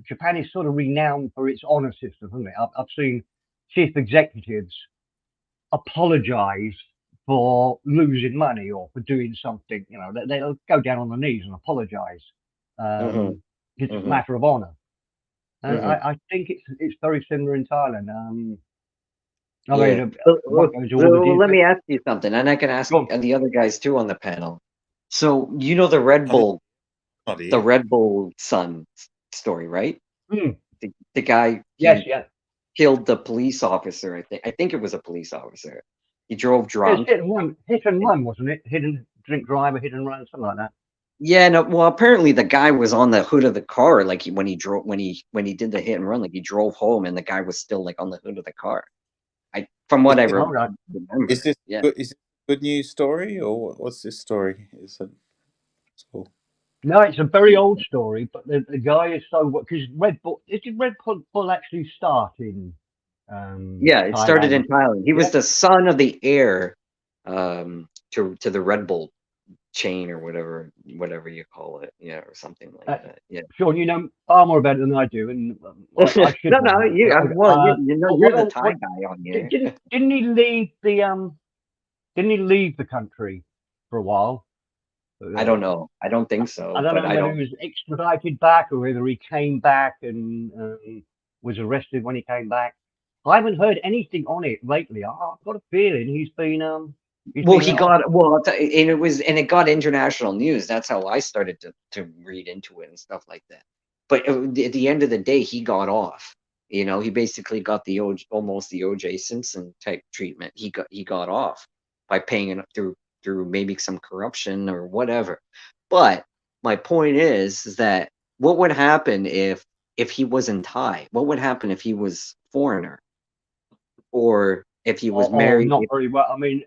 Japan is sort of renowned for its honor system, isn't it? I've seen chief executives apologize for losing money or for doing something. You know, they'll go down on their knees and apologize. Mhm. It's a Mhm. matter of honor, and Mhm. I think it's very similar in Thailand. I Yeah. mean, I won't go into all the Well, let details. me ask you something, and I can ask Go on. the other guys too on the panel. So you know the Red I think Bull, not the here. Red Bull son story, right? Mm, The guy yes, he yeah. killed the police officer. I think it was a police officer. He drove It's drunk. hit and run, wasn't it? Hit and drink driver, hit and run, something like that. Yeah, no. Well, apparently the guy was on the hood of the car, like when he drove when he did the hit and run, like he drove home, and the guy was still like on the hood of the car. From what Is I this, All right. remember, is this yeah. good? Is this a good news story, or what's this story? Is it? Cool. No, it's a very old story, but the guy is so because Red Bull. Did Bull actually start in Yeah, it started in Thailand? Thailand. He Yeah. was the son of the heir to the Red Bull chain or whatever you call it. Yeah, or something like Uh, that. Yeah. Sean, you know far more about it than I do, and I should No, know no, that. But you know you're the Thai guy on here. didn't he leave the Didn't he leave the country for a while? I don't know. I don't think I so, don't but know I whether he don't. was extradited back or whether he came back and was arrested when he came back. I haven't heard anything on it lately. I've got a feeling he's Well, been he let off. got and it got international news. That's how I started to read into it and stuff like that. But at the end of the day, he got off. You know, he basically got almost the O.J. Simpson type treatment. He got off by paying it through maybe some corruption or whatever. But my point is that what would happen if he wasn't Thai? What would happen if he was foreigner or if he was Or married? not very well. I mean,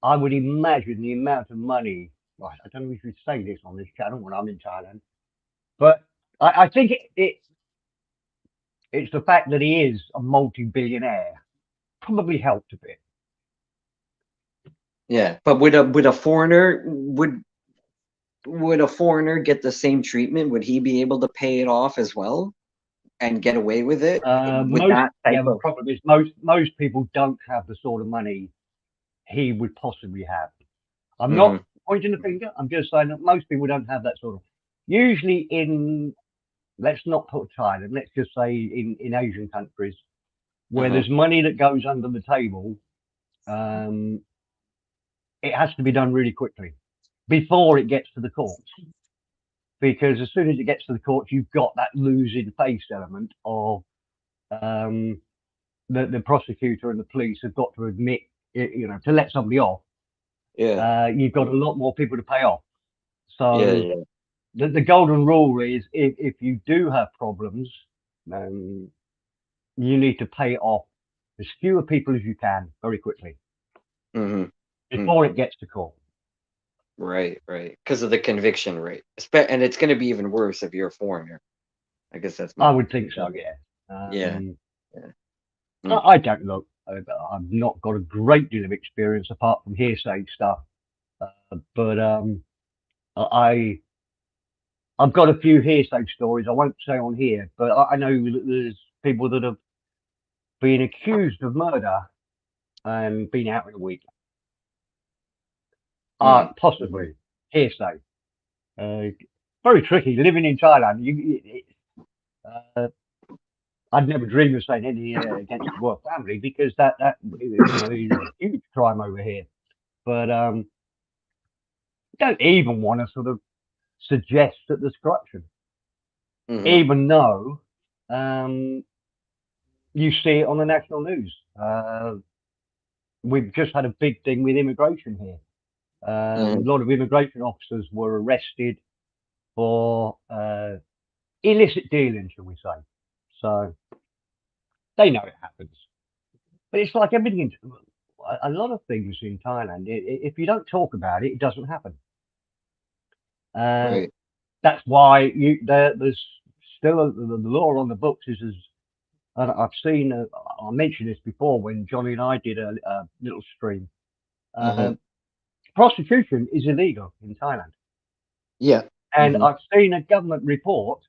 I would imagine the amount of money. Right, I don't know if you say this on this channel when I'm in Thailand, but I think it's the fact that he is a multi-billionaire probably helped a bit. Yeah, but would a foreigner would a foreigner get the same treatment? Would he be able to pay it off as well and get away with it with that type The of? problem is most people don't have the sort of money he would possibly have. I'm Mhm. not pointing the finger. I'm just saying that most people don't have that sort of. Usually let's not put Thailand. Let's just say in Asian countries where Uh-huh. there's money that goes under the table, it has to be done really quickly before it gets to the courts. Because as soon as it gets to the courts, you've got that losing face element of um, the prosecutor and the police have got to admit, to let somebody off. Yeah. You've got a lot more people to pay off. Yeah. So Yeah. the golden rule is if you do have problems, um, you need to pay off as fewer people as you can very quickly Mhm. before it gets to court. Right. Right. Because of the conviction rate, and it's going to be even worse if you're a foreigner. I guess that's I my. would think so, yeah. Yeah. Yeah. I don't know. I've not got a great deal of experience apart from hearsay stuff, but I I've got a few hearsay stories. I won't say on here, but I know that there's people that have been accused of murder and been out in a week. Possibly hearsay. Very tricky living in Thailand. I'd never dream of saying anything against the royal family because that is a huge crime over here. But don't even want to sort of suggest that there's corruption, even though you see it on the national news. We've just had a big thing with immigration here. A lot of immigration officers were arrested for illicit dealing, shall we say. So they know it happens. But it's like everything, a lot of things in Thailand, if you don't talk about it, it doesn't happen. Right. That's why there's still the law on the books is and I've seen, I mentioned this before when Johnny and I did a little stream. Prostitution is illegal in Thailand. Yeah. And I've seen a government report.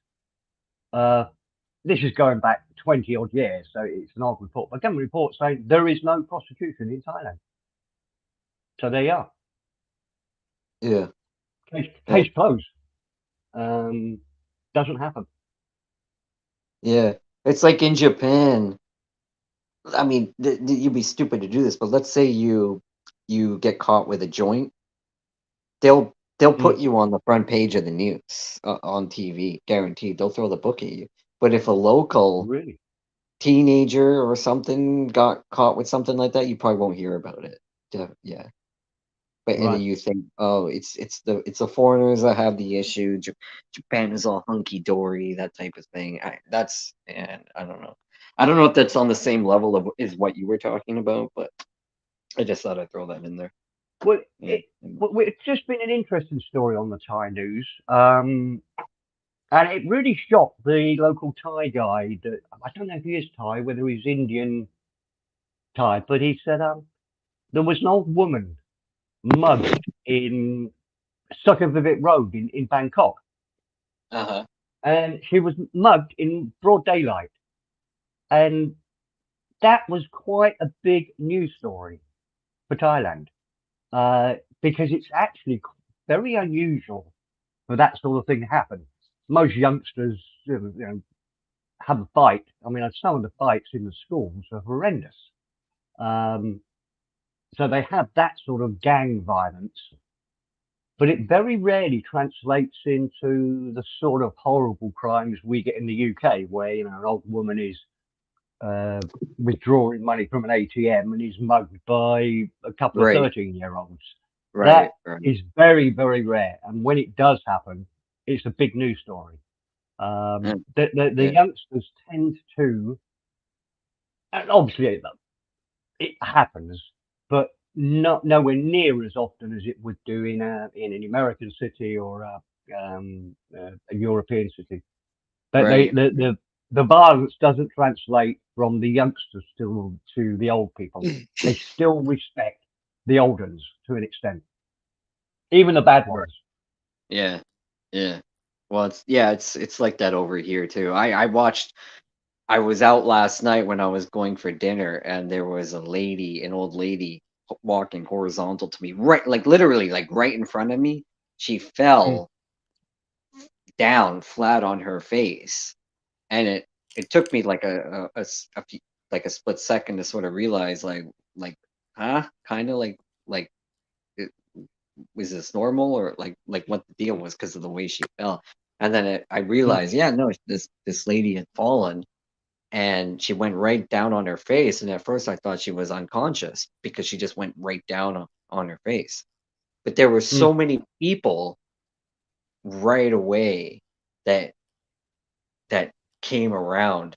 This is going back 20 odd years, so it's an old report. But a government report saying there is no prostitution in Thailand. So there you are. Yeah. Case closed. Doesn't happen. Yeah. It's like in Japan. I mean, you'd be stupid to do this, but let's say you get caught with a joint, they'll put you on the front page of the news on TV, guaranteed. They'll throw the book at you. But if a local Really? teenager or something got caught with something like that, you probably won't hear about it. Yeah. But and then you think, oh, it's the foreigners that have the issue. Japan is all hunky dory, that type of thing. I don't know. I don't know if that's on the same level of is what you were talking about, but I just thought I'd throw that in there. Well, it's just been an interesting story on the Thai news, and it really shocked the local Thai guy. That I don't know if he is Thai, whether he's Indian Thai, but he said there was an old woman mugged in Sukhumvit Road in Bangkok, and she was mugged in broad daylight, and that was quite a big news story for Thailand. Because it's actually very unusual for that sort of thing to happen. Most youngsters, have a fight. I mean, some of the fights in the schools are horrendous. So they have that sort of gang violence, but it very rarely translates into the sort of horrible crimes we get in the UK, where an old woman is withdrawing money from an ATM and is mugged by a couple of 13-year-olds. That is very, very rare. And when it does happen, it's a big news story. The youngsters tend to, and obviously it happens, but nowhere near as often as it would do in an American city or a European city. The violence doesn't translate from the youngsters still to the old people. They still respect the old ones to an extent, even the bad ones. Yeah. Well, it's like that over here too. I was out last night when I was going for dinner, and there was an old lady walking horizontal to me, literally right in front of me. She fell down flat on her face, and it took me like a few, like a split second to sort of realize kind of like was this normal, or like what the deal was because of the way she fell. And then I realized, no, this lady had fallen, and she went right down on her face. And at first I thought she was unconscious because she just went right down on her face. But there were so many people right away that came around,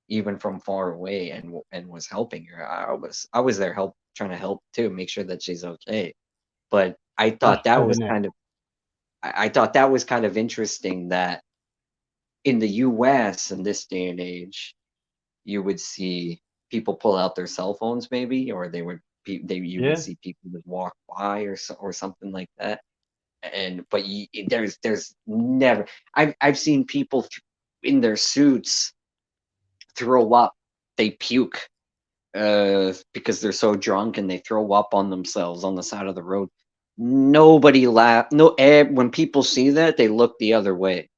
even from far away, and was helping her. I was there trying to help too, make sure that she's okay. But I thought that was kind of interesting that in the US in this day and age, you would see people pull out their cell phones maybe, or you would see people that walk by or something like that. But there's never, I've seen people in their suits throw up, they puke because they're so drunk, and they throw up on themselves on the side of the road. nobody laugh. No, when people see that, they look the other way.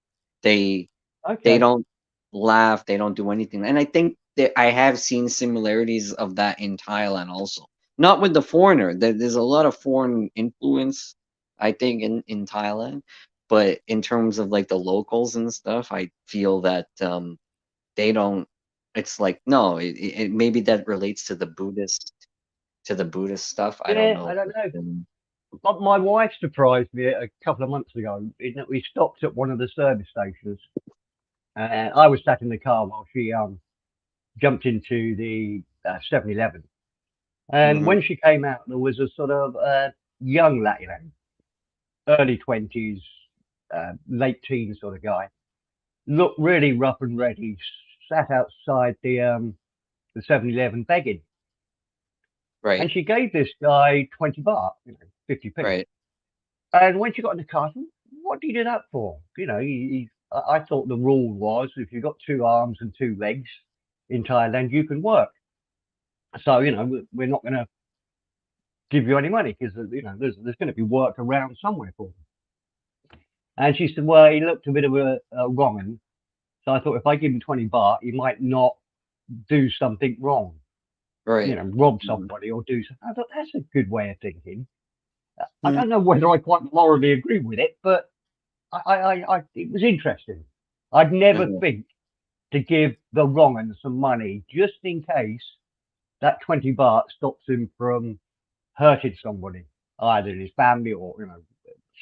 They Okay. don't laugh. They don't do anything. And I think that I have seen similarities of that in Thailand also. Not with the foreigner. There's a lot of foreign influence, I think, in Thailand. But in terms of like the locals and stuff, I feel that they don't. It's like no. Maybe that relates to the Buddhist stuff. I don't Yeah, know. I don't know. Um, But my wife surprised me a couple of months ago in that we stopped at one of the service stations, and I was sat in the car while she jumped into the 7-Eleven. And mhm. when she came out, there was a sort of young lady, early 20s, late teens sort of guy, looked really rough and ready, sat outside the 7-Eleven begging. Right, And she gave this guy 20 baht, 50p. right. And when she got in the car, I said, what do you do that for? I thought the rule was if you've got 2 arms and 2 legs in Thailand, you can work. So, we're not going to give you any money because, there's going to be work around somewhere for them. And she said, well, he looked a bit of a wrong 'un. So I thought if I give him 20 baht, he might not do something wrong, Right. rob Mhm. somebody or do something. I thought that's a good way of thinking. I Mm. don't know whether I quite morally agree with it, but it was interesting. I'd never Mhm. think to give the wrong 'un some money just in case that 20 baht stops him from hurting somebody, either in his family or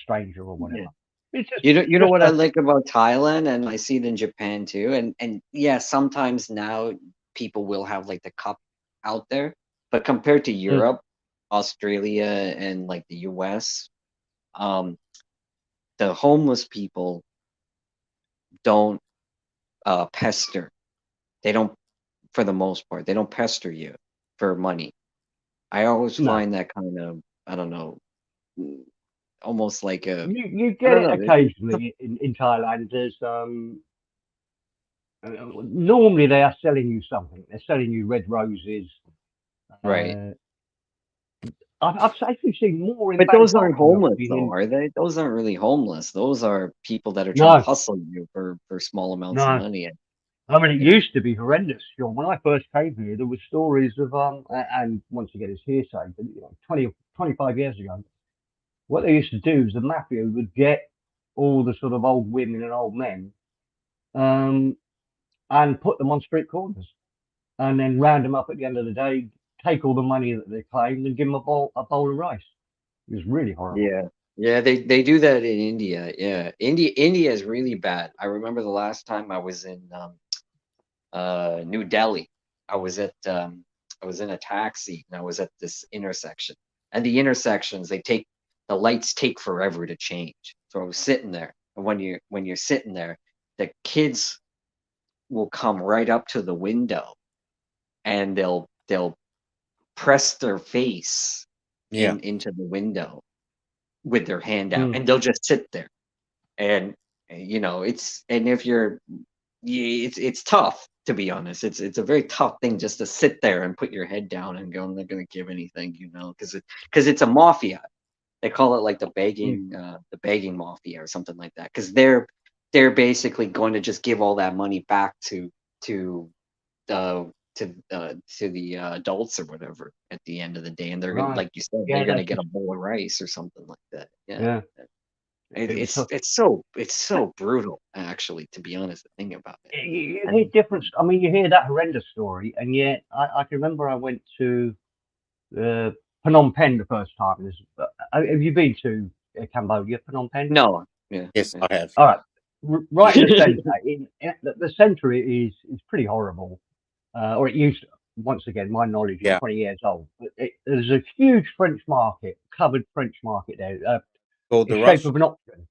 stranger or Yeah. whatever. It's just You know just what I a like about Thailand, and I see it in Japan too, and yeah, sometimes now people will have like the cup out there, but compared to mm, Europe, Australia, and like the US, um, the homeless people don't pester. They don't, for the most part, they don't pester you for money. I always no. find that kind of, I don't know, mm, almost like a, You I get don't it know. occasionally in Thailand. There's normally they are selling you something. They're selling you red roses. Right. Uh, I've actually seen more in But those Bangkok aren't than I've homeless seen though, in. are they? Those aren't really homeless. Those are people that are trying to No, hustle you for small amounts of no. money. I mean, it Yeah. used to be horrendous, Sean. When I first came here, there were stories of and once again, it's hearsay, but 25 years ago, what they used to do is the mafia would get all the sort of old women and old men, um, and put them on street corners, and then round them up at the end of the day, take all the money that they claimed, and give them a bowl of rice. It was really horrible. Yeah. Yeah, they do that in India. Yeah. India is really bad. I remember the last time I was in New Delhi. I was at I was in a taxi and I was at this intersection. And the intersections, the lights take forever to change. So I was sitting there. And when you're sitting there, the kids will come right up to the window and they'll press their face Yeah. into the window with their hand out Mm. and they'll just sit there. And it's, and if you're, it's tough, to be honest. It's a very tough thing just to sit there and put your head down and go, I'm not going to give anything, because it's a mafia. They call it like Mm. the begging mafia or something like that, because they're basically going to just give all that money back to uh to the adults or whatever at the end of the day, and they're gonna, Right. like you said, they're Yeah, gonna that's get a just bowl of rice or something like that. Yeah. yeah. It, It was it's tough. it's so it's so brutal, actually, to be honest, the thing about it. You hear And different. I mean, you hear that horrendous story, and yet I can remember I went to uh, Phnom Penh the first time. Have you been to Cambodia, Phnom Penh? no, yeah, Yes, yeah. I have. All right, right in the centre. The centre is pretty horrible, or it used. Once again, my knowledge is Yeah. 20 years old. But there's a huge French market, covered French market there, Called in the shape Rush. of an octagon.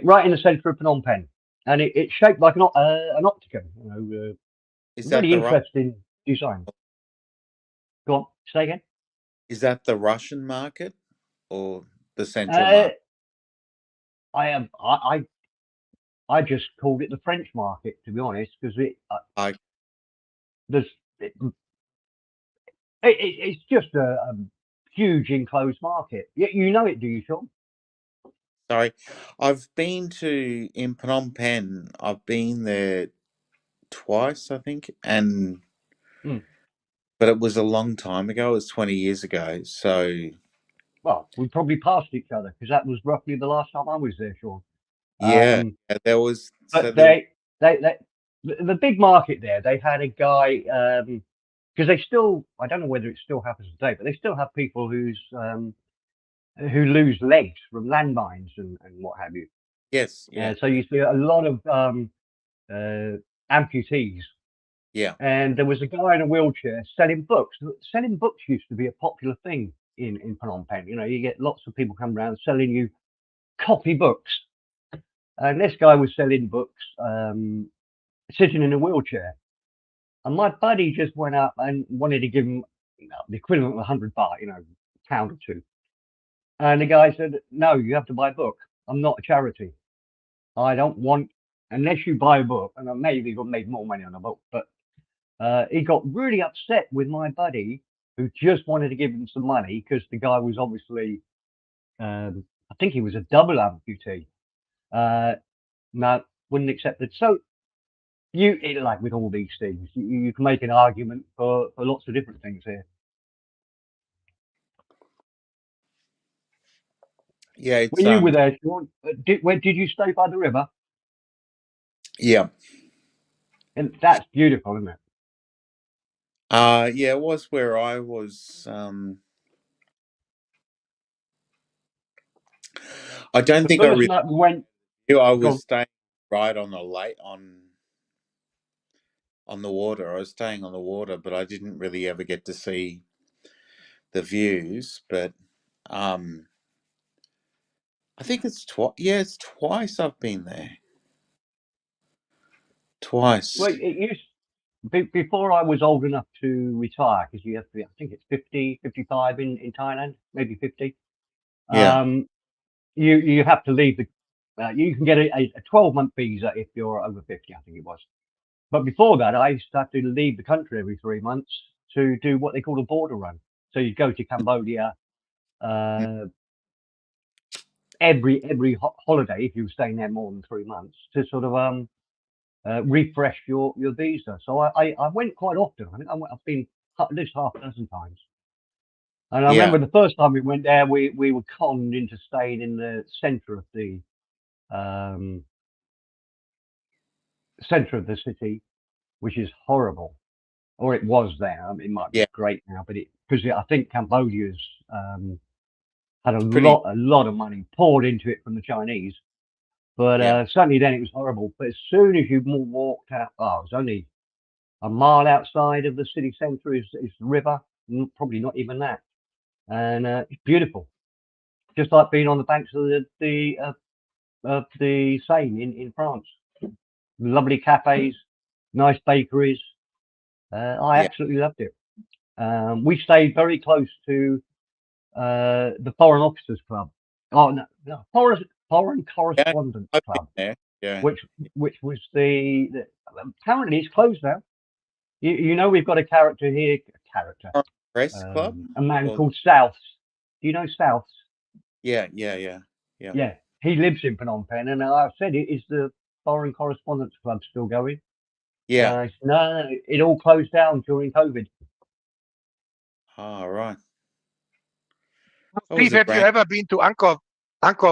Right in the centre of Phnom Penh, and it's shaped like an octagon. Is that Really the Rush? interesting design. Go on, say again. Is that the Russian market or the Central Uh, market? I am. I just called it the French market, to be honest, because I there's it's just a huge enclosed market. You know it, do you, Sean? Sorry, I've been in Phnom Penh. I've been there twice, I think, and Hmm. but it was a long time ago. It was 20 years ago. So Well, we probably passed each other because that was roughly the last time I was there, Sean. yeah, there was. So But there. the big market there, they had a guy, because they still, I don't know whether it still happens today, but they still have people who lose legs from landmines and what have you. Yes. Yeah. So you see a lot of amputees. Yeah. And there was a guy in a wheelchair selling books. Selling books used to be a popular thing in Phnom Penh. You know, you get lots of people come around selling you copy books. And this guy was selling books, sitting in a wheelchair. And my buddy just went up and wanted to give him, the equivalent of 100 baht, £1 or two. And the guy said, "No, you have to buy a book. I'm not a charity. I don't want, unless you buy a book." And I maybe got made more money on a book, but he got really upset with my buddy, who just wanted to give him some money because the guy was obviously, I think he was a double amputee. No, wouldn't accept it. So like with all these things, you can make an argument for lots of different things here. Yeah. It's When you were there, Sean, did you stay by the river? Yeah. And that's beautiful, isn't it? Yeah. It was where I was. I don't The think I first really night we went, knew. I go was on. staying right on the lake on the water. I was staying on the water, but I didn't really ever get to see the views. But I think it's twice. Yeah, it's twice I've been there. Twice. Well, it used before I was old enough to retire, because you have to be, I think it's 50, 55 in Thailand, maybe 50. Yeah. You have to leave you can get a 12-month visa if you're over 50, I think it was. But before that, I used to have to leave the country every 3 months to do what they call a border run. So you go to Cambodia every holiday if you were staying there more than 3 months to sort of refresh your visa. So I went quite often. I think I've been at least half a dozen times. And I remember the first time we went there, we were conned into staying in the centre of the city, which is horrible, or it was there. I mean, it might be Yeah. great now, but because I think Cambodia's had a pretty. lot of money poured into it from the Chinese. But Yeah. certainly then it was horrible. But as soon as you walked out, it was only a mile outside of the city centre is the river, probably not even that, and it's beautiful, just like being on the banks of the Seine in France. Lovely cafes, nice bakeries. I Yeah. absolutely loved it. We stayed very close to the Foreign Officers Club. Oh no, Foreign Correspondents I've Club, been there. Yeah. which was the apparently it's closed now. You know, we've got a character here, Press Club. a man Or, called Souths. Do you know Souths? yeah. Yeah, he lives in Phnom Penh, and I've said, "Is the Foreign Correspondents Club still going?" Yeah. No, it all closed down during COVID. Oh, right. That was Steve, a have you grand. ever been to Angkor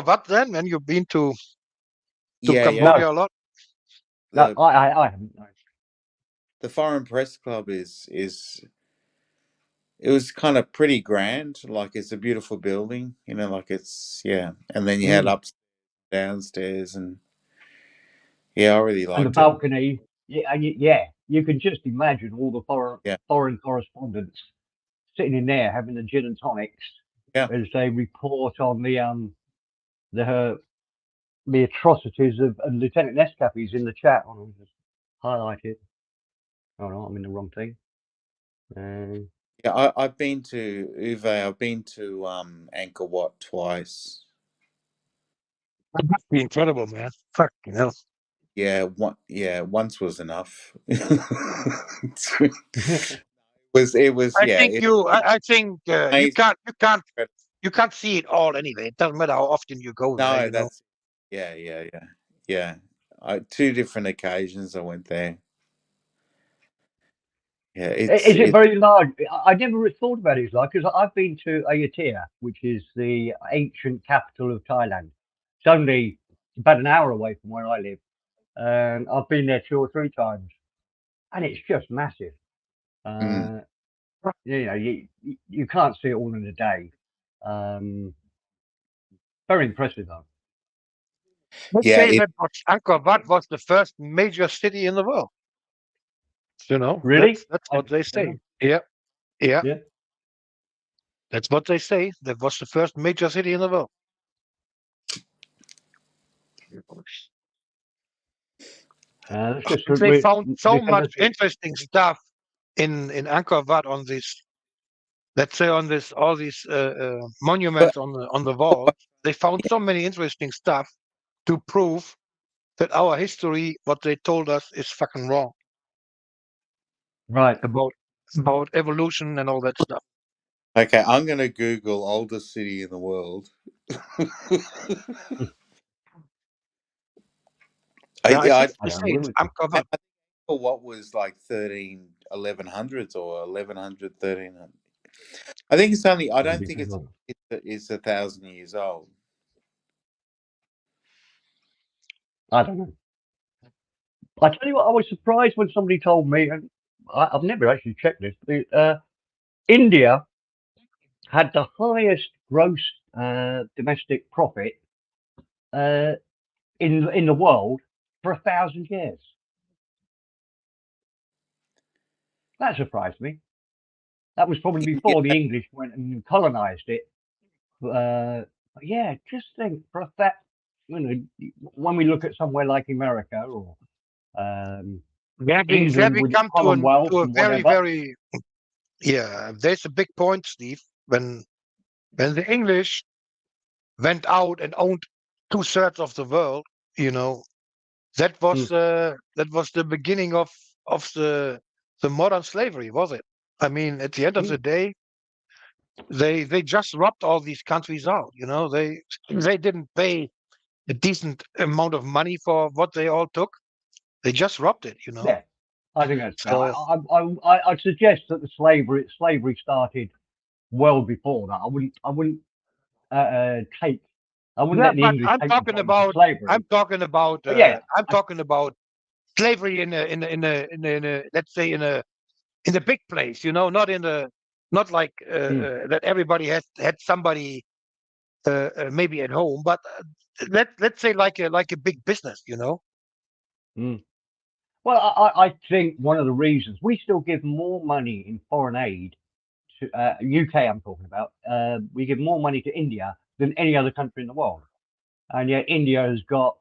Wat then? When you've been to Yeah. Cambodia a lot? No, The I haven't. No. the Foreign Press Club is it was kind of pretty grand. Like it's a beautiful building, like it's and then you had upstairs, downstairs, and I really And the liked it. balcony, yeah, you can just imagine all the Yeah. foreign correspondents sitting in there having the gin and tonics Yeah. as they report on the atrocities of Lieutenant Nescapi's in the chat. I'll just highlight it. Oh no, I'm in the wrong thing. Yeah, I've been to Uve. I've been to Angkor Wat twice. That must be incredible, man. Fucking hell. Yeah, once was enough. It It was. I Yeah. think It, I think amazing. you can't see it all anyway. It doesn't matter how often you go there. No, You know. that's. Yeah. Two different occasions I went there. Yeah, Is it very large? I never thought about it as large because I've been to Ayutthaya, which is the ancient capital of Thailand. It's only about an hour away from where I live, and I've been there 2 or 3 times, and it's just massive. Mm. You know, you can't see it all in a day. Very impressive though. Let's Yeah. say that Angkor Wat was the first major city in the world. You know, Really? that's what they say. Yeah, yeah, Yeah. that's what they say. That was the first major city in the world. That's just They found so much misunderstood. interesting stuff in Angkor Wat on this. Let's say on this all these monuments on the wall. They found so many interesting stuff to prove that our history, what they told us, is fucking wrong Right. about evolution and all that stuff. Okay, I'm going to Google oldest city in the world. Yeah, I I think I they don't say agree it's with you. Angkor Wat. what was like 1100s or 1100, 1300. I think it's only. I don't think it's 1,000 years old. I don't know. I tell you what, I was surprised when somebody told me, and I've never actually checked this. India had the highest gross domestic profit in the world for 1,000 years. That surprised me. That was probably before the English went and colonized it. But yeah, just think for a fact, you know, when we look at somewhere like America or Yeah, England we with its come Commonwealth to a and very, whatever. very yeah. There's a big point, Steve. When the English went out and owned 2/3 of the world, you know, that was the beginning of the modern slavery, was it? I mean, at the end of the day, they just robbed all these countries out. You know, they didn't pay a decent amount of money for what they all took. They just robbed it. You know. Yeah, I think that's fair. So I'd suggest that the slavery started well before that. I wouldn't take. I wouldn't yeah, let the but English take the blame for slavery. But yeah, I'm talking about slavery in a let's say in a big place, you know, not like that everybody has had somebody maybe at home, but let's say like a big business, you know. Well, I think one of the reasons we still give more money in foreign aid to UK, I'm talking about. We give more money to India than any other country in the world, and yet India has got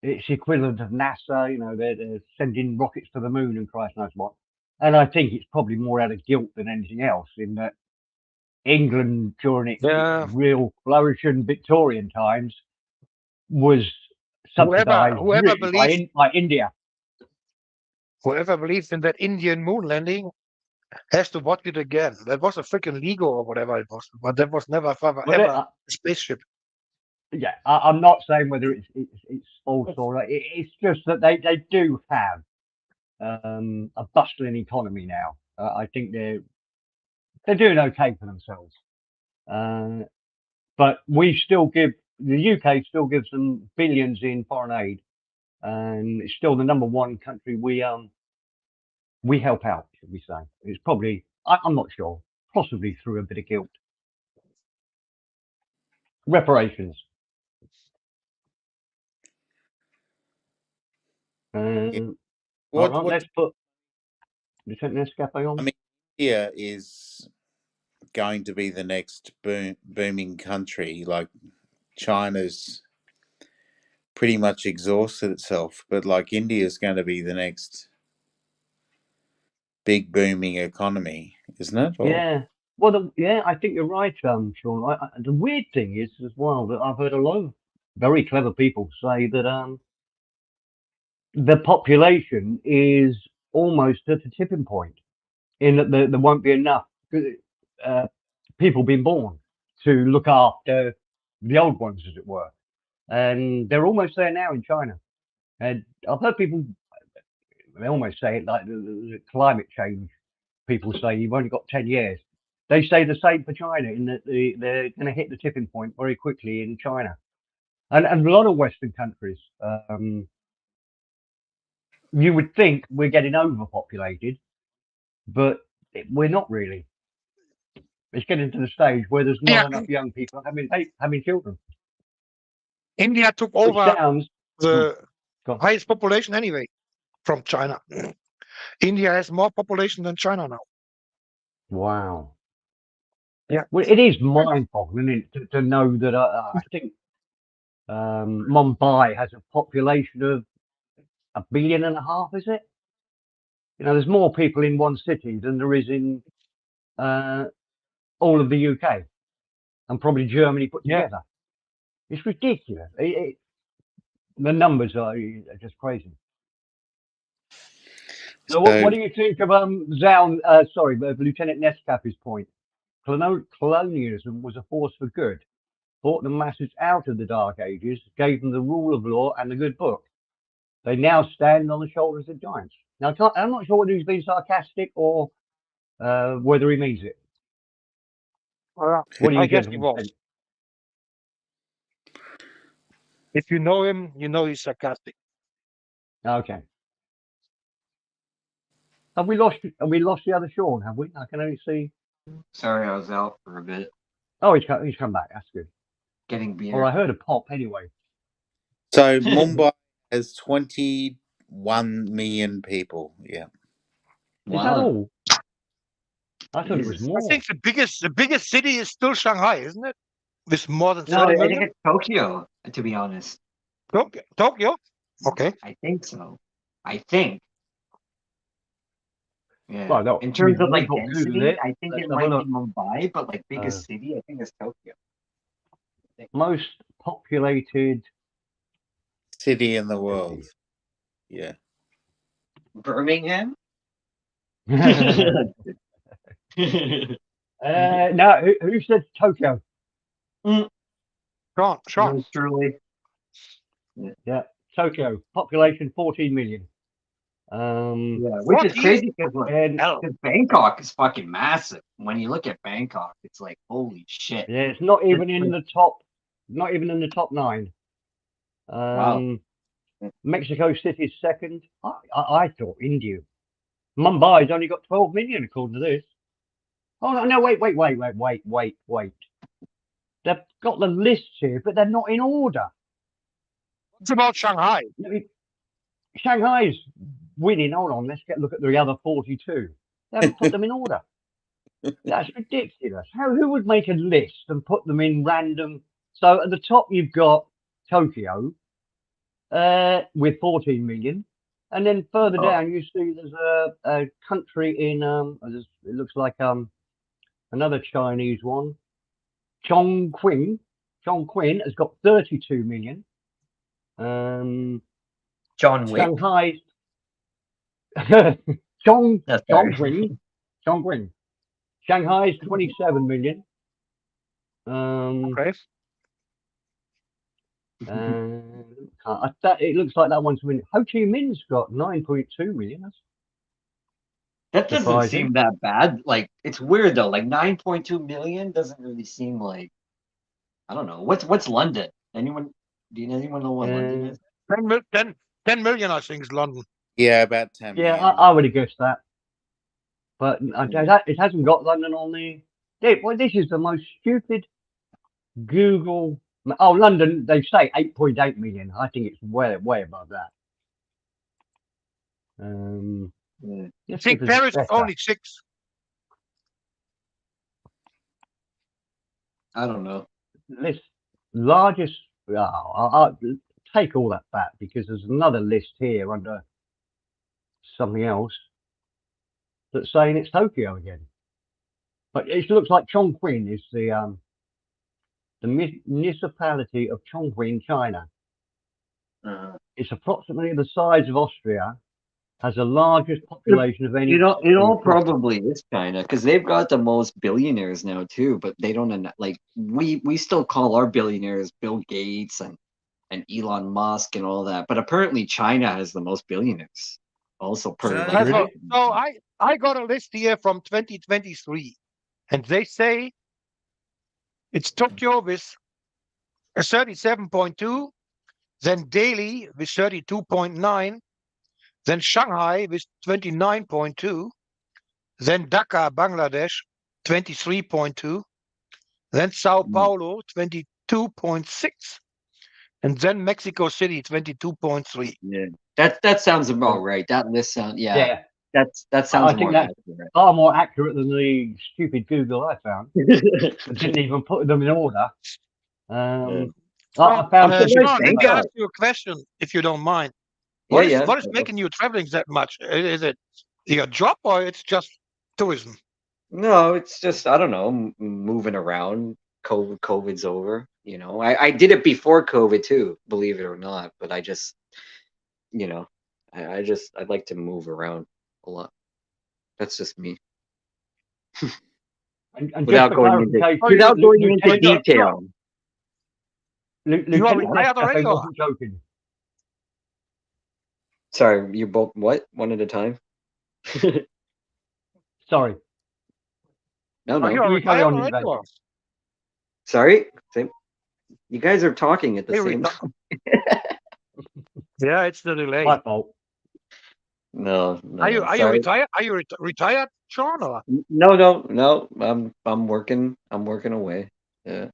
its equivalent of NASA. You know, they're sending rockets to the moon and Christ knows what. And I think it's probably more out of guilt than anything else, in that England during its Yeah. real flourishing Victorian times was subsidized Whoever really believes by India. whoever believes in that Indian moon landing has to watch it again. That was a freaking Lego or whatever it was, but that was never ever a spaceship. Yeah, I'm not saying whether it's false or not. It's just that they do have a bustling economy now. I think they're doing okay for themselves. But we still give, the UK still gives them billions in foreign aid, and it's still the #1 country we help out, should we say? It's probably, I'm not sure, possibly through a bit of guilt. Reparations. Let's put Lieutenant Escape on. I mean, India is going to be the next booming country. Like China's pretty much exhausted itself, but like India is going to be the next big booming economy, isn't it? Or... Yeah. Well, yeah, I think you're right, Sean. The weird thing is as well that I've heard a lot of very clever people say that the population is almost at a tipping point, in that there won't be enough people being born to look after the old ones, as it were. And they're almost there now in China. And I've heard people, they almost say it like the climate change. People say you've only got 10 years. They say the same for China, in that they're going to hit the tipping point very quickly in China. And a lot of Western countries, you would think we're getting overpopulated, but we're not really. It's getting to the stage where there's not Yeah, enough young people having children. India took Which over sounds, the go on. highest population anyway from China. India has more population than China now. Wow. Yeah. Well, it is mind-boggling to know that I think Mumbai has a population of 1.5 billion, is it? You know, there's more people in one city than there is in all of the UK and probably Germany put Yeah. together. It's ridiculous. The numbers are just crazy. So what do you think of Lieutenant Nescapi's point? Colonialism was a force for good, brought the masses out of the Dark Ages, gave them the rule of law and the good book. They now stand on the shoulders of giants. Now, I'm not sure whether he's being sarcastic or whether he means it. What do you I guess he gentlemen was. think? If you know him, you know he's sarcastic. Okay. Have we lost the other Sean? Have we? I can only see. Sorry, I was out for a bit Oh, he's come back. That's good. getting beer. Or I heard a pop anyway. So Mumbai has 21 million people. Yeah. Is that all? I thought it was Jesus. more. I think the biggest city is still Shanghai, isn't it? With more than No, 30 I million. think it's Tokyo, to be honest. Tokyo. Okay. I think so. I think. Yeah. Well, no, In terms of we've like got Google density, it. I think Let's it have a might be look. Mumbai, but like biggest city, I think it's Tokyo. Most populated City in the world. Yeah. Birmingham? No, who said Tokyo? Sean. Yours truly. Yeah, Tokyo. Population 14 million. Yeah, which is 14? crazy because And Bangkok is fucking massive. When you look at Bangkok, it's like holy shit. yeah, it's not even in the top. Not even in the top 9. Wow. Mexico City is second. I thought India. Mumbai's only got 12 million according to this. Oh no! Wait. They've got the lists here, but they're not in order. What's about Shanghai? Shanghai's winning. Hold on, let's look at the other 42. They haven't put them in order. That's ridiculous. Who would make a list and put them in random? So at the top you've got Tokyo with 14 million, and then further down you see there's a country in it looks like another Chinese one. Chongqing has got 32 million. John Wick. Shanghai's Chongqing. Shanghai's 27 million. Okay. It looks like that one's winning. Ho Chi Minh's got 9.2 million. That doesn't surprising. seem that bad. Like it's weird though. Like 9.2 million doesn't really seem like I don't know. What's London? Anyone know what London is? 10 million, I think, is London. Yeah, about 10 Yeah, million. I would have guessed that. But it hasn't got London on the. Well, this is the most stupid Google. Oh, London, they say 8.8 million. I think it's way above that. I think Paris is only 6. I don't know. List largest. I'll take all that back because there's another list here under something else that's saying it's Tokyo again. But it looks like Chongqing is the municipality of Chongqing, China. It's approximately the size of Austria has the largest population of any. It all in France. probably is China because they've got the most billionaires now too, but they don't like we still call our billionaires Bill Gates and Elon Musk and all that, but apparently China has the most billionaires. Also per China? like So, Really? so I got a list here from 2023, and they say it's Tokyo with a 37.2, then Delhi with 32.9, then Shanghai with 29.2, then Dhaka, Bangladesh, 23.2, then Sao Mm. Paulo, 22.6, and then Mexico City, 22.3. Yeah, that sounds about right. That list sound Yeah, that I sounds think more that's accurate. far more accurate than the stupid Google I found. I didn't even put them in order. Yeah. I found I'm some surprised Sean, let me Bangkok. ask you a question, if you don't mind. Yeah, What is yeah. making you traveling that much? Is it your job or it's just tourism? No, it's just I don't know, moving around. COVID's over. You know, I did it before COVID too, believe it or not. But I just, you know, I'd like to move around a lot. That's just me, And just without for going into clarification, Oh, you, into Lieutenant, detail. you are Lieutenant retired already, Nescafe or? wasn't joking. Sorry, you both what? One at a time? Sorry. No, Oh, you no. are You carry retired on, already, Invent. or? Sorry. You guys are talking at the Hey, same time. Yeah, it's the delay. My fault. No, Are you sorry. retired? Are you retired, Sean? Or? No. I'm working. I'm working away. Yeah.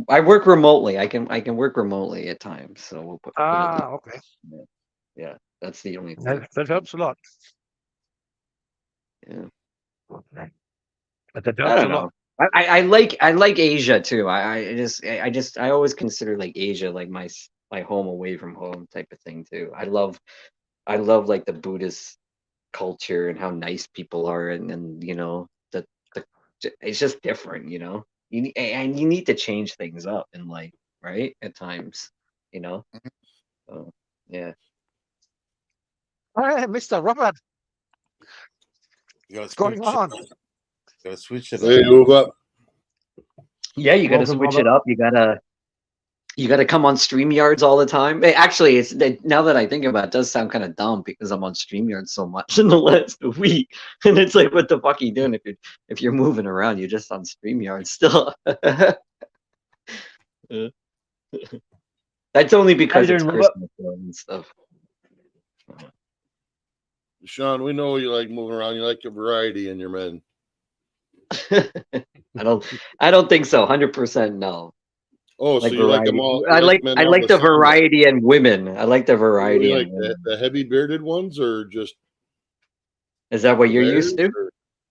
I work remotely. I can work remotely at times. So we'll put it that Okay. way. Yeah. That's the only thing. That helps a lot. Yeah. But that I helps a don't lot. know. I like Asia too. I always consider like Asia like my home away from home type of thing too. I love like the Buddhist culture and how nice people are and you know the it's just different, you know. And you need to change things up in life, right? At times, you know. So yeah. Hey, Mr. Robert, You gotta what's going switch. on? Gotta switch it up. Hey, move up. Yeah, you got to Welcome, switch Robert. it up. You got to come on StreamYards all the time. Actually, now that I think about it, it does sound kind of dumb because I'm on StreamYards so much in the last week, and it's like, what the fuck are you doing if you're moving around? You're just on StreamYards still. That's only How you because it's doing, Robert? Christmas though and stuff. Sean, we know you like moving around. You like your variety in your men. I don't think so. 100% no. Oh, Like so you like them variety. all? I You like men I all like the same, like, variety in women. I like the what do variety you in like women. the heavy bearded ones or just Is that what the you're used bears? to? Or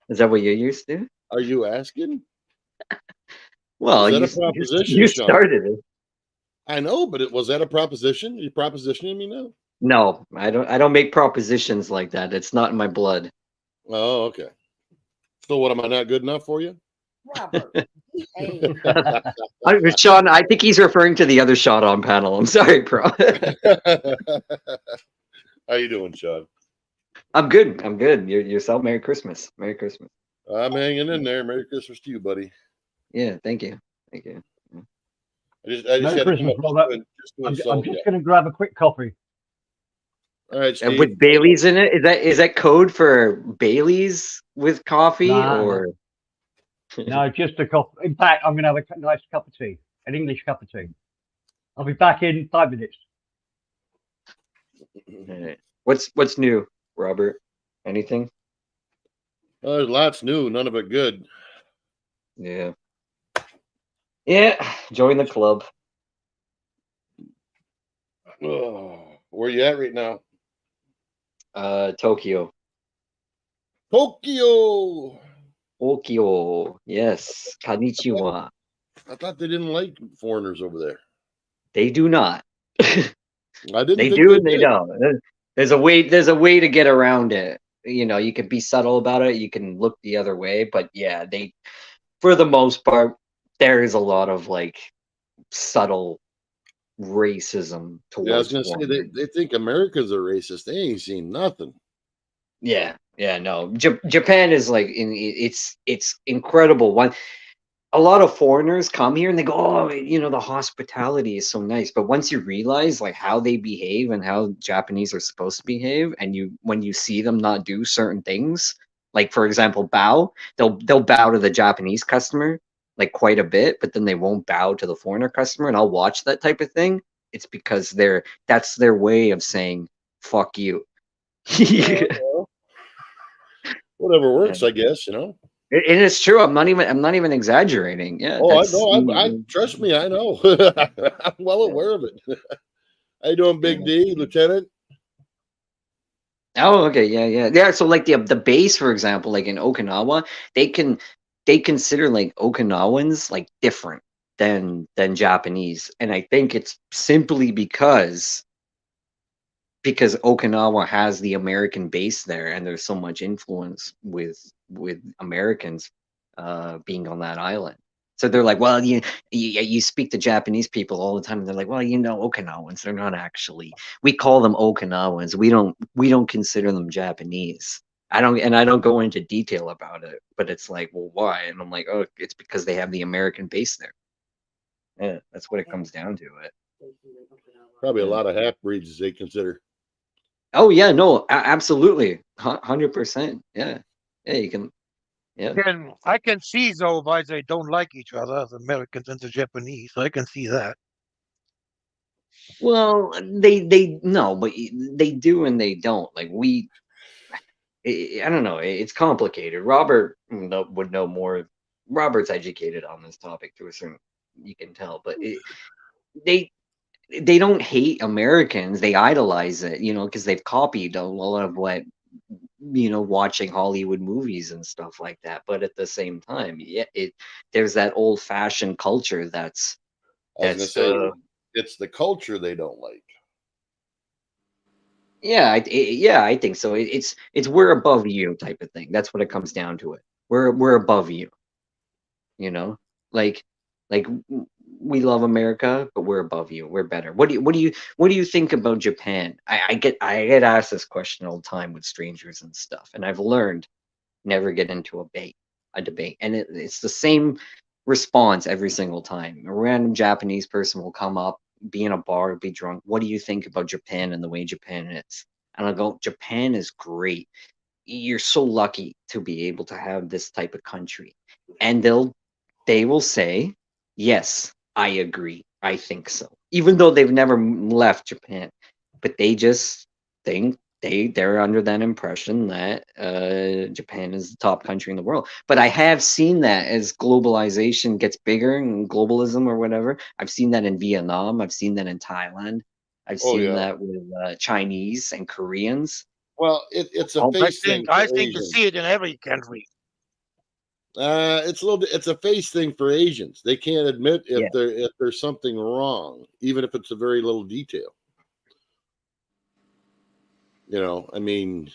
Is that what you're used to? are you asking? Well, Was that you a proposition, you Sean? started it. I know, but was that a proposition? You propositioning me now? No, I don't make propositions like that. It's not in my blood. Oh, okay. So what, am I not good enough for you? Robert, behave. Sean, I think he's referring to the other shot on panel. I'm sorry, bro. How you doing, Sean? I'm good. I'm good. Yourself. Merry Christmas. Merry Christmas. I'm hanging in there. Merry Christmas to you, buddy. Yeah, thank you. Thank you. I just Merry had to come Christmas, up Robert. just to I'm insult just you. going to grab a quick coffee. All right, And Steve. with Bailey's in it, is that code for Bailey's with coffee Nah, or? no, just a coffee. In fact, I'm going to have a nice cup of tea, an English cup of tea. I'll be back in 5 minutes. Alright. What's new, Robert? Anything? There's lots new, none of it good. Yeah. Yeah. Join the club. Oh, where you at right now? Tokyo. Tokyo. Tokyo. Yes. Konnichiwa. I thought they didn't like foreigners over there. They do not. I didn't They think do they and they did. don't. There's a way to get around it. You know, you can be subtle about it. You can look the other way, but yeah, for the most part, there is a lot of like subtle racism Yeah, I was towards gonna say foreigners. they think Americans are racist. They ain't seen nothing. Yeah, no. Japan is like it's incredible. A lot of foreigners come here and they go, oh, the hospitality is so nice. But once you realize like how they behave and how Japanese are supposed to behave, and when you see them not do certain things, like for example, bow, they'll bow to the Japanese customer like quite a bit, but then they won't bow to the foreigner customer. And I'll watch that type of thing. It's because that's their way of saying fuck you. Well, whatever works, I guess. And it's true. I'm not even exaggerating. Yeah. Oh, I know. I trust me. I know. I'm well aware of it. How you doing, Big D, Lieutenant? Oh, okay. Yeah. So like the base, for example, like in Okinawa, they consider like Okinawans like different than Japanese, and I think it's simply because Okinawa has the American base there, and there's so much influence with Americans being on that island. So they're like, well, you speak to Japanese people all the time, and they're like, well, Okinawans, they're not actually. We call them Okinawans. We don't consider them Japanese. I don't go into detail about it, but it's like, well, why? And I'm like, oh, it's because they have the American base there. Yeah, that's what it comes down to. It. Probably a lot of half breeds they consider. Oh yeah, no, absolutely, 100%. Yeah, you can. Yeah, I can see though why they don't like each other, the Americans and the Japanese. I can see that. well, they no, but they do and they don't. Like I don't know. It's complicated. Robert would know more. Robert's educated on this topic to a certain, you can tell, but they don't hate Americans. They idolize it, because they've copied a lot of what watching Hollywood movies and stuff like that. But at the same time, yeah, there's that old fashioned culture that's I was gonna say it's the culture they don't like. yeah, I think so. It's we're above you type of thing. That's what it comes down to. It we're above you. Like we love America, but we're above you. We're better. What do you think about Japan? I get asked this question all the time with strangers and stuff, and I've learned never get into a debate, and it's the same response every single time. A random Japanese person will come up, be in a bar, be drunk. What do you think about Japan and the way Japan is? And I'll go, Japan is great. You're so lucky to be able to have this type of country. And they will say, yes, I agree. I think so. Even though they've never left Japan, but they just think they're under that impression that Japan is the top country in the world. But I have seen that as globalization gets bigger and globalism or whatever. I've seen that in Vietnam. I've seen that in Thailand. I've seen that with Chinese and Koreans. Well, it's a face thing. I think you see it in every country. It's a face thing for Asians. They can't admit if there's something wrong, even if it's a very little detail. I mean,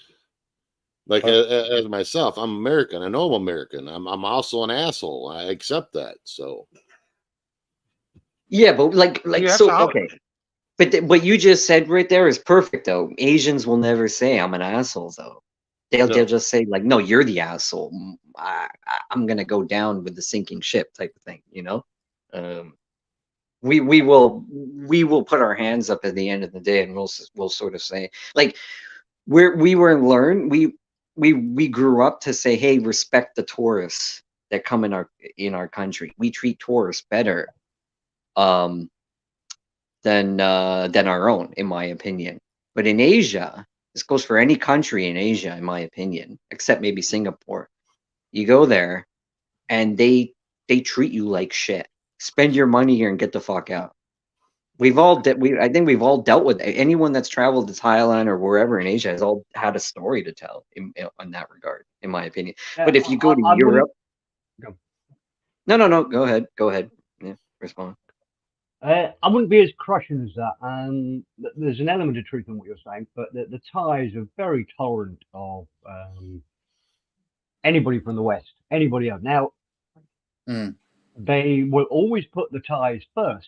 like as myself, I'm American. I know I'm American. I'm also an asshole. I accept that. So yeah, but like so okay. But what you just said right there is perfect though. Asians will never say I'm an asshole though. They'll just say like, no, you're the asshole. I'm gonna go down with the sinking ship type of thing. We will put our hands up at the end of the day, and we'll sort of say like we grew up to say, hey, respect the tourists that come in our country. We treat tourists better than our own, in my opinion. But in Asia, this goes for any country in Asia, in my opinion, except maybe Singapore. You go there, and they treat you like shit. Spend your money here and get the fuck out. I think we've all dealt with it. Anyone that's traveled to Thailand or wherever in Asia has all had a story to tell in that regard, in my opinion. But if you go to Europe, no, go ahead. Yeah, respond. I wouldn't be as crushing as that. There's an element of truth in what you're saying, but the Thais are very tolerant of anybody from the West, anybody else. Now, they will always put the Thais first.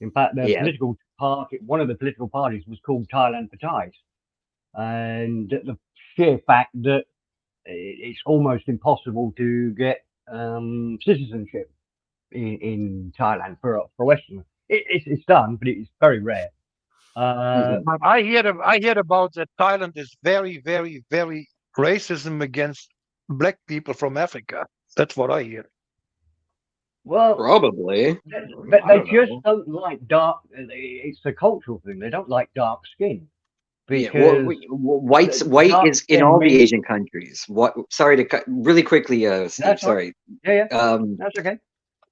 In fact, their political party, one of the political parties was called Thailand for Thais. And the sheer fact that it's almost impossible to get citizenship in Thailand for Westerners. It's done, but it's very rare. But I hear about that Thailand is very, very, very racism against black people from Africa. That's what I hear. Well, Probably. but I they don't just know. don't like dark. It's a cultural thing. They don't like dark skin Yeah, well, because white dark is in skin all the means Asian countries. What? Sorry to cut really quickly, Steve. that's all right. Sorry. Yeah, Um, that's okay.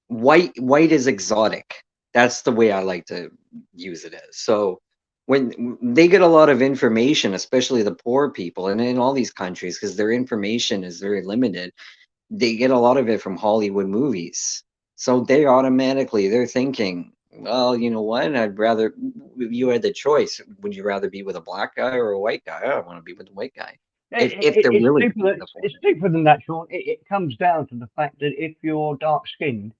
white is exotic. That's the way I like to use it as. So when they get a lot of information, especially the poor people, and in all these countries, because their information is very limited, they get a lot of it from Hollywood movies. So they're thinking, well, you know what? I'd rather you had the choice. Would you rather be with a black guy or a white guy? I want to be with the white guy. If they're It's willing to deeper be the it's deeper than that, Sean. It comes down to the fact that if you're dark skinned,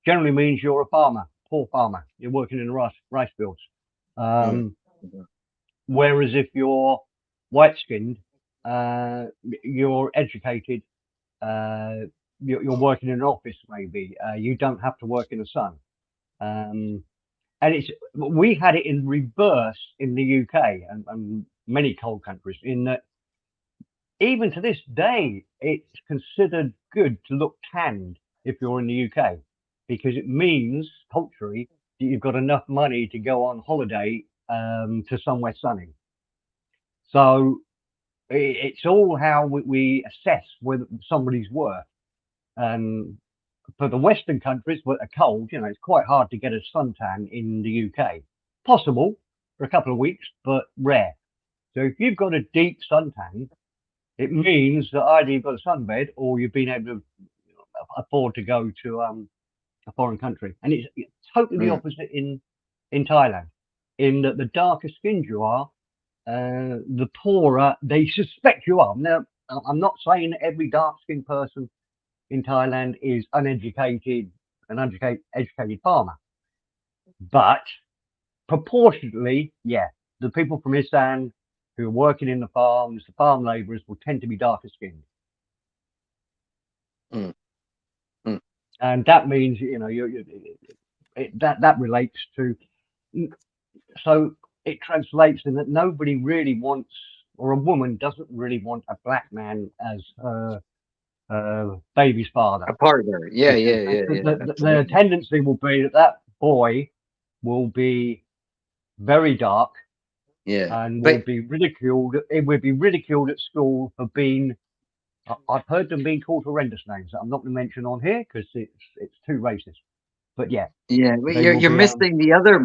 generally means you're a farmer, poor farmer. You're working in the rice fields. Whereas if you're white skinned, you're educated, you're working in an office maybe. You don't have to work in the sun. And we had it in reverse in the UK and many cold countries, in that even to this day it's considered good to look tanned if you're in the UK, because it means culturally that you've got enough money to go on holiday to somewhere sunny. So it's all how we assess whether somebody's worth. And for the Western countries that are cold, it's quite hard to get a suntan in the UK. Possible for a couple of weeks, but rare. So if you've got a deep suntan, it means that either you've got a sunbed or you've been able to afford to go to a foreign country. And it's totally the opposite in Thailand, in that the darker skinned you are, the poorer they suspect you are. Now, I'm not saying that every dark skinned person in Thailand is an educated farmer, but proportionately, yeah, the people from Isan who are working in the farms, the farm labourers, will tend to be darker skinned. And that means, that relates to, so it translates in that nobody really wants, or a woman doesn't really want a black man as her baby's father. A partner. Yeah. The tendency will be that boy will be very dark, and will be ridiculed. It would be ridiculed at school for being. I've heard them being called horrendous names that I'm not going to mention on here because it's too racist. But yeah, but you're missing the other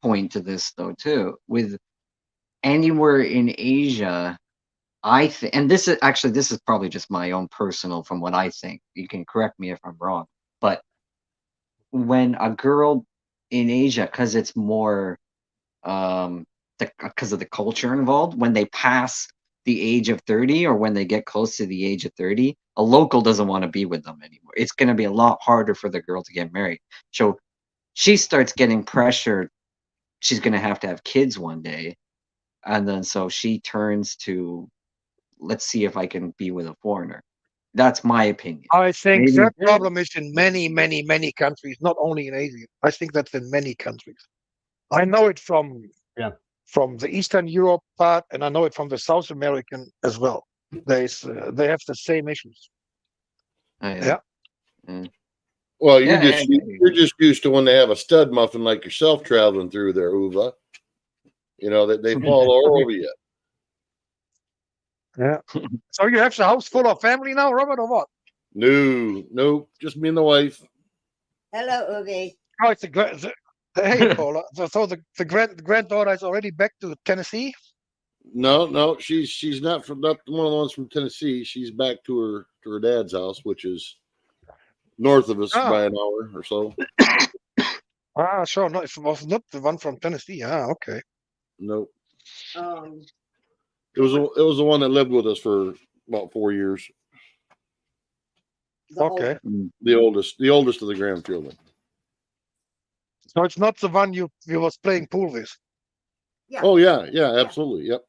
point to this though too. With anywhere in Asia, I think, and this is probably just my own personal from what I think. You can correct me if I'm wrong, but when a girl in Asia, because it's more because of the culture involved, when they pass the age of 30 or when they get close to the age of 30, a local doesn't want to be with them anymore. It's going to be a lot harder for the girl to get married. So she starts getting pressured. She's going to have kids one day. And then so she turns to, let's see if I can be with a foreigner. That's my opinion. I think that problem is in many, many, many countries, not only in Asia. I think that's in many countries. I know it from the Eastern Europe part, and I know it from the South American as well. They have the same issues. Well, you're just used to when they have a stud muffin like yourself traveling through there, Uva. That they fall all over you. Yeah. So you have the house full of family now, Robert, or what? No, just me and the wife. Hello, Ugi. Oh, it's hey, Paula. So the granddaughter is already back to Tennessee. No, she's not one of the ones from Tennessee. She's back to her dad's house, which is north of us by an hour or so. Sure. No, it was not the one from Tennessee. Okay. Nope. It was the one that lived with us for about 4 years. Okay. The oldest of the grandchildren. So it's not the one you was playing pool with. Yeah. Oh yeah, absolutely, yep.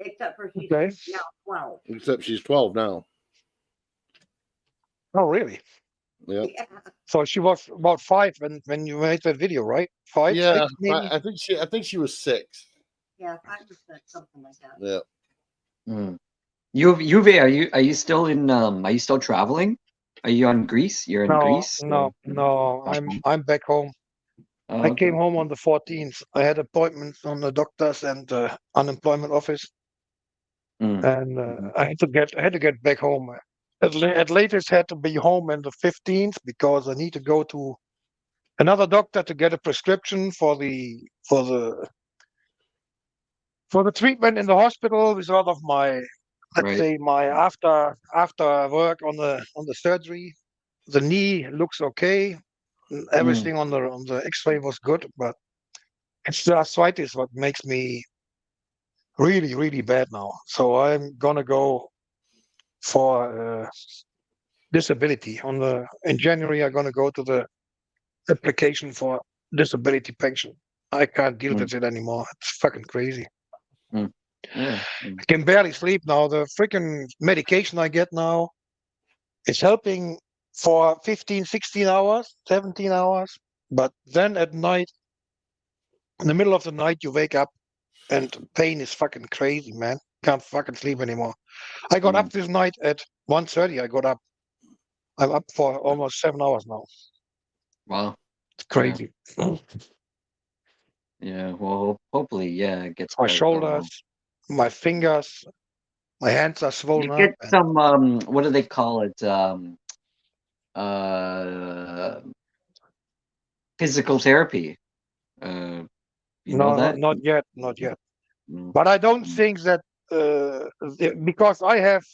except for she's Okay. now 12. Except she's 12 now. Oh, really? Yep. Yeah. So she was about 5 when you made that video, right? 5, Yeah, 6, maybe. I think she was 6. Yeah, 5%, something like that. Yeah. Mm. Uwe, are you still in? Are you still traveling? Are you on Greece? You're in No, Greece? no, no. I'm back home. Oh, I okay. came home on the 14th. I had appointments on the doctors and unemployment office, Mm. and I had to get back home. At latest, had to be home on the 15th because I need to go to another doctor to get a prescription for the treatment in the hospital. Is sort of my, let's Right. say, my after work on the surgery. The knee looks okay. Everything on the X-ray was good, but it's the arthritis what makes me really, really bad now. So I'm gonna go for disability in January. I'm gonna go to the application for disability pension. I can't deal Mm. with it anymore. It's fucking crazy. Yeah. Mm. I can barely sleep now. The freaking medication I get now is helping for 15, 16 hours, 17 hours. But then at night, in the middle of the night, you wake up and pain is fucking crazy, man. Can't fucking sleep anymore. I got up this night at 1:30. I got up. I'm up for almost 7 hours now. Wow. It's crazy. Yeah. Well, hopefully, yeah, it gets My better though. shoulders, my fingers, my hands are You swollen up. get And some what do they call it? Uh, physical therapy. You know no, that? not yet, not yet. Mm. But I don't Mm. think that because I have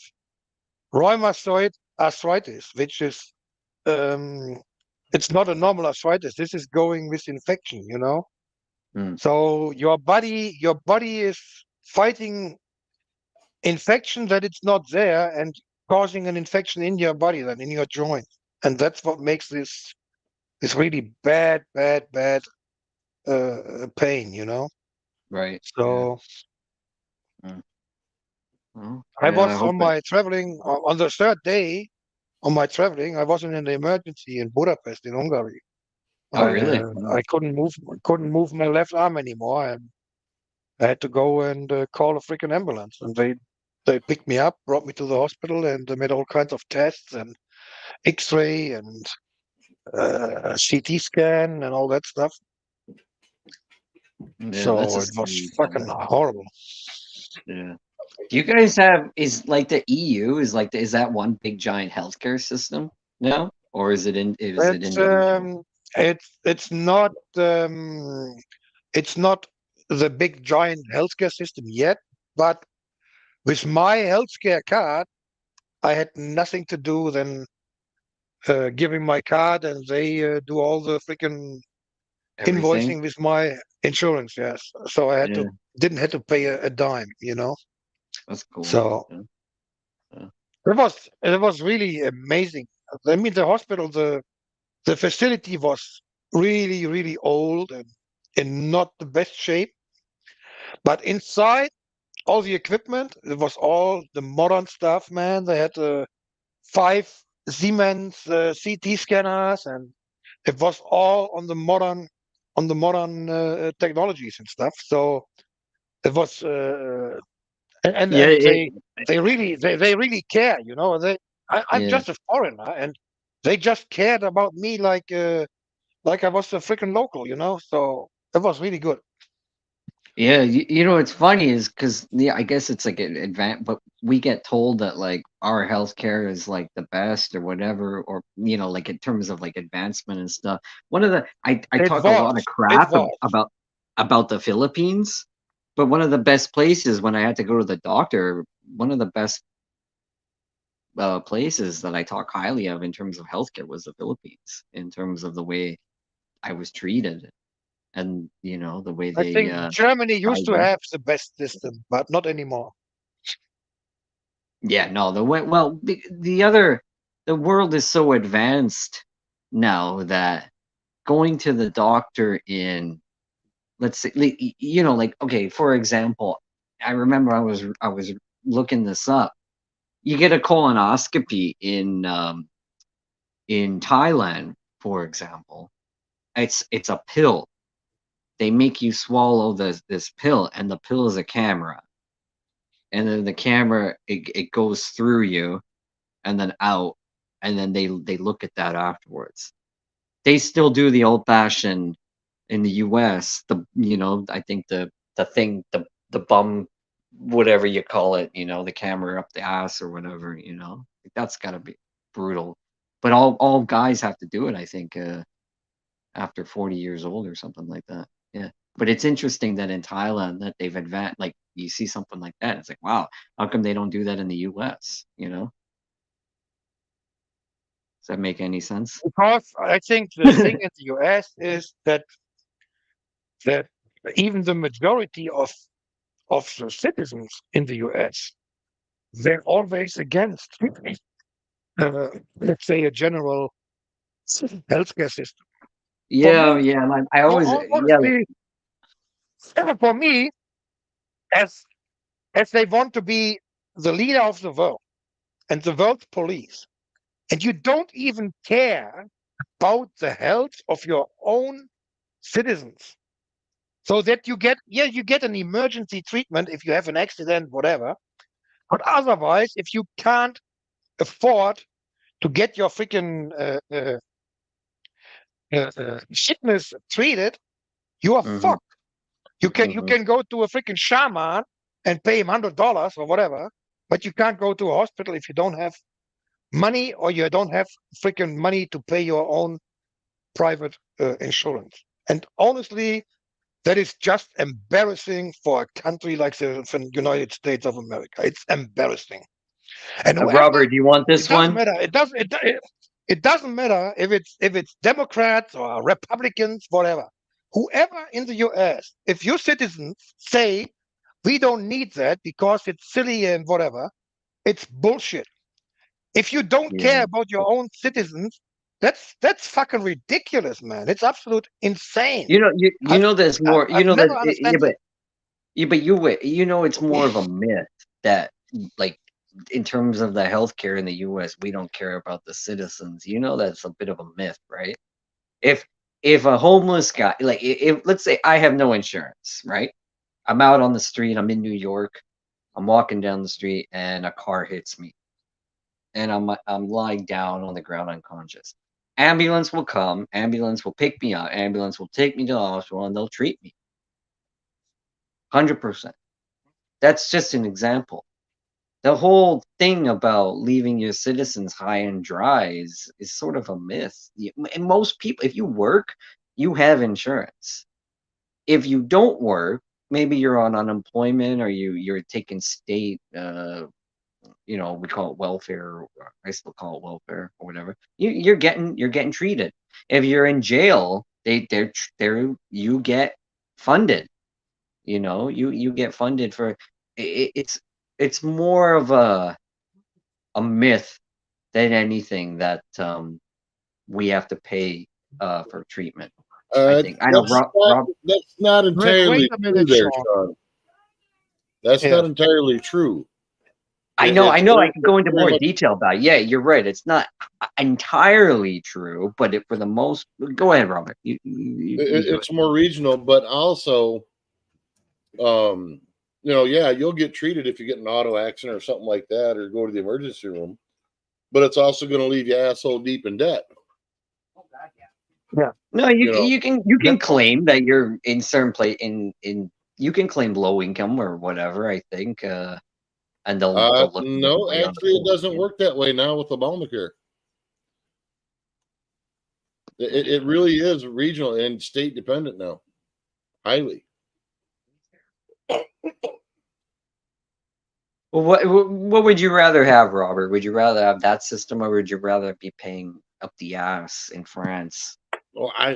rheumatoid arthritis, which is it's not a normal arthritis. This is going with infection, you know. Mm. So your body is fighting infection that it's not there and causing an infection in your body, then in your joint, and that's what makes this really bad pain, you know. Right. Yeah. So Mm. Well, I yeah. I was hope on it. my traveling on the third day on my traveling. I was in the emergency in Budapest in Hungary. Oh, really? I couldn't move my left arm anymore, and I had to go and call a freaking ambulance. And they picked me up, brought me to the hospital, and they made all kinds of tests and X-ray and CT scan and all that stuff. Yeah, that's So a it was serious. fucking horrible. Yeah. Do you guys have is like the EU is that one big giant healthcare system now, or is it It's individual? it's not the big giant healthcare system yet, but with my healthcare card, I had nothing to do than giving my card, and they do all the freaking Everything? invoicing with my insurance. Yes, so I Yeah, didn't have to pay a dime, you know. that's cool. So Yeah, yeah. it was really amazing. I mean, the hospital, the facility was really really old and in not the best shape, but inside all the equipment, it was all the modern stuff, man. They had 5 Siemens CT scanners, and it was all on the modern technologies and stuff. So it was, Yeah, and they really care, you know. I'm yeah. just a foreigner, and they just cared about me like I was a freaking local, you know. So it was really good. Yeah, you know what's funny is because yeah, I guess it's like an advance, but we get told that like our healthcare is like the best or whatever, or like in terms of like advancement and stuff. One of the I It talk a lot of was, it crap was. about the Philippines, but one of the best places when I had to go to the doctor, one of the best places that I talk highly of in terms of healthcare was the Philippines, in terms of the way I was treated and the way I they think Germany used to diagnosed. have the best system, but not anymore. Yeah, no, the world is so advanced now that going to the doctor in, let's say, like, okay, for example, I remember I was looking this up. You get a colonoscopy in Thailand, for example. It's a pill. They make you swallow this pill, and the pill is a camera. And then the camera it goes through you and then out, and then they look at that afterwards. They still do the old fashioned in the US, I think the thing, the bum, whatever you call it, the camera up the ass or whatever, that's gotta be brutal. But all guys have to do it, I think, after 40 years old or something like that. Yeah. But it's interesting that in Thailand that they've advanced, like you see something like that. It's like, wow, how come they don't do that in the US? Does that make any sense? Because I think the thing in the US is that even the majority of the citizens in the US, they're always against, let's say, a general healthcare system. Yeah, me- yeah. I always, yeah. Honestly, for me, as they want to be the leader of the world and the world police, and you don't even care about the health of your own citizens, so that you get an emergency treatment if you have an accident, whatever. But otherwise, if you can't afford to get your freaking sickness treated, you are Mhm, fucked. You can go to a freaking shaman and pay him $100 or whatever, but you can't go to a hospital if you don't have money, or you don't have freaking money to pay your own private insurance. And honestly, that is just embarrassing for a country like the United States of America. It's embarrassing. And whoever, Robert, do you want it this doesn't one? matter. It doesn't matter if it's Democrats or Republicans, whatever. Whoever in the US, if your citizens say we don't need that because it's silly and whatever, it's bullshit. If you don't care Yeah. about your own citizens, that's fucking ridiculous, man. It's absolute insane. You know there's more. I've That never understand that. It's more of a myth that, like, in terms of the healthcare in the U.S., we don't care about the citizens. That's a bit of a myth, right? If a homeless guy, like, if let's say I have no insurance, right? I'm out on the street. I'm in New York. I'm walking down the street, and a car hits me, and I'm lying down on the ground unconscious. Ambulance will come. Ambulance will pick me up. Ambulance will take me to the hospital, and they'll treat me. 100%. That's just an example. The whole thing about leaving your citizens high and dry is sort of a myth. And most people, if you work, you have insurance. If you don't work, maybe you're on unemployment, or you're taking state, we call it welfare. I still call it welfare or whatever. You're getting treated. If you're in jail, you get funded. You get funded for it's more of a myth than anything that we have to pay for treatment. I think. I know That's not entirely Wait a true minute, there, Sean. Sean. That's Yeah. not entirely true. I know I It's can go into very more much- detail about it. Yeah, you're right. It's not entirely true, but for the most, go ahead, Robert. You do it's more regional, but also, yeah, you'll get treated if you get in an auto accident or something like that, or go to the emergency room. But it's also going to leave you asshole deep in debt. No, you can That- claim that you're in certain place in you can claim low income or whatever, I think, and they'll look No, way on actually, it the doesn't work that way now with Obamacare. It really is regional and state dependent now, highly. Well, what would you rather have, Robert? Would you rather have that system, or would you rather be paying up the ass in France? Well, I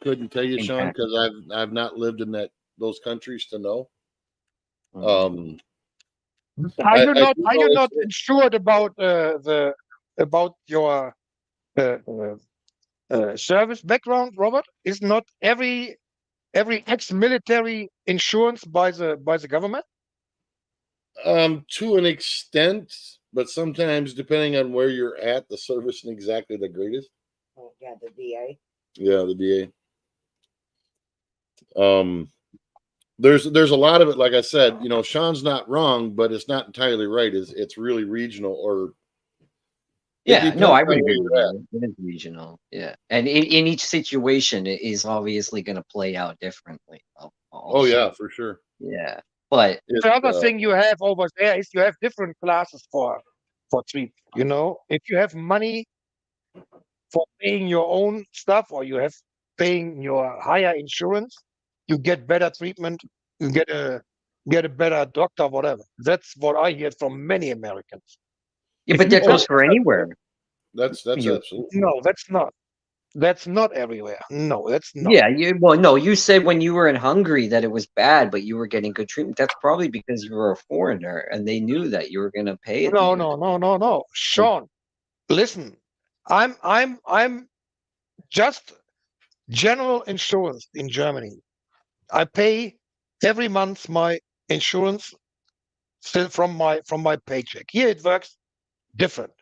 couldn't tell you, In Sean, Canada. because I've not lived in those countries to know. Mhm. Are you I not do know it's- insured about your service background, Robert? Is not every every ex-military insurance by the government? To an extent, but sometimes depending on where you're at, the service isn't exactly the greatest. Oh, yeah, the DA. Yeah, the DA. There's a lot of it. Like I said, Sean's not wrong, but it's not entirely right. It's really regional, or it Yeah, depends no, I on would where agree you're with at. you. It is regional. Yeah. And in each situation, it is obviously going to play out differently. Oh yeah, Also. for sure. Yeah. But It, The other thing you have over there is you have different classes for treatment. If you have money for paying your own stuff, or you have paying your higher insurance, you get better treatment. You get a better doctor, whatever. That's what I hear from many Americans. yeah, If but you that go, goes for anywhere. that's You absolutely. no, that's not. That's not everywhere. No, that's not. Yeah, no, you said when you were in Hungary that it was bad, but you were getting good treatment. That's probably because you were a foreigner and they knew that you were going to pay at the No, end. no. Sean, listen. I'm just general insurance in Germany. I pay every month my insurance still from my paycheck. Here it works different.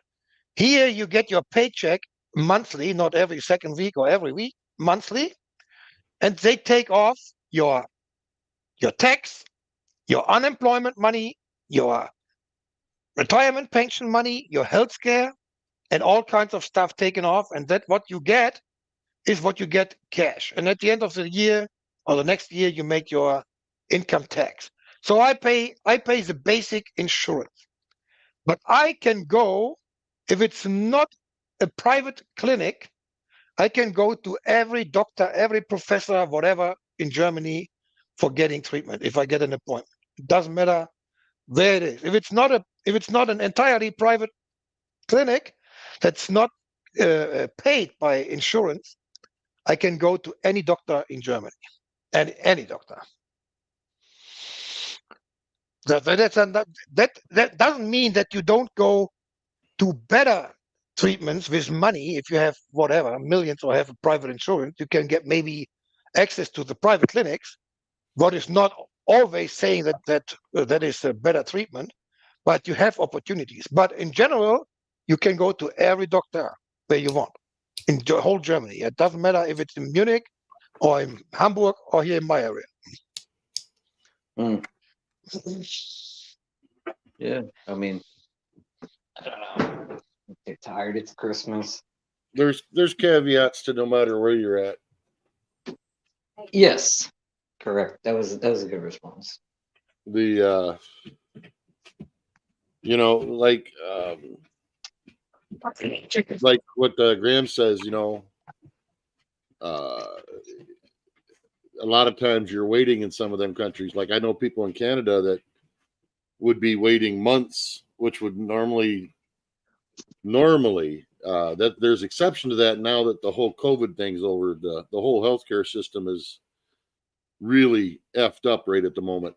Here you get your paycheck monthly, not every second week or every week, monthly, and they take off your tax, your unemployment money, your retirement pension money, your health care, and all kinds of stuff taken off. And that what you get is what you get cash. And at the end of the year or the next year, you make your income tax. So I pay the basic insurance. But I can go, if it's not a private clinic, I can go to every doctor, every professor, whatever in Germany for getting treatment if I get an appointment. It doesn't matter where it is. If it's not an entirely private clinic that's not paid by insurance, I can go to any doctor in Germany, and any doctor. That doesn't mean that you don't go to better treatments with money. If you have whatever millions or have a private insurance, you can get maybe access to the private clinics. What is not always saying that is a better treatment, but you have opportunities. But in general, you can go to every doctor where you want in the whole Germany. It doesn't matter if it's in Munich or in Hamburg or here in my area. Mm. Yeah, I mean, I don't know. I get tired. It's Christmas. There's caveats to no matter where you're at. Yes, correct. That was a good response. The like what Graham says, a lot of times you're waiting in some of them countries. Like I know people in Canada that would be waiting months, which would normally that there's exception to that now that the whole COVID thing's over. The whole healthcare system is really effed up right at the moment.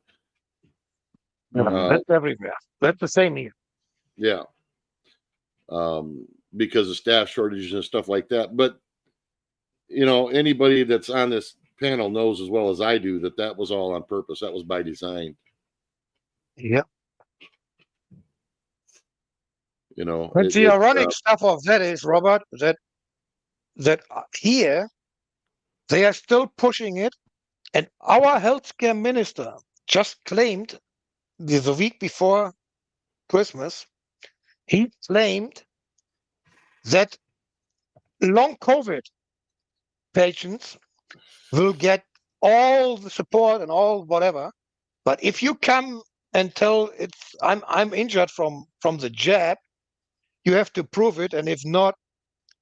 That's everywhere. That's the same here. Yeah. Because of staff shortages and stuff like that. But anybody that's on this panel knows as well as I do that was all on purpose. That was by design. Yeah. But the ironic stuff of that is, Robert, that here they are still pushing it, and our healthcare minister just claimed the week before Christmas, he claimed that long COVID patients will get all the support and all whatever, but if you come and tell I'm injured from the jab, you have to prove it, and if not,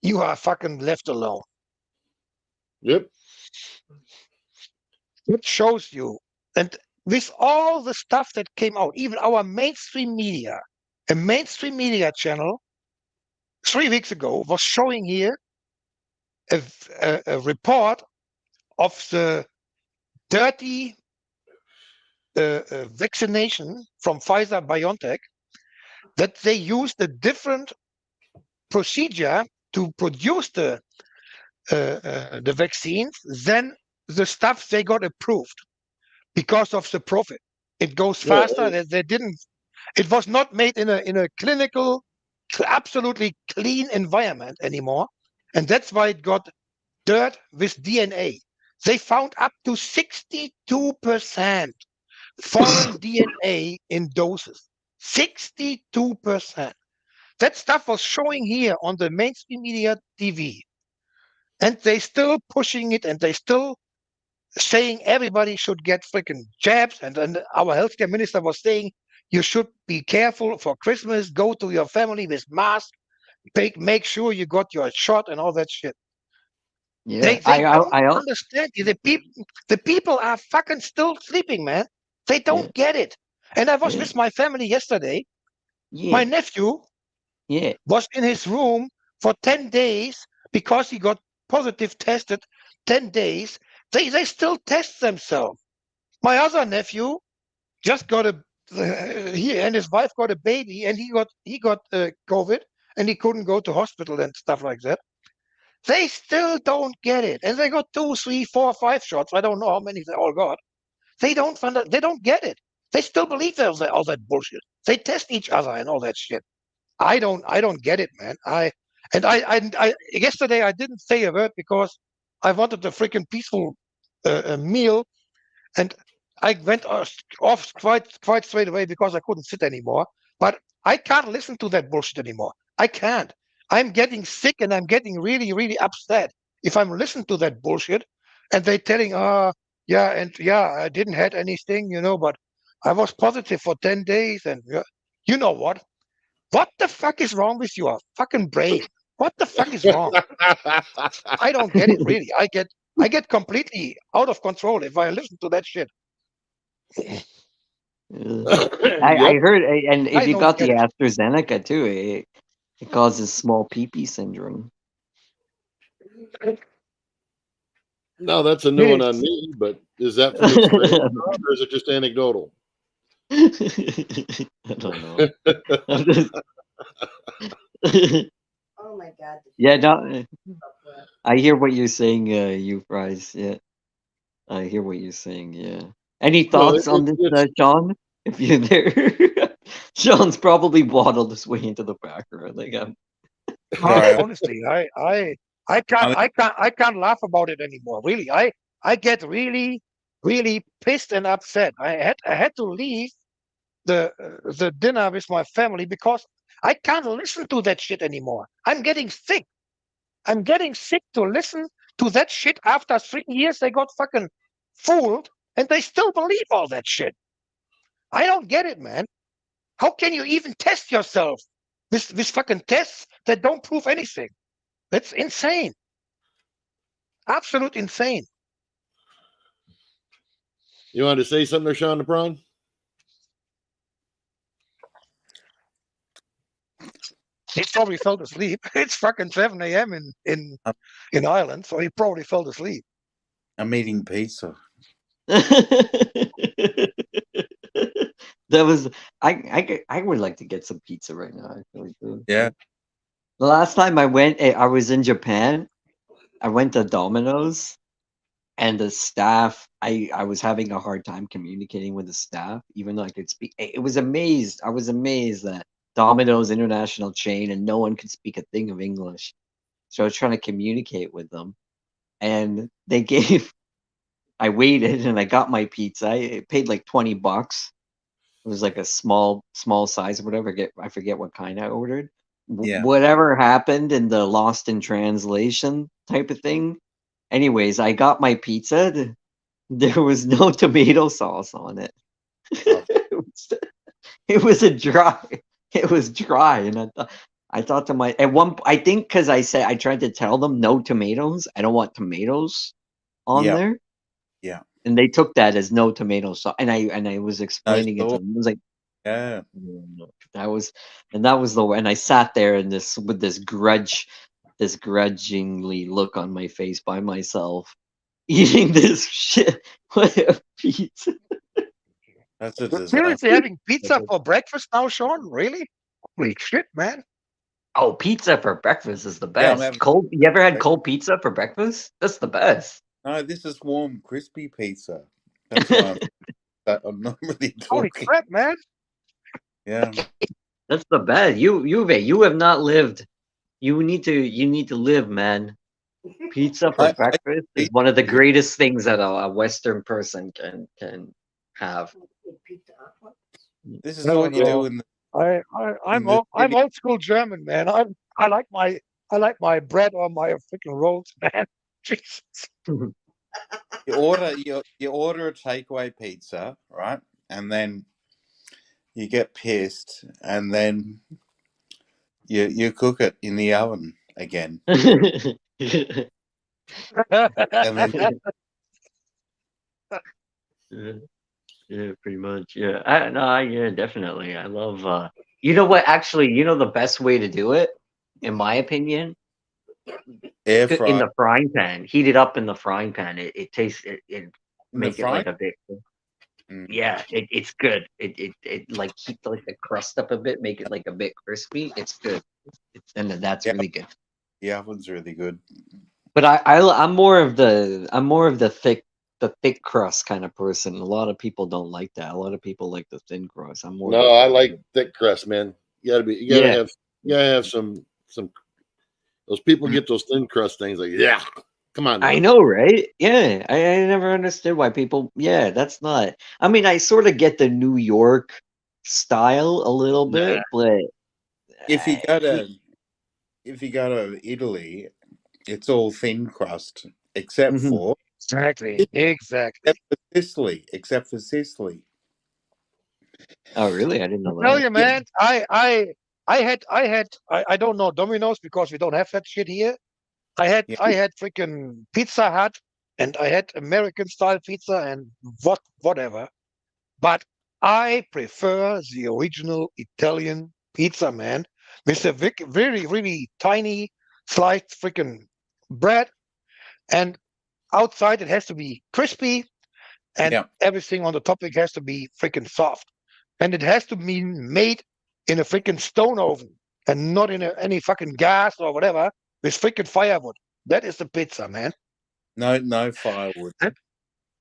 you are fucking left alone. Yep. It shows you. And with all the stuff that came out, even our mainstream media, a mainstream media channel 3 weeks ago was showing here a report of the dirty vaccination from Pfizer BioNTech, that they used a different procedure to produce the vaccines than the stuff they got approved because of the profit. It goes Yeah, faster. They didn't. It was not made in a clinical, absolutely clean environment anymore, and that's why it got dirt with DNA. They found up to 62% foreign DNA in doses. 62%. That stuff was showing here on the mainstream media TV. And they still pushing it, and they still saying everybody should get freaking jabs. And then our healthcare minister was saying you should be careful for Christmas, go to your family with mask, make sure you got your shot and all that shit. Yeah. They don't understand you. The people are fucking still sleeping, man. They don't get it. And I was with my family yesterday. My nephew was in his room for 10 days because he got positive tested 10 days. They still test themselves. My other nephew just got he and his wife got a baby, and he got COVID, and he couldn't go to hospital and stuff like that. They still don't get it, and they got 2, 3, 4, 5 shots. I don't know how many they all got. They don't they don't get it. They still believe all that bullshit. They test each other and all that shit. I don't get it, man. I yesterday I didn't say a word because I wanted a freaking peaceful meal, and I went off quite straight away because I couldn't sit anymore. But I can't listen to that bullshit anymore. I can't. I'm getting sick, and I'm getting really, really upset if I'm listening to that bullshit, and they telling, I didn't had anything, but I was positive for 10 days, and you know what? What the fuck is wrong with your fucking brain? What the fuck is wrong? I don't get it, really. I get completely out of control if I listen to that shit. I heard, and if I you don't got the get it. AstraZeneca too, it causes small pee syndrome. No, that's a new one on me, but is that from experience or is it just anecdotal? I don't know. Oh my God. Yeah, no, I hear what you're saying, you Fries. Yeah, I hear what you're saying. Yeah. Any thoughts on this, Sean? If you're there, Sean's probably waddled his way into the background. Like, Honestly, I can't laugh about it anymore. Really, I get really, really pissed and upset. I had to leave the dinner with my family because I can't listen to that shit anymore. I'm getting sick. I'm getting sick to listen to that shit. After 3 years, they got fucking fooled, and they still believe all that shit. I don't get it, man. How can you even test yourself with fucking tests that don't prove anything? That's insane. Absolute insane. You wanted to say something there, Sean DePron? He probably fell asleep. It's fucking 7 a.m. in Ireland, so he probably fell asleep. I'm eating pizza. That was I would like to get some pizza right now. I feel like Yeah. the last time I went, I was in Japan. I went to Domino's, and the staff, I was having a hard time communicating with the staff, even though I could speak. I was amazed that Domino's international chain, and no one could speak a thing of English. So I was trying to communicate with them, and they gave. I waited, and I got my pizza. I paid like $20. It was like a small size or whatever. I forget what kind I ordered. Yeah. Whatever happened in the lost in translation type of thing. Anyways, I got my pizza. There was no tomato sauce on it. It was dry. It was dry, and I thought to I think because I tried to tell them no tomatoes. I don't want tomatoes on there. Yeah. And they took that as no tomato sauce, and I was explaining it to them. It was like, yeah, that was the way. And I sat there with this grudgingly look on my face by myself, eating this shit pizza. That's a You're disaster. seriously having pizza for breakfast now, Sean? Really? Holy shit, man. Oh, pizza for breakfast is the Yeah, I'm best. having- Cold. You ever had cold pizza for breakfast? That's the best. No, this is warm, crispy pizza. That's why I'm not really Holy talking. crap, man! Yeah. That's the best. You have not lived. You need to live, man. Pizza for I breakfast is eat one of the here. greatest things that a Western person can have. This is No, what you do no. in the I'm city. old school German, man. I like my bread on my freaking rolls, man. Jesus. You order a takeaway pizza, right? And then you get pissed, and then you cook it in the oven again, and then Yeah, yeah, pretty much. Yeah, yeah, definitely. I love. You know what? Actually, you know the best way to do it, in my opinion, air in fry the frying pan. Heat it up in the frying pan. It tastes it in the make it fry. like a bit. Mm. Yeah, it's good. It like keep like the crust up a bit, make it like a bit crispy. It's good. And that's Yeah, really good. the oven's really good. But I'm more of the thick crust kind of person. A lot of people don't like that. A lot of people like the thin crust. I'm more of No, a I thick. like thick crust, man. You Yeah, gotta have some. Those people get those thin crust things. Like, yeah, come on I now. know, right? Yeah, I never understood why people. Yeah, that's not. I mean, I sort of get the New York style a little Nah. bit, but If you I, go to if you go to Italy, it's all thin crust, except Mhm. for Exactly. except for Sicily. Except for Sicily. Oh, really? I didn't I know tell that. you, Yeah, man. I don't know Domino's because we don't have that shit here. Yeah. I had freaking Pizza Hut, and I had American style pizza and whatever. But I prefer the original Italian pizza, man, with a very really tiny sliced freaking bread, and outside it has to be crispy, and Yeah. everything on the topic has to be freaking soft, and it has to be made in a freaking stone oven and not in any fucking gas or whatever with freaking firewood. That is the pizza, man. No firewood. Huh?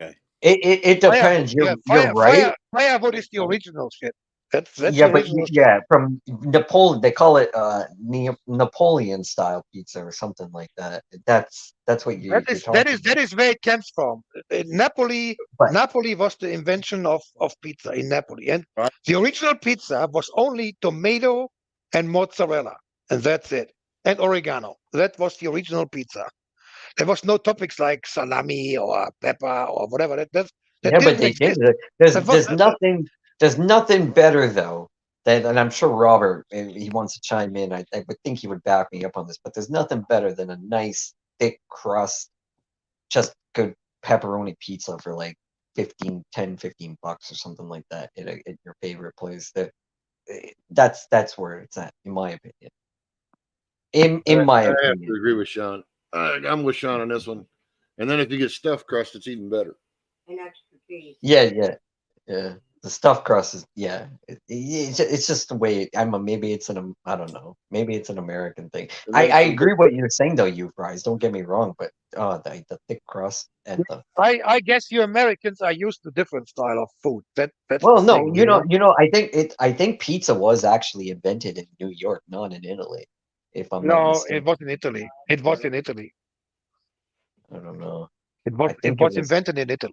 Okay. it Firewood, depends. yeah, You're right. firewood is the original shit. That's Yeah, the but original shit. yeah, from Napoleon, they call it Napoleon style pizza or something like that. That's what you're talking That about. is where it comes from. But Napoli was the invention of pizza in Napoli, and Right. the original pizza was only tomato and mozzarella, and that's it, and oregano. That was the original pizza. There was no topics like salami or pepper or whatever. That yeah, but didn't they did. exist. That was, There's nothing better though. That, and I'm sure Robert, he wants to chime in. I would think he would back me up on this, but there's nothing better than a nice thick crust, just good pepperoni pizza for like 15 bucks or something like that at your favorite place. That's where it's at, in my opinion. In my I have to opinion. agree with Sean. I'm with Sean on this one. And then if you get stuffed crust, it's even better. And extra cheese. Yeah. The stuffed crust is it's just the way maybe it's I don't know, maybe it's an American thing. And I then some agree what you're saying though, you fries. Don't get me wrong, but the thick crust and the I guess you Americans are used to different style of food. That's the well, no, thing, you know. I think pizza was actually invented in New York, not in Italy, if I'm not No, it mistaken. was in Italy. It was in Italy. I don't know. I It think it was was. invented in Italy.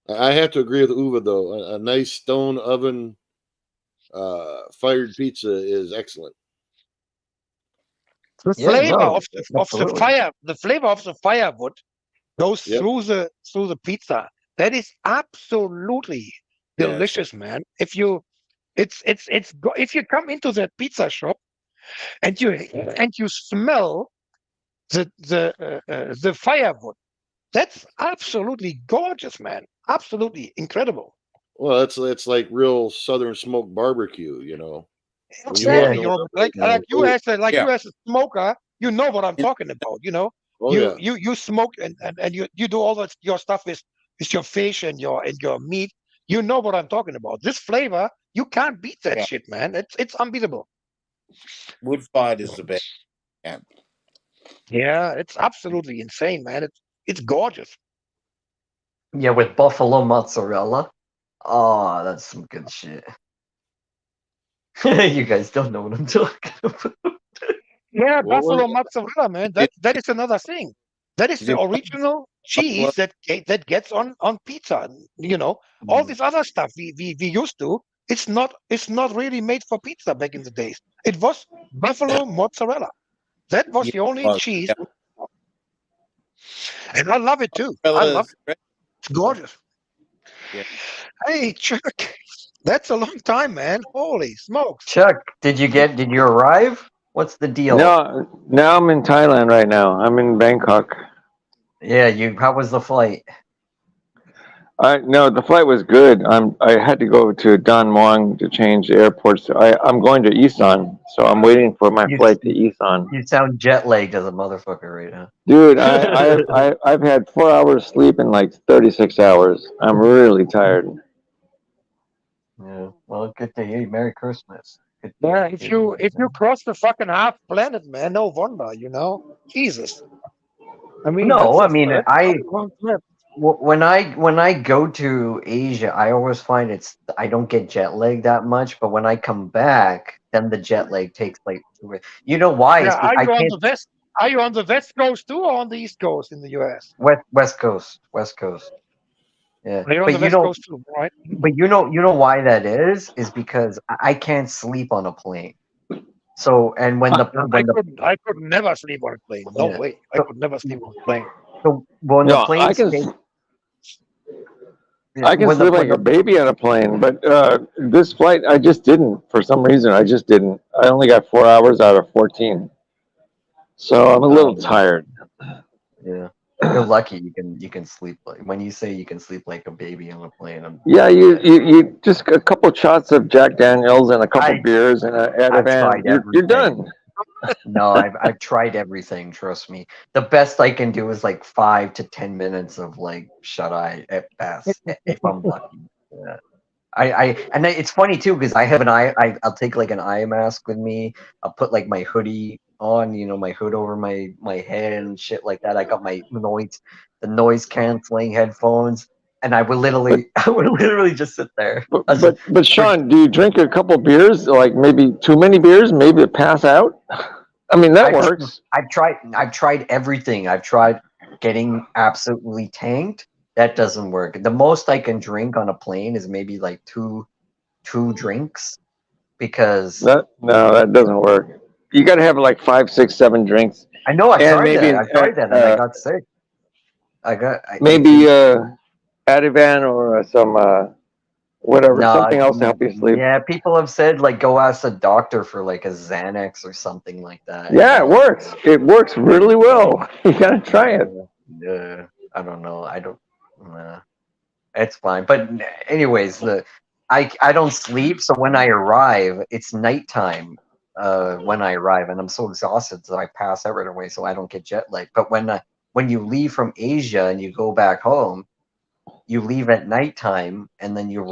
I have to agree with Uwe though. A nice stone oven fired pizza is excellent. The Yeah, flavor no, of absolutely. the flavor of the firewood goes Yep. through the pizza. That is absolutely Yes. delicious, man. If you come into that pizza shop and you smell the firewood, that's absolutely gorgeous, man. Absolutely incredible. Well, it's like real southern smoked barbecue, you know. When you walk Yeah, Exactly, in you one know, of those, like you oh, as Yeah. a smoker, you know what I'm talking about. You know, oh yeah. you smoke and you do all that your stuff with your fish and your meat. You know what I'm talking about. This flavor, you can't beat that Yeah. shit, man. It's unbeatable. Wood fired is the best. Yeah. Yeah, it's absolutely insane, man. It's gorgeous. Yeah, with buffalo mozzarella. Oh, that's some good shit. You guys don't know what I'm talking about. Yeah, What was buffalo it? mozzarella, man. Did, That is another thing. That is did the you original buffalo? cheese that gets on pizza. You know, all this other stuff we used to. It's not really made for pizza back in the days. It was buffalo mozzarella. That was Yeah, the only was, cheese, yeah. and I love it too. I love Mozzarella. it. It's gorgeous. Yeah. Hey, Chuck, that's a long time, man. Holy smokes! Chuck, did you arrive? What's the deal? No, now I'm in Thailand right now. I'm in Bangkok. Yeah, how was the flight? No, the flight was good. I had to go to Don Muang to change the airports. I'm going to Isan, so I'm waiting for my You flight to Isan. you sound jet lagged as a motherfucker right now. Dude, I've had 4 hours sleep in like 36 hours. I'm really tired. Yeah. Well, good to hear. Merry Christmas. Good to Yeah, hear if you cross the fucking half planet, man, no wonder. Jesus. I mean, No, I that's mean a long trip. when I go to Asia, I always find I don't get jet lag that much, but when I come back, then the jet lag takes like you know why? Yeah, I can't Are you on the West Coast too, or on the East Coast in the U.S.? West Coast. Yeah, Are you on but the West Coast too, right? you know why that is because I can't sleep on a plane. So and when the when the I could never sleep on a plane. No yeah way. I so, could never sleep on a plane. so when the No, planes take I can sleep when like the a baby on a plane, but this flight I just didn't. For some reason, I just didn't. I only got 4 hours out of 14, so I'm a little tired. yeah. You're lucky you can sleep like when you say you can sleep like a baby on a plane. Yeah, you just a couple shots of Jack Daniels and a couple beers and an I've Ativan. tried You're everything. done. No, I've tried everything. Trust me. The best I can do is like 5 to 10 minutes of like shut eye at best, if I'm lucky. Yeah. It's funny too because I have I'll take like an eye mask with me. I'll put like my hoodie on, my hood over my head and shit like that. I got the noise canceling headphones, and But I would literally just sit there. but I was but, but for Sean, do you drink a couple beers? Like maybe too many beers, maybe pass out. I mean that works. I've tried everything. I've tried getting absolutely tanked. That doesn't work. The most I can drink on a plane is maybe like two drinks because That doesn't work. You got to have like 5, 6, 7 drinks, I know and maybe I've tried that and I got sick. maybe Ativan or some whatever, No, something else to help you sleep. yeah, people have said like go ask the doctor for like a Xanax or something like that. Yeah, it works. It works really well. You got to try it. Yeah, I don't know. I don't. It's fine. But anyways, I don't sleep, so when I arrive, it's nighttime. When I arrive, and I'm so exhausted, so I pass out right away, so I don't get jet lag. But when you leave from Asia and you go back home, you leave at nighttime, and then you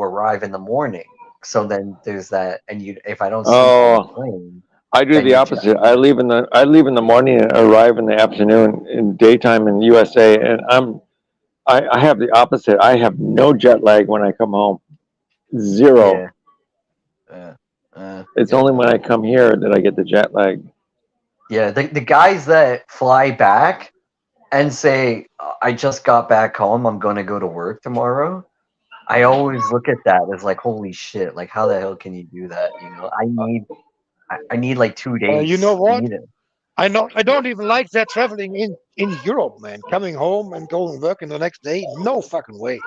arrive in the morning. So then there's that, and if I don't sleep on the Oh, plane, I do then the you jet opposite. lag. I leave in the morning and arrive in the afternoon in daytime in USA, and I have the opposite. I have no jet lag when I come home. Zero. Yeah. Uh, It's yeah. only when I come here that I get the jet lag. Yeah. The guys that fly back and say, I just got back home, I'm going to go to work tomorrow. I always look at that as like, holy shit, like how the hell can you do that? I need like 2 days. You know I what? need it. I know. I don't even like that traveling in Europe, man. Coming home and going working the next day. No fucking way.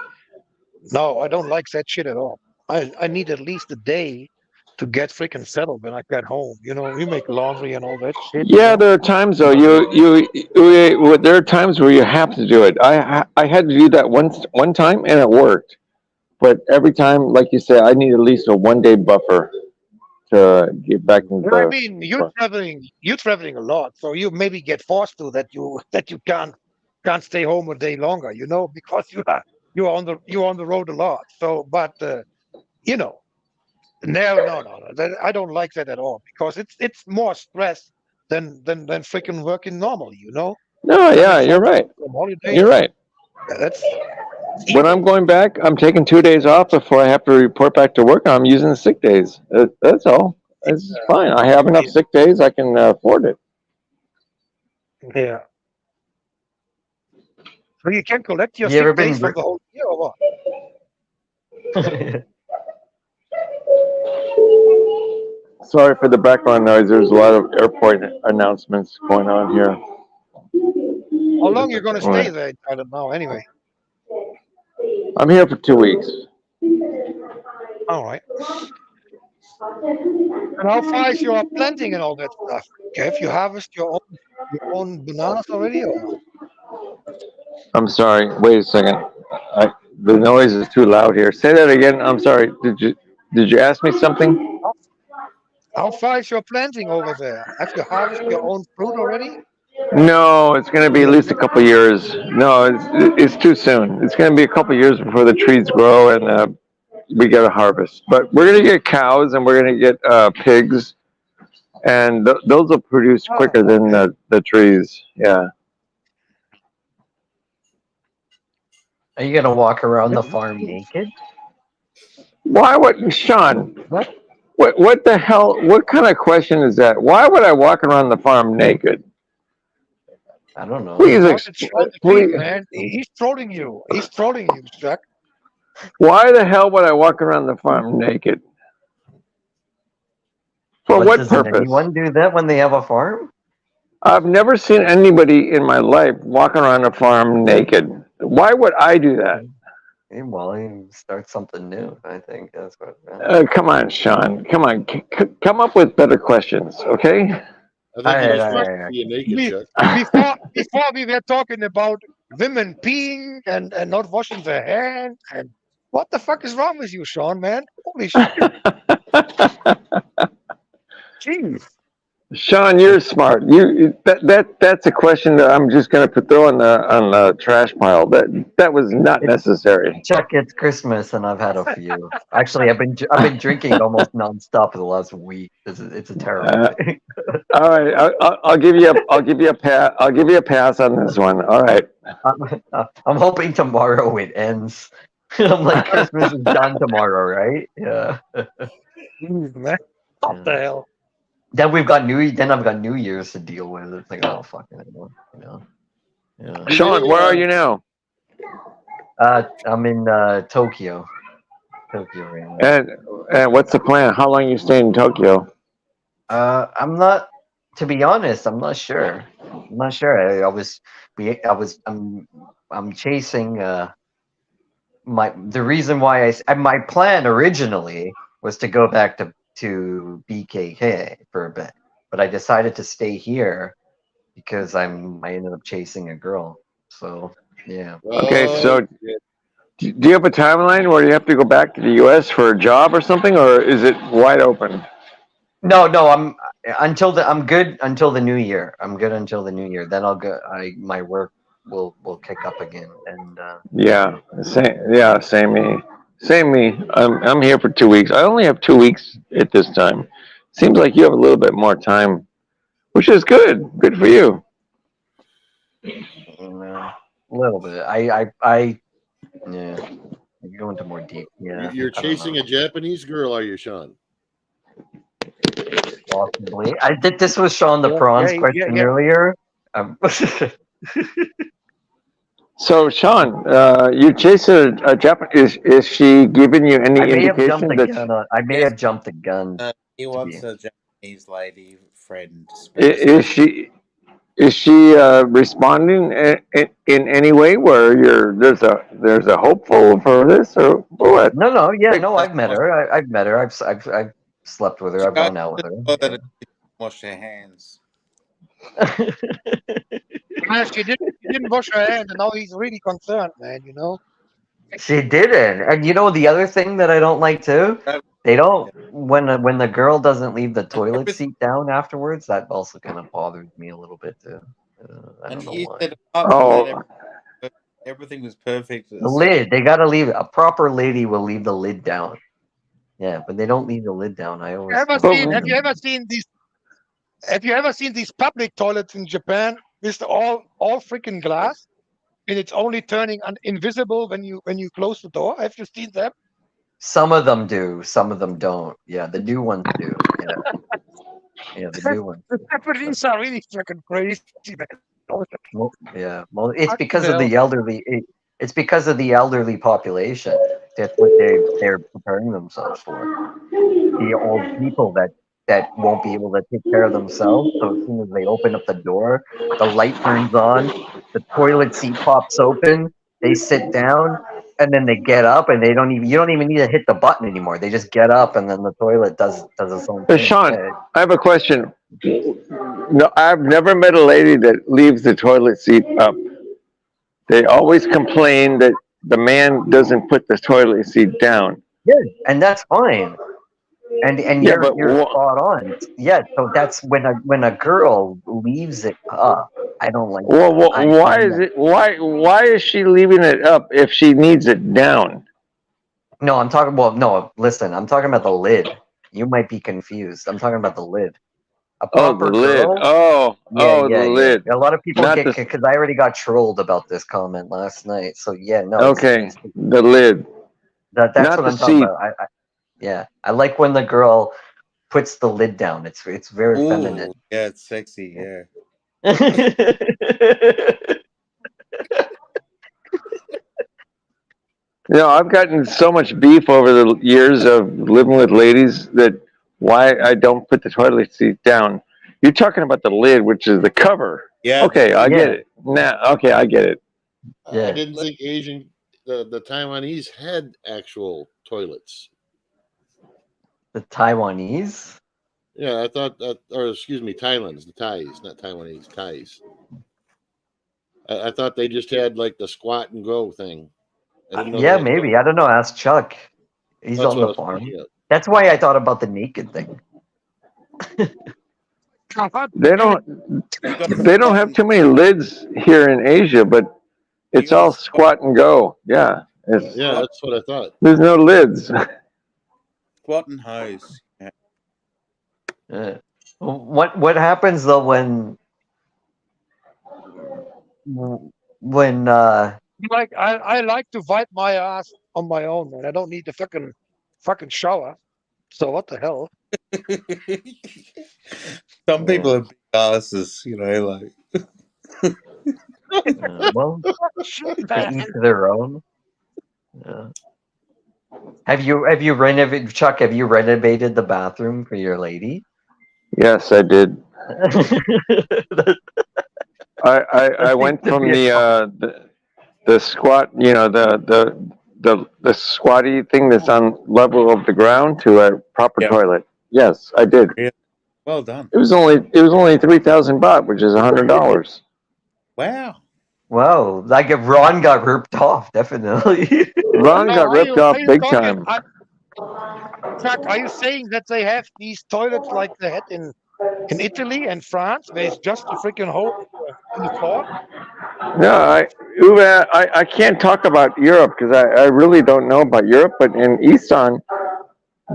No, I don't like that shit at all. I need at least a day to get freaking settled when I get home. You make laundry and all that shit. Yeah, there are times though. There are times where you have to do it. I had to do that one time and it worked. But every time, like you said, I need at least a 1 day buffer to get back into I the. mean, you're traveling a lot, so you maybe get forced to that you can't stay home a day longer, because you're on the road a lot. So, but you know, no. I don't like that at all because it's more stress than freaking working normally. No, Coming yeah, you're right. from holiday. You're right. That's When I'm going back, I'm taking 2 days off before I have to report back to work. I'm using the sick days. That's all. It's fine. I have enough sick days. I can afford it. yeah. So you can collect your You ever sick been days for the whole year or what? Sorry for the background noise. There's a lot of airport announcements going on here. How long you gonna stay Right. there in Thailand now anyway? I'm here for 2 weeks. All right. And how far is your planting and all that stuff? Have you harvest your own bananas already or? I'm sorry. Wait a second. The noise is too loud here. Say that again. I'm sorry. Did you ask me something? How far is your planting over there? Have you harvest your own fruit already? No, it's going to be at least a couple years. No, it's too soon. It's going to be a couple years before the trees grow and we get a harvest. But we're going to get cows and we're going to get pigs, and those will produce quicker than the trees. Yeah. Are you gonna walk around the farm naked? Why would Sean? What? What the hell? What kind of question is that? Why would I walk around the farm naked? I don't know. Please, It's Sean the please. King, man. He's trolling you. He's trolling you, Jack. Why the hell would I walk around the farm naked? For what Doesn't purpose? anyone do that when they have a farm? I've never seen anybody in my life walk around a farm naked. Why would I do that? Well, you start something new. I think that's what. Come on, Sean. Come on. Come up with better questions, okay? I think he just wants to see you naked, Chuck. Before we were talking about women peeing and not washing their hands, and what the fuck is wrong with you, Sean, man? Holy shit. Jeez. Sean, you're smart. That's a question that I'm just going to throw on the trash pile. That was not necessary. Chuck, it's Christmas and I've had a few. Actually, I've been drinking almost nonstop for the last week. It's a terrible thing. All right, I'll give you a pass. I'll give you a pass on this one. All right. I'm hoping tomorrow it ends. I'm like, Christmas is done tomorrow, right? Yeah. Jeez, man. What the hell? Then I've got New Year's to deal with. It's like, oh fuck it, you know. Yeah. Sean, where are you now? I'm in Tokyo. Tokyo right now. And what's the plan? How long are you staying in Tokyo? I'm not. To be honest, I'm not sure. I'm not sure. I'm chasing the reason why my plan originally was to go back to BKK for a bit, but I decided to stay here because I ended up chasing a girl. So yeah. Okay, so do you have a timeline where you have to go back to the U.S. for a job or something, or is it wide open? No, I'm good until the new year. I'm good until the new year. Then I'll go. My work will kick up again, and same me. I'm here for 2 weeks. I only have 2 weeks at this time. Seems like you have a little bit more time, which is good. Good for you. a little bit. I go into more deep. Yeah, You're chasing a Japanese girl, are you, Sean? Possibly. I did. This was Sean the Prawns question earlier. So, Sean, you chase a Japanese. Is she giving you any indication that I may have jumped the gun. He wants a Japanese lady friend. Is she responding in any way where there's a hopeful for this or what? No. Yeah, no. I've met her. I've met her. I've slept with her. I've gone out with her. Wash their hands. She didn't wash her hands, and now he's really concerned, man. You know. She didn't, and the other thing that I don't like too. They don't when the girl doesn't leave the toilet seat down afterwards. That also kind of bothered me a little bit too. I don't know why. Everything was perfect. The lid, they gotta leave. A proper lady will leave the lid down. Yeah, but they don't leave the lid down. Have you ever seen these public toilets in Japan? with all freaking glass, and it's only turning invisible when you close the door. Have you seen them? Some of them do, some of them don't. Yeah, the new ones do. Yeah, yeah, the new ones. The Japanese are really freaking crazy, man. Well, yeah, well, it's What because the of the hell? elderly. It's because of the elderly population. That's what they're preparing themselves for. The old people that won't be able to take care of themselves. So as soon as they open up the door, the light turns on, the toilet seat pops open, they sit down, and then they get up, and they don't even you don't even need to hit the button anymore. They just get up, and then the toilet does its own Hey, thing. Sean, Yeah. I have a question. No, I've never met a lady that leaves the toilet seat up. They always complain that the man doesn't put the toilet seat down. Good, and that's fine. And Yeah, but you're spot on. Yeah, so that's when a girl leaves it up. I don't like that. I why find is that. it? Why is she leaving it up if she needs it down? No, I'm talking. Well, no, listen. I'm talking about the lid. You might be confused. I'm talking about the lid. A Oh, the proper lid. girl. Yeah, Oh, the yeah, yeah. lid. A lot of people Not get the. because I already got trolled about this comment last night. So yeah, no, Okay, it's the lid, that's not what the I'm talking seat. about. Yeah, I like when the girl puts the lid down. It's very Oh, feminine. yeah, it's sexy. Yeah. You know, I've gotten so much beef over the years of living with ladies that why I don't put the toilet seat down. You're talking about the lid, which is the cover. Yeah. Okay, I get Yeah, it. Now, okay, I get it. I yeah. didn't think the Taiwanese had actual toilets. The Taiwanese. Yeah, I thought that, or excuse me, Thailand's the Thais, not Taiwanese, Thais. I thought they just had like the squat and go thing. I didn't know they Yeah, had maybe. I toilets. don't know. Ask Chuck. He's That's on what I the was farm. thinking of. That's why I thought about the naked thing. God They damn it. don't. You got a They don't squat have and too many lids here in Asia, but you it's got a all squat and go. Yeah, Yeah, squat, that's what I thought. there's no lids. squat and hose. Yeah. What happens though when Like I like to wipe my ass on my own, man. I don't need the fucking shower. So what the hell? Some people yeah, are big asses, like. well, Shit, to man. each their own. Yeah. Have you renovated Chuck? Have you renovated the bathroom for your lady? Yes, I did. that, I that seems went to from be a common. the squat, the squatty thing that's on level of the ground to a proper Yep. toilet. Yes, I did. Yeah. Well done. It was only 3,000 baht, which is $100. Wow. Wow, like if Ron got ripped off, definitely. Ron Now got ripped off are you big talking? time. Chuck, are you saying that they have these toilets like they had in Italy and France, where it's just a freaking hole in the floor? No, Uwe, I can't talk about Europe because I really don't know about Europe. But in Isan,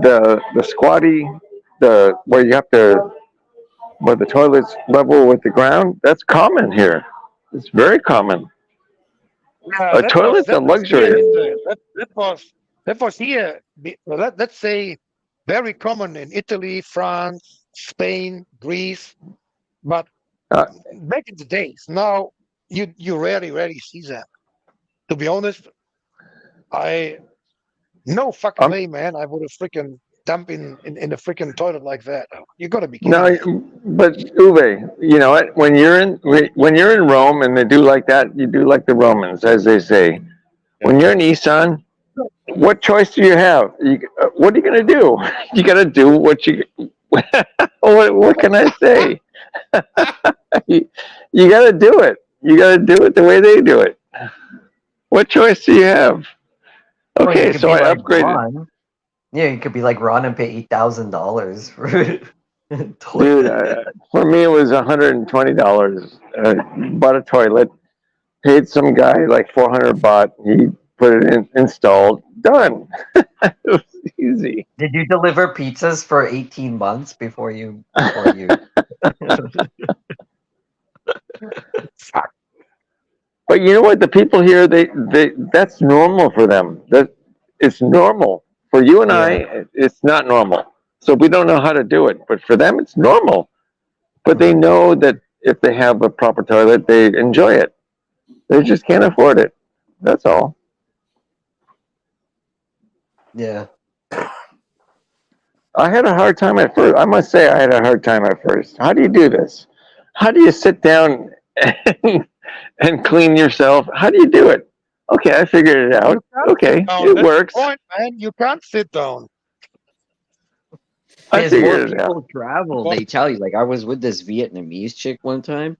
the squatty, the where you have to where the toilet's level with the ground, that's common here. It's very common. Yeah, A toilet's a that was here luxury. in that was here. Well, let's say very common in Italy, France, Spain, Greece, but Uh, back in the days, now you rarely see that. To be honest, I no fucking um, way, man. I would have freaking dumped in a freaking toilet like that. You gotta be kidding no, me. but Uwe, you know what? When you're in Rome and they do like that, you do like the Romans, as they say. Yep. When you're in Isan, what choice do you have? What are you gonna do? You gotta do what you. what can I say? you gotta do it. You gotta do it the way they do it. What choice do you have? Well, you Okay, could so be I like upgraded. Ron. Yeah, you could be like Ron and pay $8,000 for Dude, toilet. for me it was $120. Bought a toilet, paid some guy like 400 baht. He put it in, installed, done. It was easy. Did you deliver pizzas for 18 months before you? Fuck. But you know what? The people here, they that's normal for them. That it's normal. For you and I, it's not normal. So we don't know how to do it. But for them, it's normal. But they know that if they have a proper toilet, they enjoy it. They just can't afford it. That's all. Yeah. I had a hard time at first. I must say, I had a hard time at first. How do you do this? How do you sit down and clean yourself? How do you do it? Okay, I figured it out. You can't Okay, sit down. it That's works. the point, man. You can't sit down. I As more figured it out. people travel, What? they tell you. Like I was with this Vietnamese chick one time,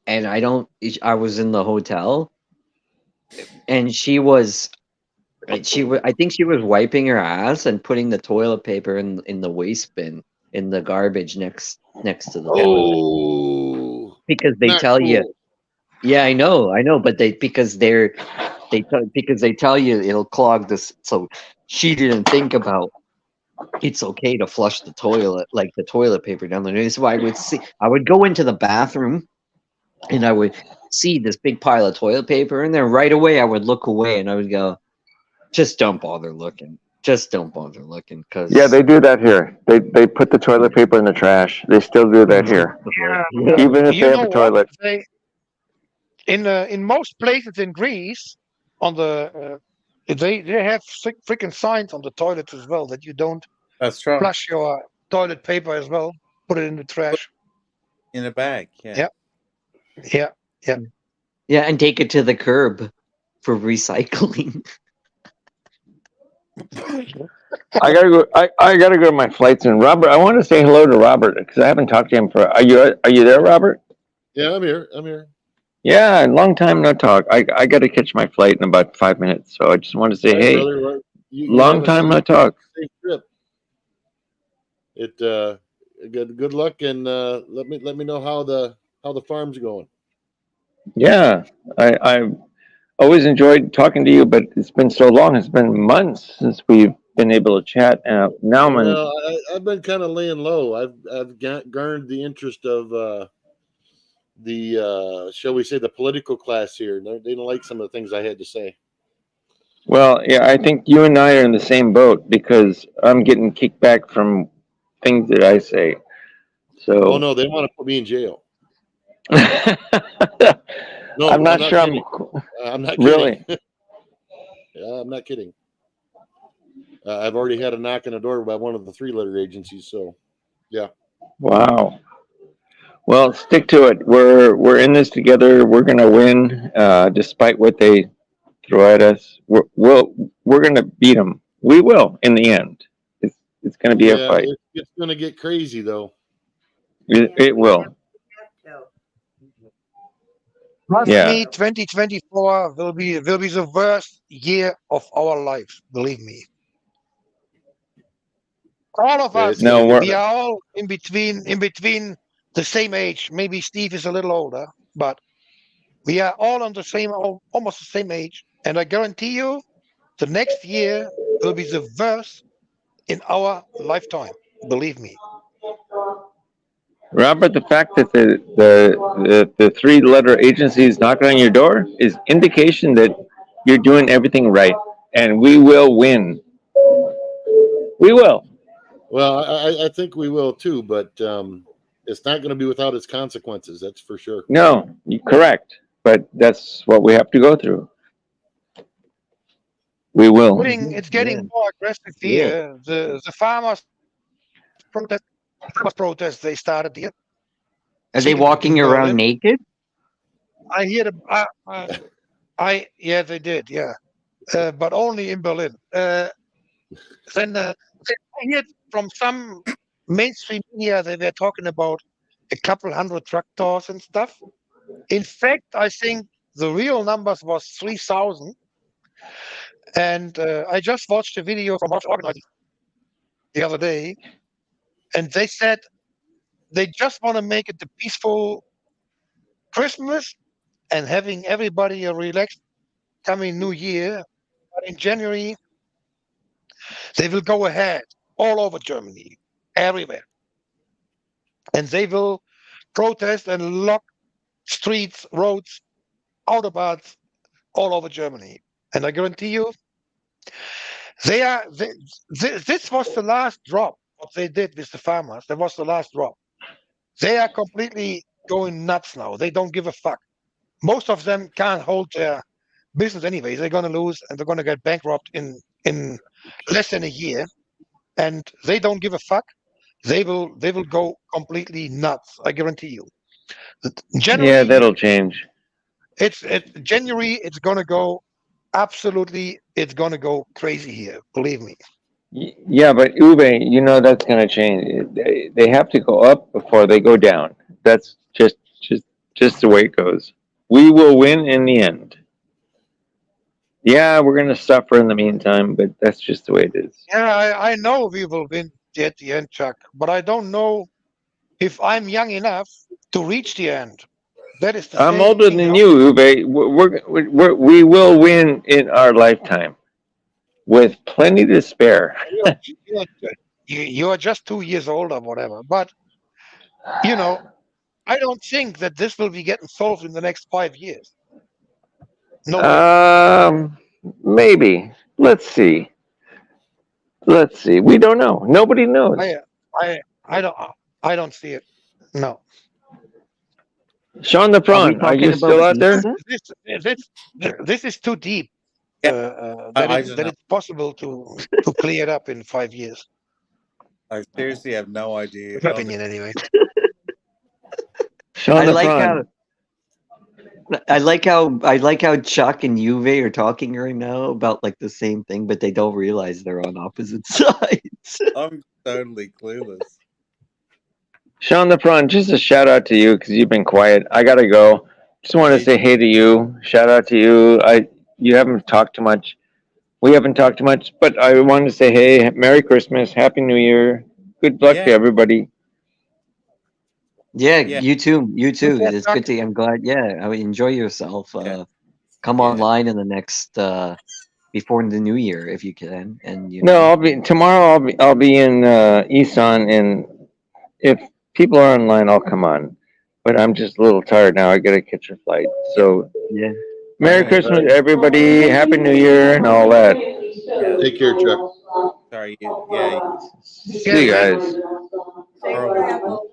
and I was in the hotel, and she was. I think she was wiping her ass and putting the toilet paper in the waste bin in the garbage next to the toilet Oh, because they not tell you. cool. Yeah, I know, but because they tell you it'll clog this. So she didn't think about it's okay to flush the toilet, like the toilet paper down the drain. So I would go into the bathroom and I would see this big pile of toilet paper, and then right away I would look away and I would go, just don't bother looking. Just don't bother looking, because Yeah, they do that here. They put the toilet paper in the trash. They still do that here, Yeah. even if they You have know a what? toilet. They in most places in Greece on the they have freaking signs on the toilets as well that you don't That's right. flush your toilet paper as well. Put it in the trash. In a bag. Yeah. Yeah. Yeah. Yeah. yeah, and take it to the curb for recycling. I gotta go. I gotta go to my flight soon. Robert, I want to say hello to Robert because I haven't talked to him for. Are you there, Robert? Yeah, I'm here. I'm here. Yeah, long time no talk. I got to catch my flight in about 5 minutes, so I just want to say, All right, hey, brother. Well, you long have a time no safe, talk. safe trip. Good luck, and let me know how the farm's going. Yeah, I've always enjoyed talking to you, but it's been so long. It's been months since we've been able to chat. Now I'm in. Well, I've been kind of laying low. I've garnered the interest of the shall we say the political class here. They didn't like some of the things I had to say. Well, yeah, I think you and I are in the same boat because I'm getting kickback from things that I say. Oh So no, they want to put me in jail. I'm No, not sure. kidding. I'm not Really. kidding. Yeah, I'm not kidding. I've already had a knock on the door by one of the 3-letter agencies. So, yeah. Wow. Well, stick to it. We're in this together. We're gonna win, despite what they throw at us. We're gonna beat them. We will in the end. It's gonna be a Yeah, fight. it's going to get crazy though. It will. Trust Yeah. me, 2024 will be the worst year of our lives. Believe me. All of Yeah, us, it's going to No, get we are all in between the same age. Maybe Steve is a little older, but we are all on the same, almost the same age. And I guarantee you, the next year will be the worst in our lifetime. Believe me. Robert, the fact that the 3-letter agency is knocking on your door is indication that you're doing everything right, and we will win. We will. Well, I think we will too, but it's not going to be without its consequences. That's for sure. No, you're correct, but that's what we have to go through. We will. It's getting more aggressive Yeah. here. The farmers protest they started here. Are they in walking around Berlin. naked? I hear yeah, they did, yeah, but only in Berlin. Then I heard from some mainstream media they were talking about a couple hundred tractors and stuff. In fact, I think the real numbers was 3,000. And I just watched a video from March organizing the other day, and they said they just want to make it a peaceful Christmas and having everybody a relaxed coming New Year. But in January, they will go ahead all over Germany, everywhere. And they will protest and lock streets, roads, autobahns all over Germany. And I guarantee you, this was the last drop. What they did with the farmers, that was the last drop. They are completely going nuts now. They don't give a fuck. Most of them can't hold their business anyway. They're going to lose and they're going to get bankrupt in less than a year. And they don't give a fuck. They will go completely nuts. I guarantee you. January, Yeah, that'll change. it's January. It's going to go absolutely. It's going to go crazy here. Believe me. Yeah, but Uwe, you know that's going to change. They have to go up before they go down. That's just the way it goes. We will win in the end. Yeah, we're going to suffer in the meantime, but that's just the way it is. Yeah, I know we will win at the end, Chuck. But I don't know if I'm young enough to reach the end. That is the I'm same older thing, than you, Uwe. We will win in our lifetime with plenty to spare. You are just 2 years old or whatever. But you know, I don't think that this will be getting solved in the next 5 years. No way. Maybe. Let's see. Let's see. We don't know. Nobody knows. I don't I don't see it. No. Sean the Are we Prawn, are talking you still about out there? pizza? This is too deep. Yeah, That I don't know. it's possible to clear it up in 5 years. I seriously have no idea. My opinion, anyway. Sean I the like Prawn. I like how Chuck and Juve are talking right now about like the same thing, but they don't realize they're on opposite sides. I'm totally clueless. Sean the Prawn, just a shout out to you because you've been quiet. I gotta go. Just want to Hey, say hey to you. Shout out to you. You haven't talked too much. We haven't talked too much, but I wanted to say hey, Merry Christmas, Happy New Year, good luck to yeah, everybody. Yeah, yeah, you too. You too. Yeah, It's Chuck. good to. I'm glad. Yeah, I mean, enjoy yourself. yeah, Come yeah. online in the next before the new year if you can, and you No, know. I'll be tomorrow. I'll be in Isan, and if people are online, I'll come on. But I'm just a little tired now. I gotta catch a flight. So Yeah. Merry All right. Christmas, everybody. Happy New Year, and all that. Take care, Chuck. Sorry, yeah, See you man. guys. horrible.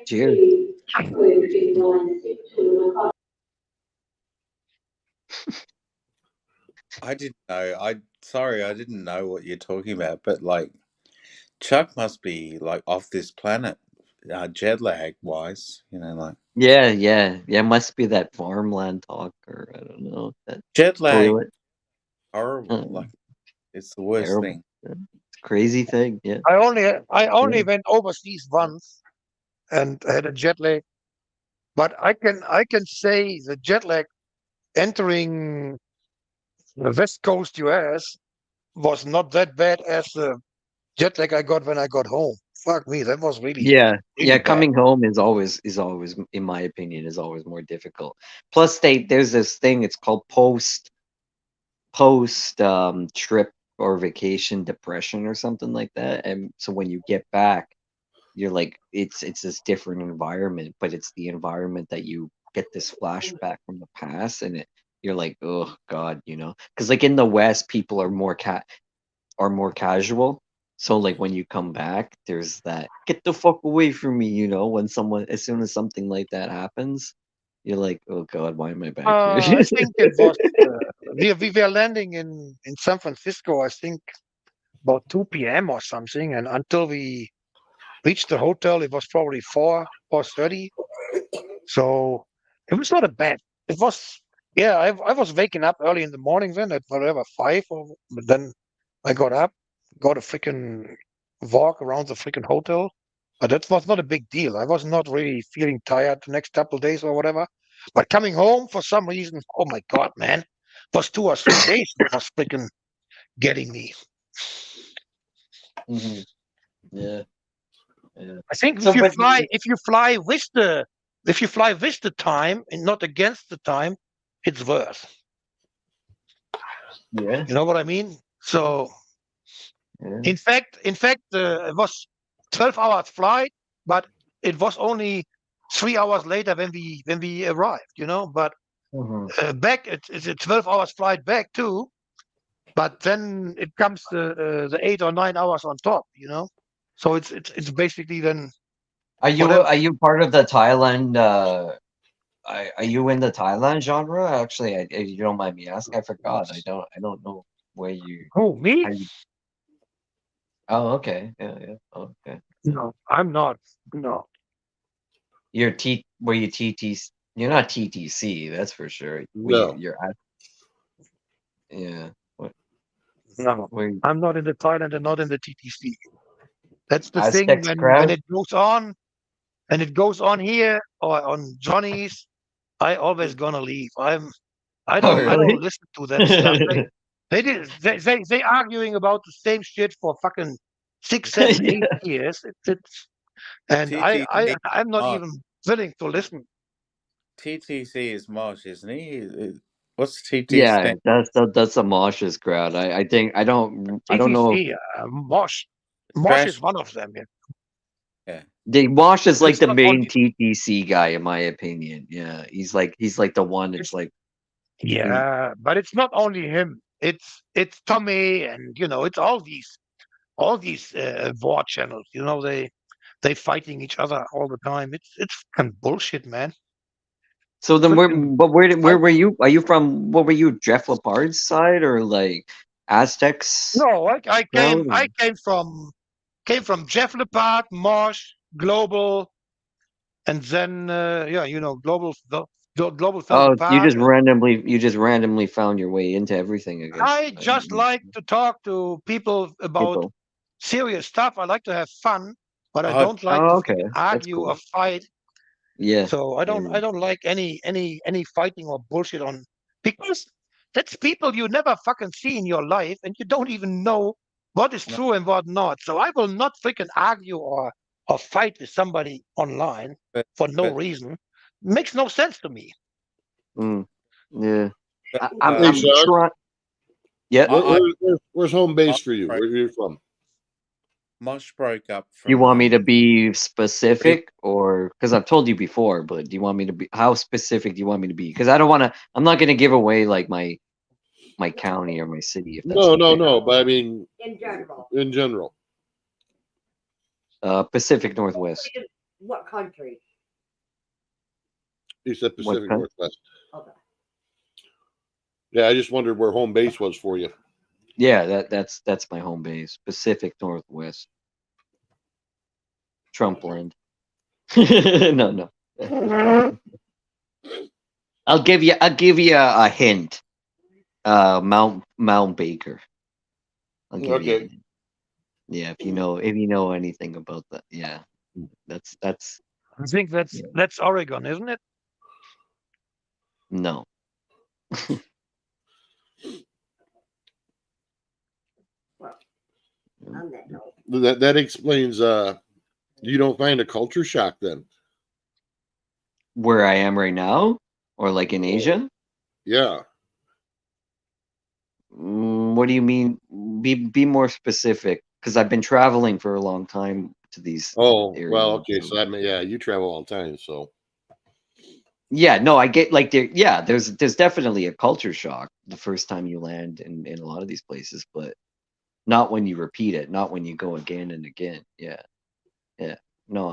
Cheers. I didn't know. I didn't know what you're talking about. But like, Chuck must be like off this planet, jet lag wise. You know, like Yeah. Must be that farmland talk, or I don't know that jet lag, toilet. horrible. Uh, Like, it's the worst Terrible. thing. Yeah. It's a crazy thing. Yeah. I only went overseas once and had a jet lag. But I can say the jet lag entering the West Coast US was not that bad as the jet lag I got when I got home. Fuck me, that was really, Yeah. really bad. Coming home is always in my opinion is always more difficult. Plus there's this thing, it's called post trip or vacation depression or something like that. And so when you get back, you're like it's this different environment, but it's the environment that you get this flashback from the past, and you're like, oh God, because like in the West, people are more casual. So like when you come back, there's that get the fuck away from me, when someone as soon as something like that happens, you're like, oh God, why am I back here? I think it was we were landing in San Francisco. I think about 2 p.m. or something, and until we reached the hotel, it was probably 4:30. So it was not a bad. It was yeah. I was waking up early in the morning then at whatever 5 or but then I got up, got a freaking walk around the freaking hotel. But that was not a big deal. I was not really feeling tired the next couple of days or whatever. But coming home for some reason, oh my God, man, it was 2 or 3 days. It was freaking getting me. Mhm. Yeah. I think So, but if you fly with the time and not against the time, it's worse. yeah, You know what I mean? So yeah. in fact, it was 12 hours flight, but it was only 3 hours later when we arrived, you know. But back, it's a 12 hours flight back too. But then it comes the 8 or 9 hours on top, you know. So it's basically then Are you whatever. part of the Thailand? Are you in the Thailand genre? Actually, if you don't mind me asking, I forgot. I don't know where you. Who, me? How you oh, okay. Yeah. Okay. No, I'm not. No. You're were you TTC? You're not TTC, that's for sure. No. You're at, yeah. No, Where I'm not in the Thailand and not in the TTC. That's the thing Aztecs when crowd? it goes on, and it goes on here or on Johnny's, I always gonna leave. I Oh, I don't really? listen to that stuff. They arguing about the same shit for fucking 6, 7, 8 Yeah. years. And TTC I'm not Marsh. even willing to listen. TTC is Marsh, isn't he? What's TT Yeah, stand? that's a Moshe's crowd. I think I don't know if TTC, Mosh Trash. is one of them. Yeah. Yeah. Mosh is like It's the not main only TTC guy in my opinion. Yeah, he's like the one. It's it's like yeah, but it's not only him. It's Tommy, and you know, it's all these war channels. You know, they fighting each other all the time. It's kind of bullshit, man. so. Then Freaking where fight. were you? Are you from? What were you? Jeff Lepard's side or like Aztecs No, crowd? Or? I came from Jeff Lepard, Marsh, Global, and then yeah, you know, Global fell Oh, apart. And you just randomly found your way into everything. I guess I just like to talk to people about people. serious stuff. I like to have fun, but I Oh, don't like to Oh, okay, freaking that's argue or cool. fight. Yeah, So yeah. I don't like any fighting or bullshit on, because that's people you never fucking see in your life, and you don't even know what is no, true and what not. So I will not freaking argue or fight with somebody online for no but reason. Makes no sense to me. Mm, yeah. but Hey, I'm Sean, trying. Yeah. I where's home base Marsh for you? broke, Where are you from? Marsh broke up You from want me to be he, specific, or because I've told you before, but do you want me to be how specific do you want me to be? Because I don't want to. I'm not going to give away like my county or my city if that's okay. No. But I mean, In general. in general, Pacific Northwest. What country? you said What Pacific coun- Northwest. Okay. Yeah, I just wondered where home base was for you. Yeah, that's my home base. Pacific Northwest. Trumpland. No. I'll give you a hint. Mount Baker. I'll give you a Okay. hint. Yeah, if you know anything about that. Yeah. That's I think yeah. that's Oregon, isn't it? No. Well, on that note. That explains you don't find a culture shock then. Where I am right now, or like in Asia? Yeah. What do you mean? Be more specific, because I've been traveling for a long time to these Oh, areas. well, okay. So that yeah, you travel all the time, so Yeah, no, I get like there. Yeah, there's definitely a culture shock the first time you land in a lot of these places, but not when you repeat it, not when you go again and again. Yeah, yeah. No,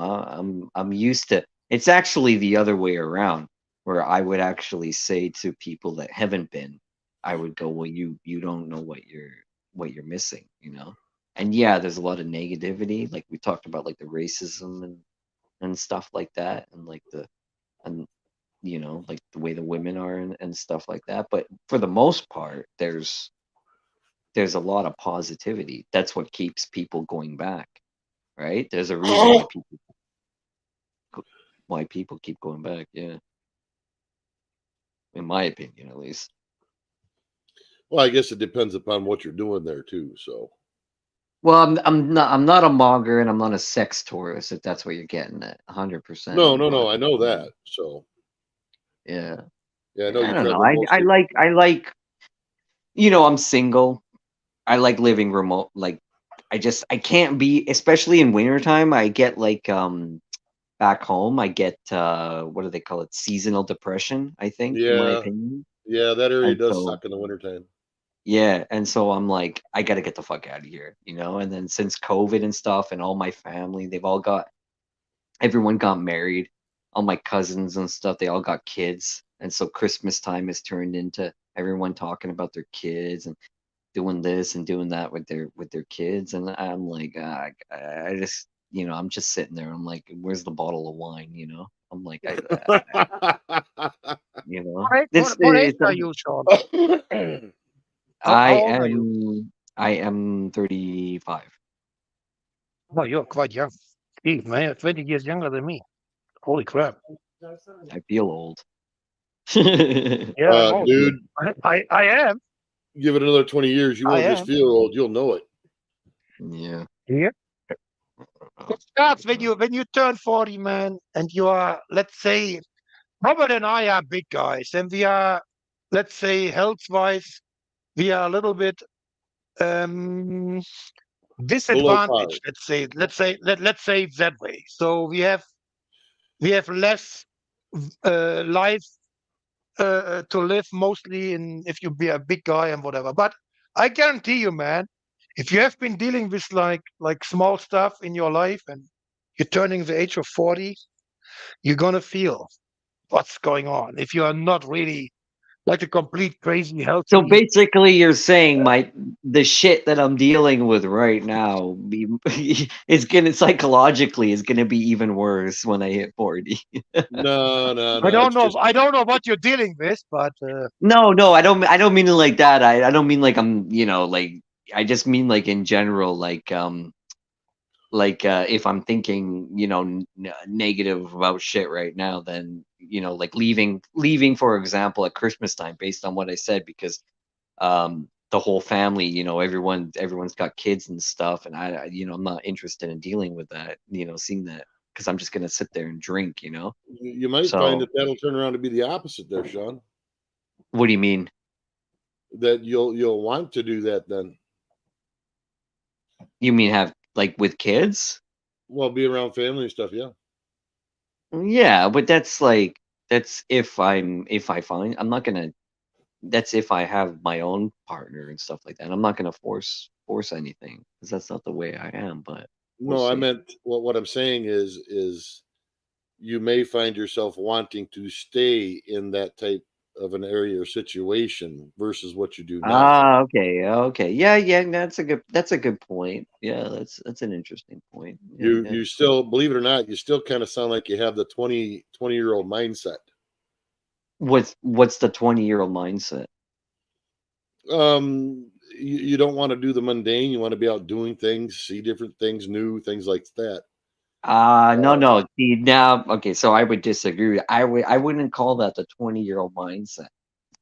I'm used to. It's actually the other way around, where I would actually say to people that haven't been, I would go, well, you don't know what you're missing, you know. And yeah, there's a lot of negativity, like we talked about, like the racism and stuff like that, and like and you know, like the way the women are and stuff like that. But for the most part, there's a lot of positivity. That's what keeps people going back, right? There's a reason why people keep going back. Yeah, in my opinion, at least. well, I guess it depends upon what you're doing there too. So Well, I'm not a monger and I'm not a sex tourist. If that's what you're getting at, 100%. no, I know that. So Yeah, yeah, I know I you don't know. travel mostly. I like. You know, I'm single. I like living remote. Like, I can't be, especially in wintertime. I get like back home, I get what do they call it? Seasonal depression, I think, in my Yeah, opinion. yeah, that area And does so suck in the wintertime. yeah, and so I'm like, I gotta get the fuck out of here, And then since COVID and stuff, and all my family, everyone got married, all my cousins and stuff, they all got kids, and so Christmas time has turned into everyone talking about their kids and doing this and doing that with their kids, and I'm like, I just, I'm just sitting there. I'm like, where's the bottle of wine? I'm like, this What age is. are you, Sean? I How old are you? am 35. Oh, you're quite young. Jeez, man, 20 years younger than me. Holy crap. I feel old. Yeah, I'm old. Dude, I am. give it another 20 years, you I won't just am. feel old, you'll know it. Yeah. Yeah. It starts when you turn 40, man, and you are, let's say, Robert and I are big guys, and we are, let's say, health-wise, we are a little bit um Below par. disadvantaged. Let's say it that way. So we have less life to live, mostly in if you be a big guy and whatever. But I guarantee you, man, if you have been dealing with like small stuff in your life and you're turning the age of 40, you're gonna feel what's going on. If you are not really like a complete crazy So healthy. basically, you're saying the shit that I'm dealing with right now psychologically is gonna be even worse when I hit 40. No, I don't it's know. just I don't know what you're dealing with, but No, I don't mean it like that. I don't mean like I'm, like I just mean like in general, if I'm thinking, negative about shit right now, then like leaving, for example, at Christmas time, based on what I said, because the whole family, everyone's got kids and stuff, and I'm not interested in dealing with that, seeing that, because I'm just gonna sit there and drink. you might find So that that'll turn around to be the opposite there, Sean. what do you mean? That you'll want to do that then. You mean have like with kids? Well, be around family and stuff, yeah. Yeah, but that's if I find, I'm not gonna, that's if I have my own partner and stuff like that. I'm not gonna force anything, because that's not the way I am, but we'll No, I see. meant what I'm saying is you may find yourself wanting to stay in that type of an area or situation versus what you do now. Okay. Yeah, that's a good point. Yeah, that's an interesting point. Yeah. You still, believe it or not, you still kind of sound like you have the 20-year-old mindset. What's the 20-year-old mindset? You don't want to do the mundane, you want to be out doing things, see different things, new things like that. No. See, now, okay, so I would disagree. I wouldn't call that the 20-year-old mindset.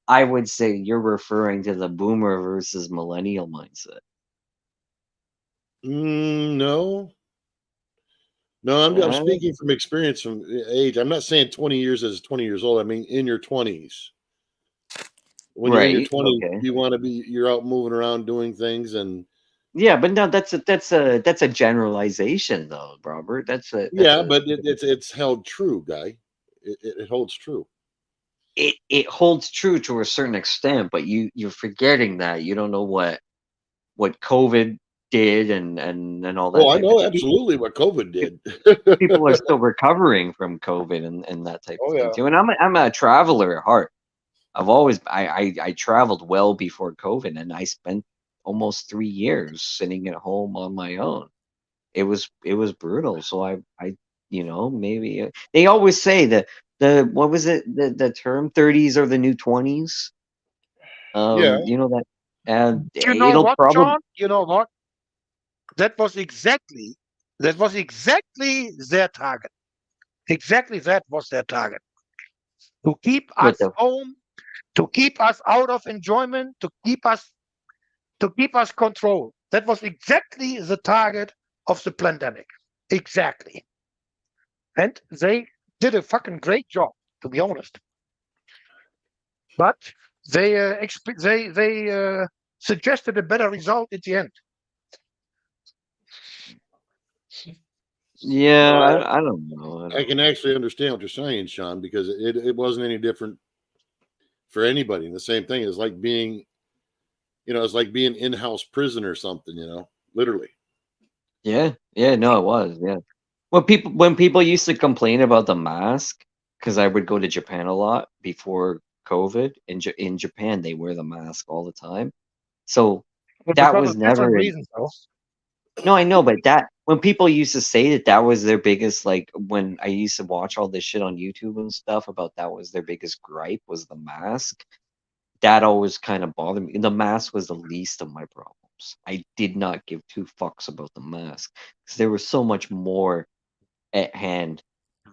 I would say you're referring to the boomer versus millennial mindset. No, I'm Uh, speaking from experience, from age. I'm not saying 20 years as 20 years old. I mean in your 20s. When you're in your right. 20s, Okay. you want to be, you're out moving around doing things, and Yeah, but no, that's a generalization, though, Robert. That's yeah, a but it's held true, guy. It holds true. it holds true to a certain extent, but you're forgetting that you don't know what COVID did, and all that Oh, I type of know thing. absolutely what COVID did. People are still recovering from COVID and that type of Oh thing yeah. too. And I'm a traveler at heart. I traveled well before COVID, and I spent almost 3 years sitting at home on my own. It was brutal. So I maybe they always say that what was it, the term 30s are the new 20s. Yeah. That, and you know it'll what, probably. John? You know what? That was exactly their target. Exactly that was their target. To keep What us the home, to keep us out of enjoyment, to keep us controlled. That was exactly the target of the pandemic. Exactly. And they did a fucking great job, to be honest. But they suggested a better result at the end. Yeah, Well, I don't know. I can actually understand what you're saying, Sean, because it wasn't any different for anybody. And the same thing is like being, it's like being in-house prison or something, literally. Yeah, yeah, no, it was. Yeah. When people used to complain about the mask, because I would go to Japan a lot before COVID. In Japan, they wear the mask all the time. So But that because was of different never an reasons, though. no, I know, but that when people used to say that was their biggest, like when I used to watch all this shit on YouTube and stuff about that was their biggest gripe was the mask. That always kind of bothered me. The mask was the least of my problems. I did not give two fucks about the mask because there was so much more at hand,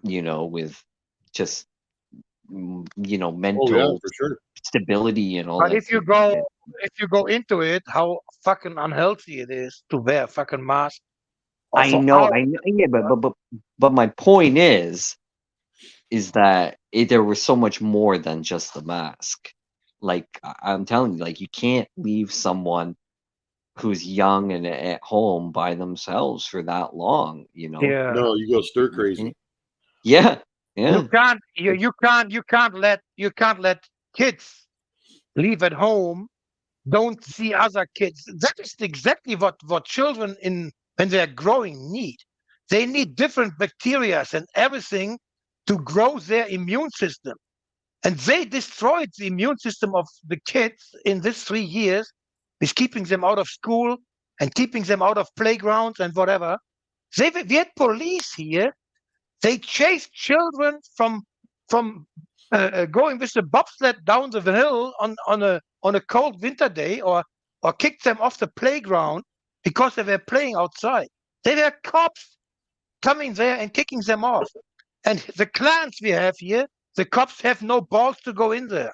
with just Oh yeah, mental for sure. stability and all But that stupid shit. if you go into it, how fucking unhealthy it is to wear a fucking mask I for know, hours. yeah, but my point is that there was so much more than just the mask. Like I'm telling you, like you can't leave someone who's young and at home by themselves for that long. Yeah. No, you go stir You crazy. can't- Yeah, You yeah. can't you can't let kids leave at home, don't see other kids. That is exactly what children in when they're growing need. They need different bacteria and everything to grow their immune system. And they destroyed the immune system of the kids in these 3 years with keeping them out of school and keeping them out of playgrounds and whatever. We had police here. They chased children from going with the bobsled down the hill on a cold winter day, or kicked them off the playground because they were playing outside. They were cops coming there and kicking them off. And the clans we have here, the cops have no balls to go in there.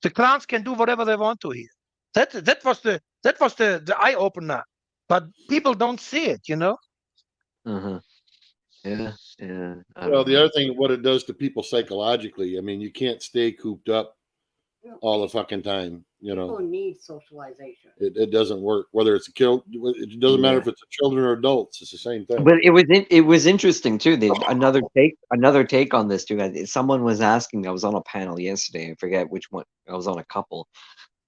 The clans can do whatever they want to here. That was the eye opener. But people don't see it. Uh-huh. Yeah, yeah. I Well, don't the know. other thing, what it does to people psychologically, I mean, you can't stay cooped up all the fucking time. People need socialization. It doesn't work. Whether it's a kid, it doesn't matter Yeah. if it's children or adults. It's the same thing. But it was interesting too. Another take on this too. Someone was asking me. I was on a panel yesterday. I forget which one. I was on a couple,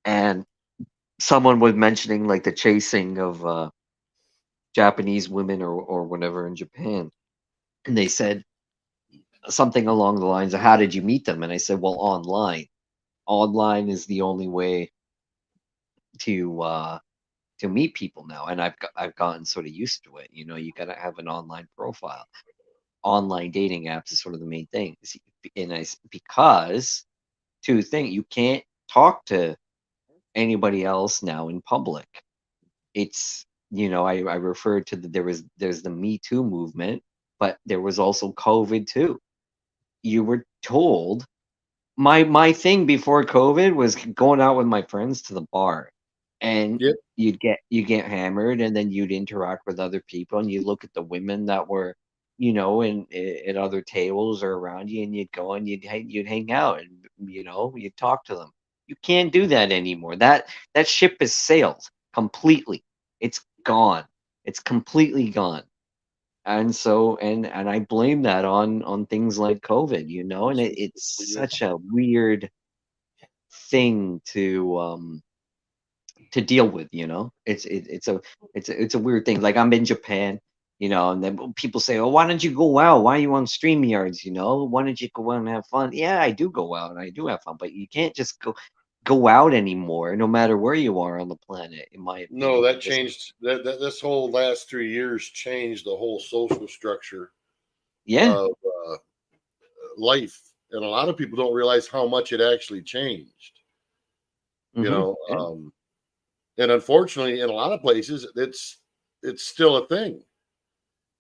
and someone was mentioning like the chasing of Japanese women or whatever in Japan, and they said something along the lines of, "How did you meet them?" And I said, "Well, online. Online is the only way to meet people now, and I've gotten sort of used to it. You got to have an online profile. Online dating apps is sort of the main thing. Because two things, you can't talk to anybody else now in public. It's I referred to there's the Me Too movement, but there was also COVID too. You were told my thing before COVID was going out with my friends to the bar, and Yep. you get hammered, and then you'd interact with other people, and you look at the women that were, in at other tables or around you, and you'd go and you'd hang out, and you'd talk to them. You can't do that anymore. That ship has sailed completely. It's gone. It's completely gone. And so and I blame that on things like COVID, and it's such a weird thing to deal with. It's a weird thing. Like I'm in Japan, and then people say, "Oh, why don't you go out? Why are you on StreamYards? Why don't you go out and have fun?" Yeah, I do go out and I do have fun, but you can't just go out anymore, no matter where you are on the planet. In my opinion, No, that changed. That this whole last 3 years changed the whole social structure yeah. of life, and a lot of people don't realize how much it actually changed. Yeah. And unfortunately, in a lot of places, it's still a thing,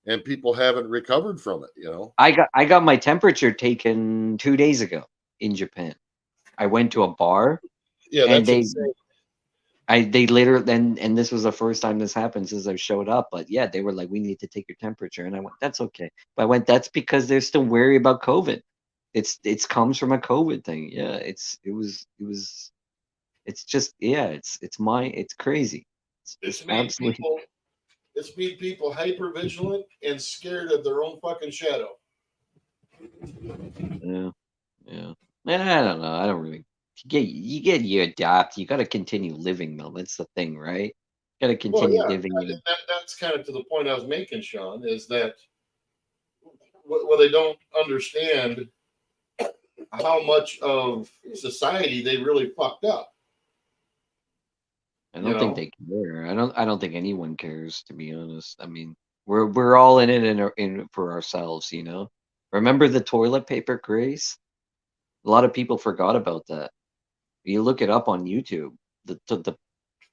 and people haven't recovered from it. I got my temperature taken 2 days ago in Japan. I went to a bar, Yeah, and that's insane. they later then, and this was the first time this happened since I showed up. But yeah, they were like, "We need to take your temperature," and I went, "That's okay." But I went, "That's because they're still wary about COVID. It's comes from a COVID thing. Yeah, it's just, yeah, it's crazy. It's It's just me. absolutely. It's made people hyper vigilant and scared of their own fucking shadow. Yeah. Yeah. I don't know. I don't really. You adapt. You got to continue living, though. That's the thing, right? Got to Well, continue yeah, living. and that's kind of to the point I was making, Sean, is that what they don't understand how much of society they really fucked up. I You don't think know? they care. I don't think anyone cares, to be honest. I mean, we're all in it in for ourselves, you know. Remember the toilet paper craze? A lot of people forgot about that. You look it up on YouTube. The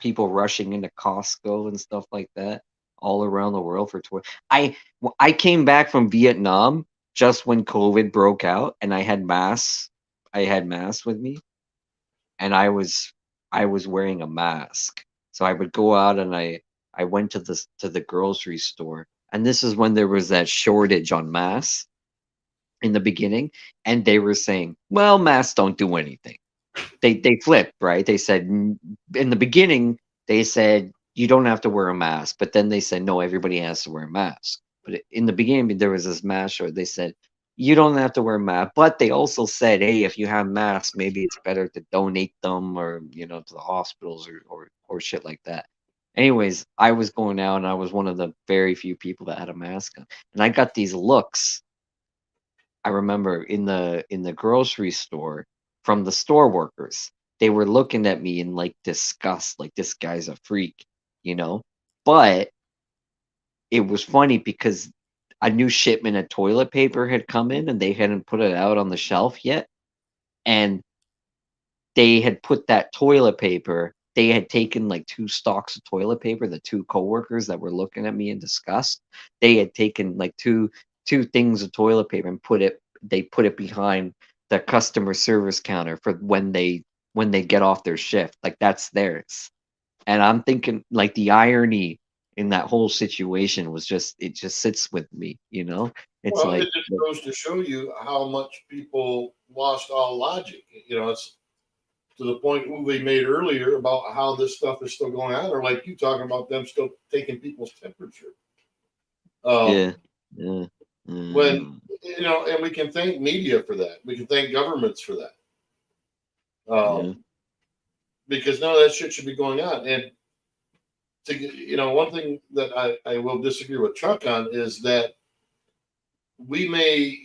people rushing into Costco and stuff like that all around the world for toilet. I came back from Vietnam just when COVID broke out, and I had masks. I had masks with me, and I was wearing a mask. So I would go out and I went to the grocery store, and this is when there was that shortage on masks in the beginning, and they were saying, "Well, masks don't do anything." They flipped, right? They said in the beginning they said you don't have to wear a mask, but then they said no, everybody has to wear a mask. But in the beginning there was this mask short. They said you don't have to wear a mask, but they also said, hey, if you have masks, maybe it's better to donate them or to the hospitals or shit like that. Anyways, I was going out and I was one of the very few people that had a mask on, and I got these looks. I remember in the grocery store from the store workers. They were looking at me in like disgust, like this guy's a freak, you know? But it was funny because a new shipment of toilet paper had come in and they hadn't put it out on the shelf yet. And they had put that toilet paper, they had taken like 2 stalks of toilet paper, the 2 coworkers that were looking at me in disgust. They had taken like two things of toilet paper and they put it behind the customer service counter for when they get off their shift. Like that's theirs. And I'm thinking like the irony in that whole situation was it just sits with me, you know? It's Well, it like just goes to show you how much people lost all logic. It's to the point we made earlier about how this stuff is still going on, or like you talking about them still taking people's temperature. yeah. Yeah. When and we can thank media for that. We can thank governments for that. Yeah. Because none of that shit should be going on. And one thing that I will disagree with Chuck on is that we may,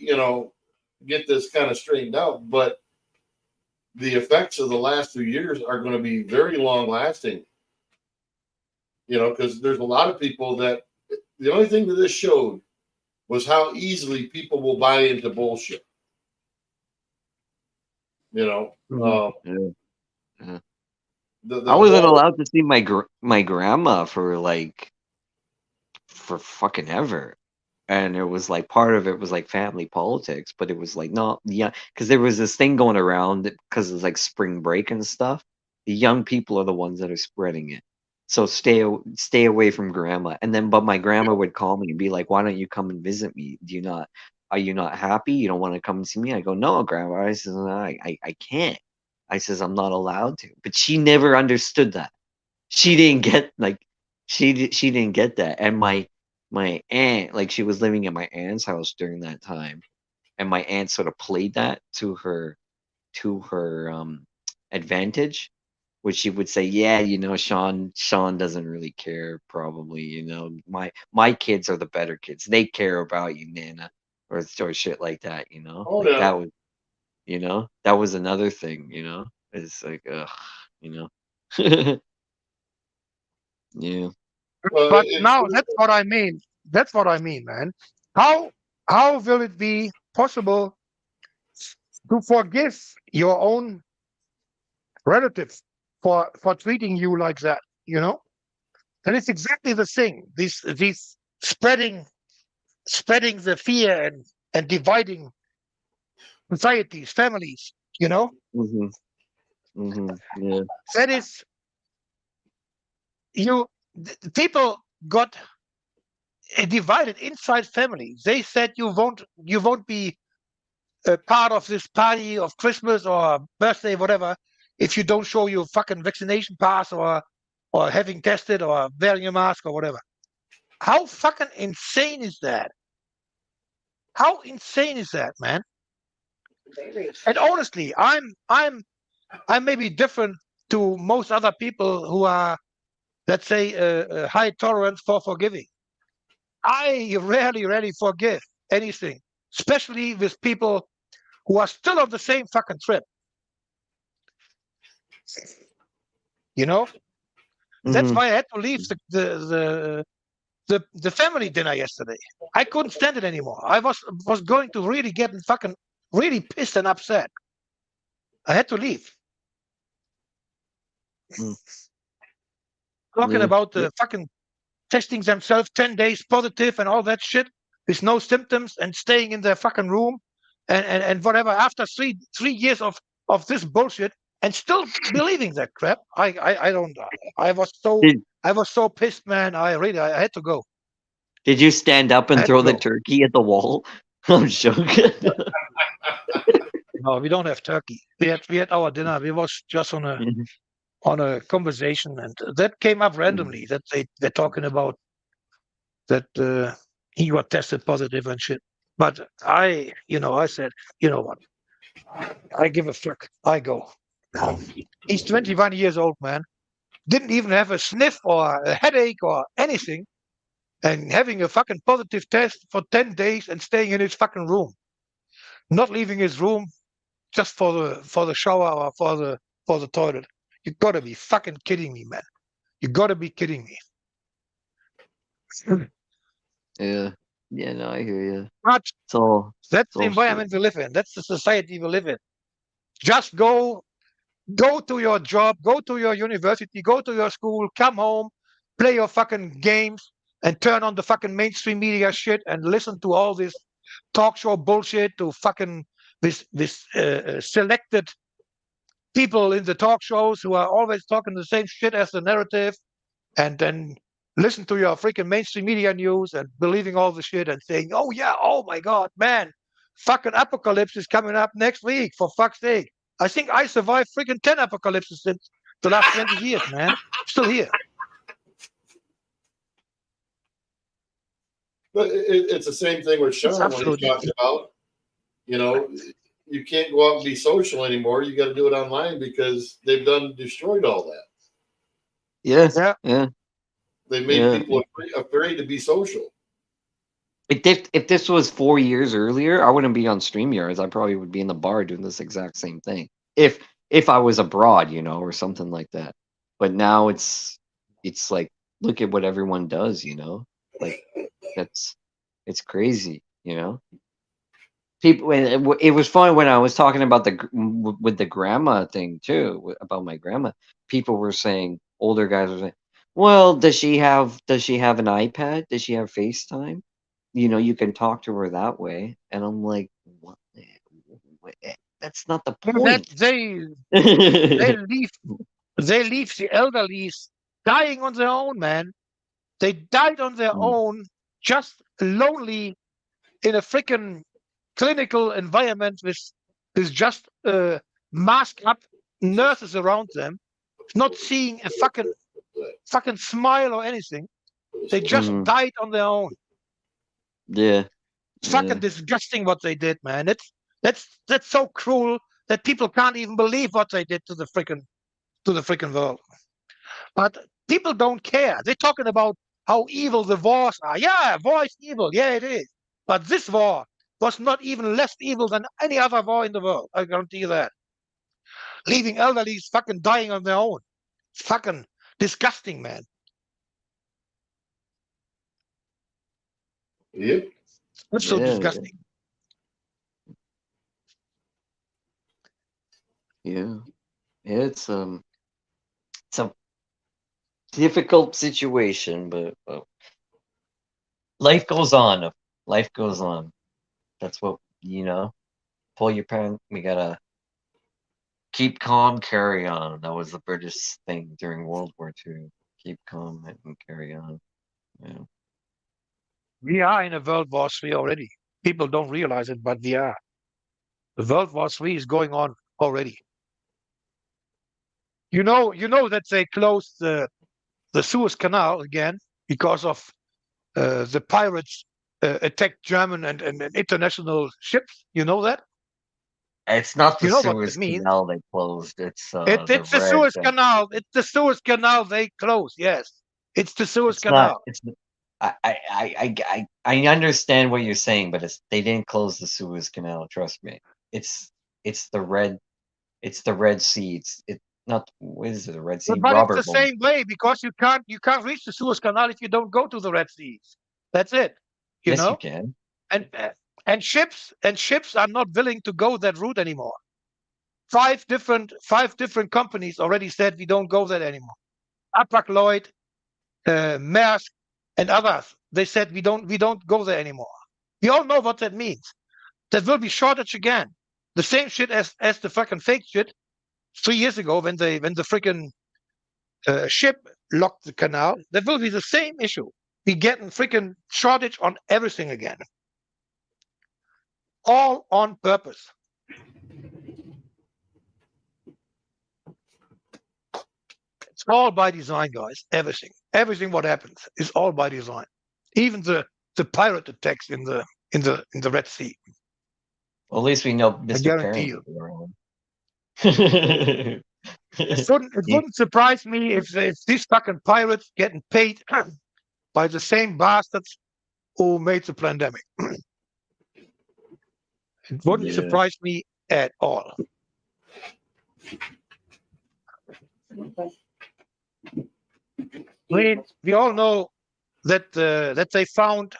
get this kind of straightened out, but the effects of the last 2 years are going to be very long lasting. Because there's a lot of people that the only thing that this showed was how easily people will buy into bullshit. Yeah. The I wasn't whole, allowed to see my grandma for fucking ever, and it was like part of it was like family politics, but it was like not because there was this thing going around because it's like spring break and stuff. The young people are the ones that are spreading it, so stay away from grandma. And then, but my grandma would call me and be like, "Why don't you come and visit me? Are you not happy? You don't want to come and see me?" I go, "No, grandma." I says, "No, I can't." I says, "I'm not allowed to." But she never understood that. She didn't get like she didn't get that. And my aunt, like she was living at my aunt's house during that time, and my aunt sort of played that to her advantage, which she would say, "Yeah, Sean doesn't really care, probably. My kids are the better kids. They care about you, Nana," or shit like that. oh Like no, that was another thing. It's like, ugh, you know. Yeah. well, But it's now that's what I mean. That's what I mean, man. How how will it be possible to forgive your own relatives for treating you like that? And it's exactly the thing. These spreading the fear and dividing societies, families. You know Mhm. Mhm. Yeah. that is you. People got divided inside families. They said you won't be a part of this party of Christmas or birthday, whatever, if you don't show your fucking vaccination pass or having tested or wearing a mask or whatever. How fucking insane is that? How insane is that, man? Very. And honestly, I'm maybe different to most other people who are, let's say, high tolerance for forgiving. I rarely forgive anything, especially with people who are still on the same fucking trip. You know, that's Mhm. why I had to leave the family dinner yesterday. I couldn't stand it anymore. I was going to really get fucking really pissed and upset. I had to leave. Mm. Talking Yeah. about the fucking testing themselves 10 days positive and all that shit with no symptoms and staying in their fucking room and whatever after three years of this bullshit and still believing that crap. I don't I was so Did I was so pissed, man. I had to go. Did you stand up I and had throw to the go. turkey at the wall? I'm joking. No, we don't have turkey. We had our dinner. We was just on a conversation and that came up randomly that they're talking about that he got tested positive and shit. But I said, you know what? I give a fuck. I go. He's 21 years old, man. Didn't even have a sniff or a headache or anything, and having a fucking positive test for 10 days and staying in his fucking room, not leaving his room just for the shower or for the toilet. You gotta be fucking kidding me, man. You gotta be kidding me. Yeah. Yeah, no, I hear you. But that's It's the all shit. environment we live in. That's the society we live in. Just go to your job, go to your university, go to your school, come home, play your fucking games, and turn on the fucking mainstream media shit and listen to all this talk show bullshit to fucking this selected people in the talk shows who are always talking the same shit as the narrative, and then listen to your freaking mainstream media news and believing all the shit and saying, "Oh yeah, oh my god, man, fucking apocalypse is coming up next week. For fuck's sake!" I think I survived freaking 10 apocalypses since the last 20 years, man. Still here. But it's the same thing with It's Sean when he's absolutely talking about, you know, you can't go out and be social anymore. You got to do it online because they've destroyed all that. Yeah. yeah. Yeah. They made Yeah. people afraid to be social. If this was 4 years earlier, I wouldn't be on StreamYards. I probably would be in the bar doing this exact same thing. If I was abroad, or something like that. But now it's like, look at what everyone does, like it's crazy, People, it was fun when I was talking about with the grandma thing too, about my grandma. People were saying, older guys were saying, "Well, does she have an iPad? Does she have FaceTime? You can talk to her that way." And I'm like, "What? That's not the That point." they leave the elderly dying on their own, man. They died on their Mm, own, just lonely in a freaking clinical environment with just masked up nurses around them, not seeing a fucking smile or anything. They just mhm. died on their own. Yeah, It's fucking yeah, disgusting what they did, man. That's so cruel that people can't even believe what they did to the freaking world. But people don't care. They're talking about how evil the wars are. Yeah, war is evil. Yeah, it is. But this war was not even less evil than any other war in the world. I guarantee you that. Leaving elderly fucking dying on their own. It's fucking disgusting, man. Yep. It's so yeah, disgusting. yeah. It's a difficult situation, but life goes on. Life goes on. That's what pull your pants. We gotta keep calm, carry on. That was the British thing during World War II. Keep calm and carry on. Yeah. We are in a World War III already. People don't realize it, but we are. The World War III is going on already. You know that they closed the Suez Canal again because of the pirates attacked German and international ships. You know that? It's not the You know what Suez it means? Canal they closed. It's It's the Red. Suez Canal. It's the Suez Canal they closed. Yes, it's the Suez It's not. Canal. It's. I understand what you're saying, but they didn't close the Suez Canal. Trust me. It's the Red. It's the Red Sea. It's not. What is it? The Red Sea. But it's the Robert. same way because you can't reach the Suez Canal if you don't go to the Red Sea. That's it. You Yes, know. you can. And ships are not willing to go that route anymore. Five different companies already said we don't go there anymore. Hapag-Lloyd, Maersk, and others. They said we don't go there anymore. We all know what that means. There will be shortage again. The same shit as the fucking fake shit 3 years ago when the freaking ship locked the canal. There will be the same issue. We getting freaking shortage on everything again. All on purpose. It's all by design, guys. Everything what happens is all by design. Even the pirate attacks in the Red Sea. Well, at least we know I Mr. guarantee Parent. you. It wouldn't surprise me if these fucking pirates getting paid by the same bastards who made the pandemic. It wouldn't surprise me at all. We all know that they found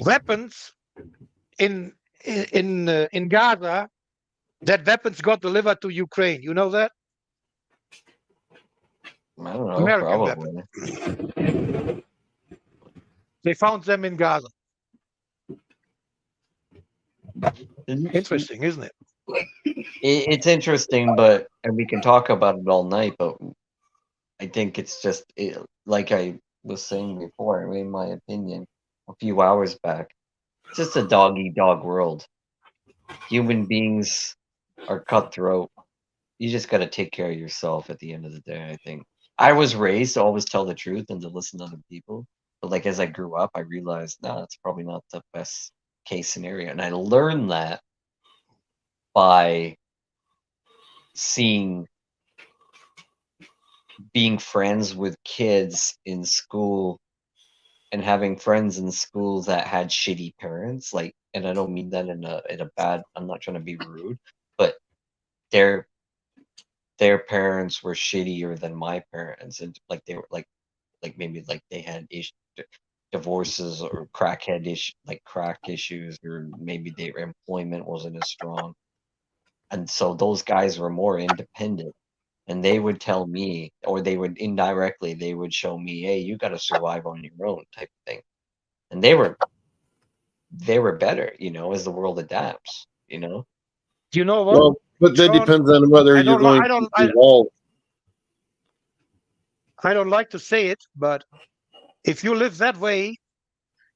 weapons in Gaza. That weapons got delivered to Ukraine. You know that? I don't know. American Probably. weapons. They found them in Gaza. Interesting, isn't it? It's interesting, and we can talk about it all night, but I think it's just like I was saying before, in my opinion, a few hours back. It's just a dog-eat-dog world. Human beings are cutthroat. You just got to take care of yourself at the end of the day, I think. I was raised to always tell the truth and to listen to other people. But like as I grew up, I realized, no, it's probably not the best case scenario. And I learned that by being friends with kids in school and having friends in schools that had shitty parents, like, and I don't mean that in a bad, I'm not trying to be rude, but their parents were shittier than my parents, and like they were like maybe like they had divorces or crack issues, or maybe their employment wasn't as strong, and so those guys were more independent. And they would tell me, or they would indirectly, they would show me, hey, you got to survive on your own type of thing. And they were better, as the world adapts, Do you know what? Well, but that Sean, depends on whether you're going to evolve. I don't like to say it, but if you live that way,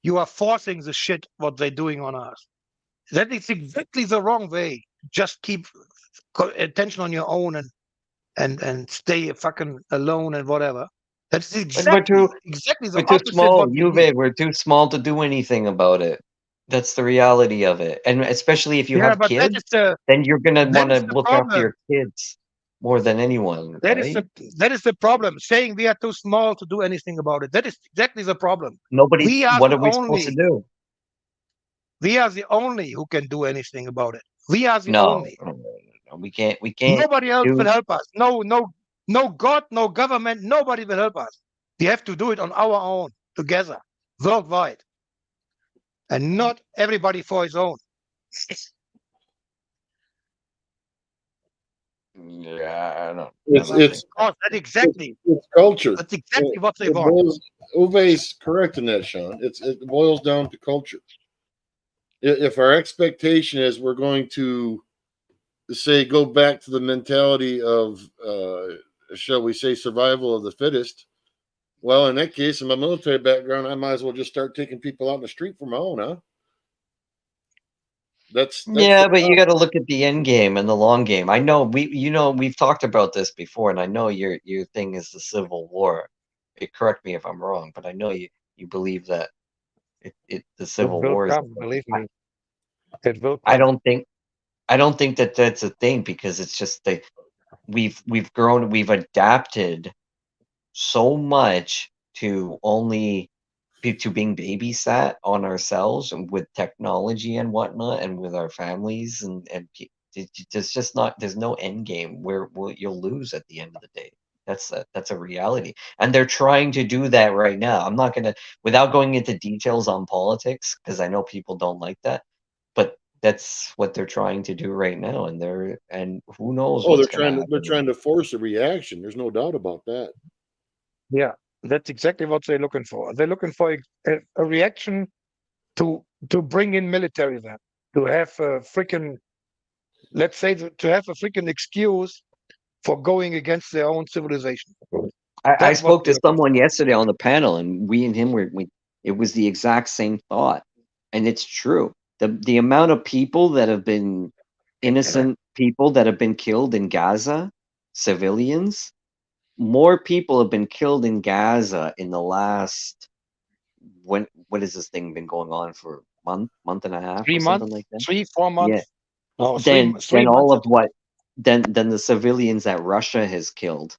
you are forcing the shit what they're doing on us. That is exactly the wrong way. Just keep attention on your own and stay fucking alone and whatever. That's exactly the we're too opposite. small. We're too small to do anything about it. That's the reality of it. And especially if you have kids, then you're gonna want to look after your kids more than anyone. That is the problem. Saying we are too small to do anything about it. That is exactly the problem. What are we supposed to do? We are the only who can do anything about it. We are the only. No, we can't. Nobody else will help us. No God, no government. Nobody will help us. We have to do it on our own, together, worldwide, and not everybody for his own. Yeah, I don't. It's exactly. It's culture. That's exactly what they want. Uwe's correct in that, Sean. It boils down to culture. If our expectation is we're going to say go back to the mentality of shall we say survival of the fittest, well, in that case, in my military background, I might as well just start taking people out in the street for my own, huh? That's but you got to look at the end game and the long game. I know we've talked about this before, and I know your thing is the Civil War. Correct me if I'm wrong, but I know you believe that The It civil will war is. come, believe me. It will I come. don't think that that's a thing, because it's just that we've grown, we've adapted so much to only to being babysat on ourselves and with technology and whatnot, and with our families, there's just not, there's no end game where you'll lose at the end of the day. That's a reality, and they're trying to do that right now. I'm not gonna, without going into details on politics, because I know people don't like that, but that's what they're trying to do right now, and who knows Oh, what's gonna they're happen. trying to force a reaction. There's no doubt about that. Yeah, that's exactly what they're looking for. They're looking for a reaction to bring in military then, to have a freaking, let's say, to have a freaking excuse for going against their own civilization. I That's what spoke they're to looking someone yesterday on the panel, and we and him it was the exact same thought, and it's true. The amount of people that have been, innocent people that have been killed in Gaza, civilians, more people have been killed in Gaza in the last, what has this thing been going on for, month and a half or something like that? 4 Yeah, months. Oh, than three all months. of what, than the civilians that Russia has killed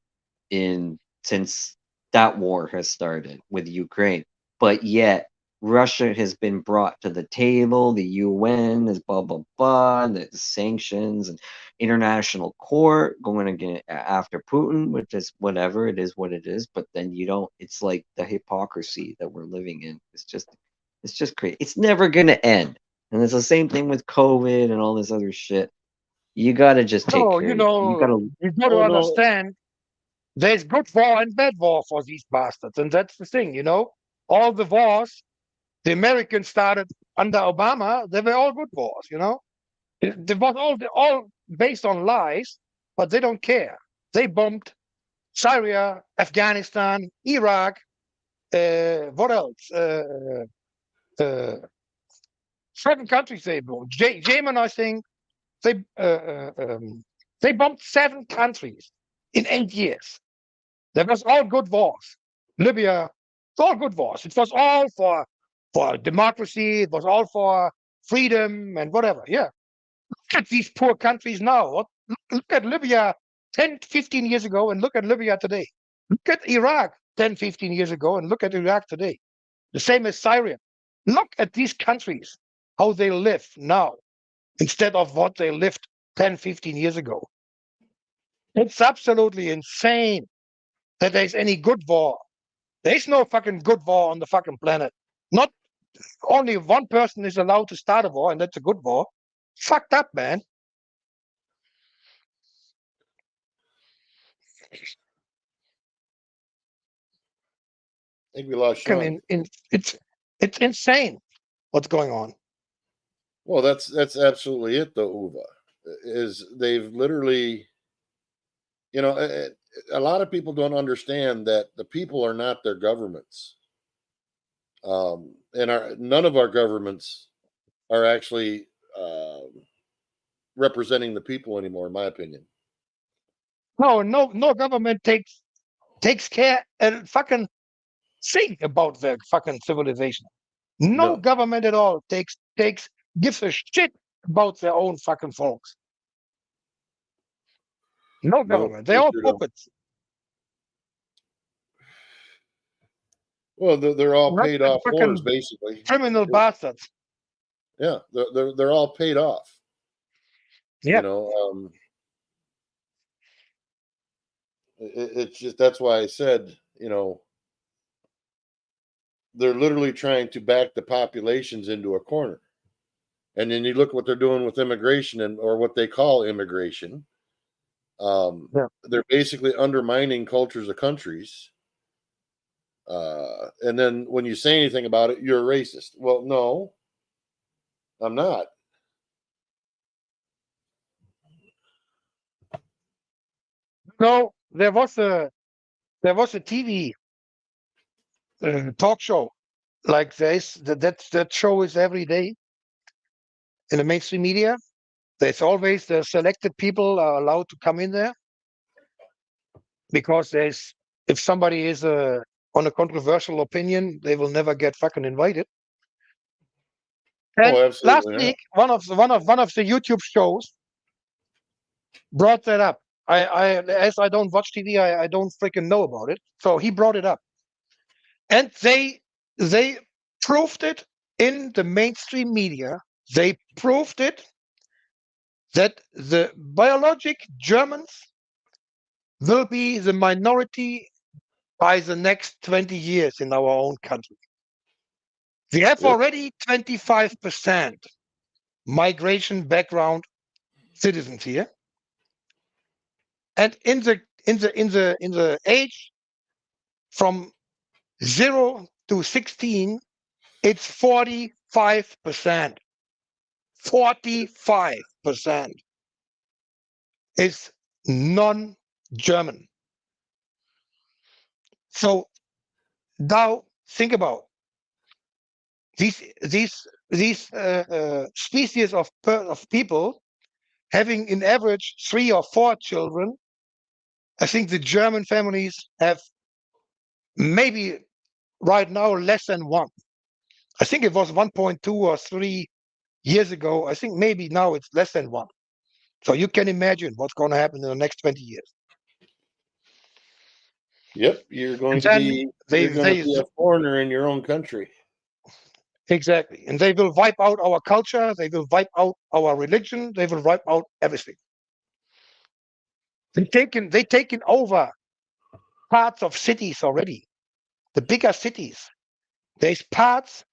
in, since that war has started with Ukraine. But yet Russia has been brought to the table. The UN is blah blah blah. The sanctions and international court going again after Putin, which is whatever, it is what it is. But then you don't. It's like the hypocrisy that we're living in. It's just crazy. It's never gonna end. And it's the same thing with COVID and all this other shit. You gotta just take No, care. You gotta. you got to Oh no, understand there's good war and bad war for these bastards. And that's the thing. All the wars the Americans started under Obama, they were all good wars. They was all based on lies, but they don't care. They bombed Syria, Afghanistan, Iraq, what else? Uh, 7 countries they bombed. Yemen, I think. They uh, uh, um, they bombed 7 countries in 8 years. That was all good wars. Libya, it's all good wars. It was all for democracy. It was all for freedom and whatever. Yeah. Look at these poor countries now. Look at Libya 10, 15 years ago, and look at Libya today. Look at Iraq 10, 15 years ago, and look at Iraq today. The same as Syria. Look at these countries, how they live now, instead of what they lived 10, 15 years ago. It's absolutely insane that there's any good war. There's no fucking good war on the fucking planet. Not only one person is allowed to start a war, and that's a good war. Fucked up, man. I think we lost I Sean. mean, it's insane what's going on. Well, that's absolutely it, though. Uva is they've literally, a lot of people don't understand that the people are not their governments, and none of our governments are actually representing the people anymore, in my opinion. No government takes care and fucking think about their fucking civilization. No No, government at all gives a shit about their own fucking folks. No no, government. They're they all sure don't. puppets. Well, they're all Not paid the off whores, fucking basically. criminal bastards. Yeah, they're all paid off. Yeah. It's just that's why I said, they're literally trying to back the populations into a corner. And then you look what they're doing with immigration or what they call immigration. Yeah. They're basically undermining cultures of countries. And then when you say anything about it, you're a racist. Well, no, I'm not. No, there was a TV talk show like this. That show is every day in the mainstream media. There's always the selected people are allowed to come in there because if somebody is on a controversial opinion, they will never get fucking invited. And last absolutely not. week, one of the YouTube shows brought that up. As I don't watch TV, I don't freaking know about it. So he brought it up, and they proved it in the mainstream media. They proved it that the biologic Germans will be the minority by the next 20 years in our own country. We have Yep. already 25% migration background citizens here, and in the age from 0 to 16, it's 45%. 45% is non-German. So now think about these species of people having in average 3 or 4 children. I think the German families have maybe right now less than 1. I think it was 1.2 or 3 years ago. I think maybe now it's less than 1. So you can imagine what's going to happen in the next 20 years. Yep, you're going And to then be they you're going to be a foreigner in your own country. exactly, and they will wipe out our culture. They will wipe out our religion. They will wipe out everything. They taken over parts of cities already. The bigger cities. There's parts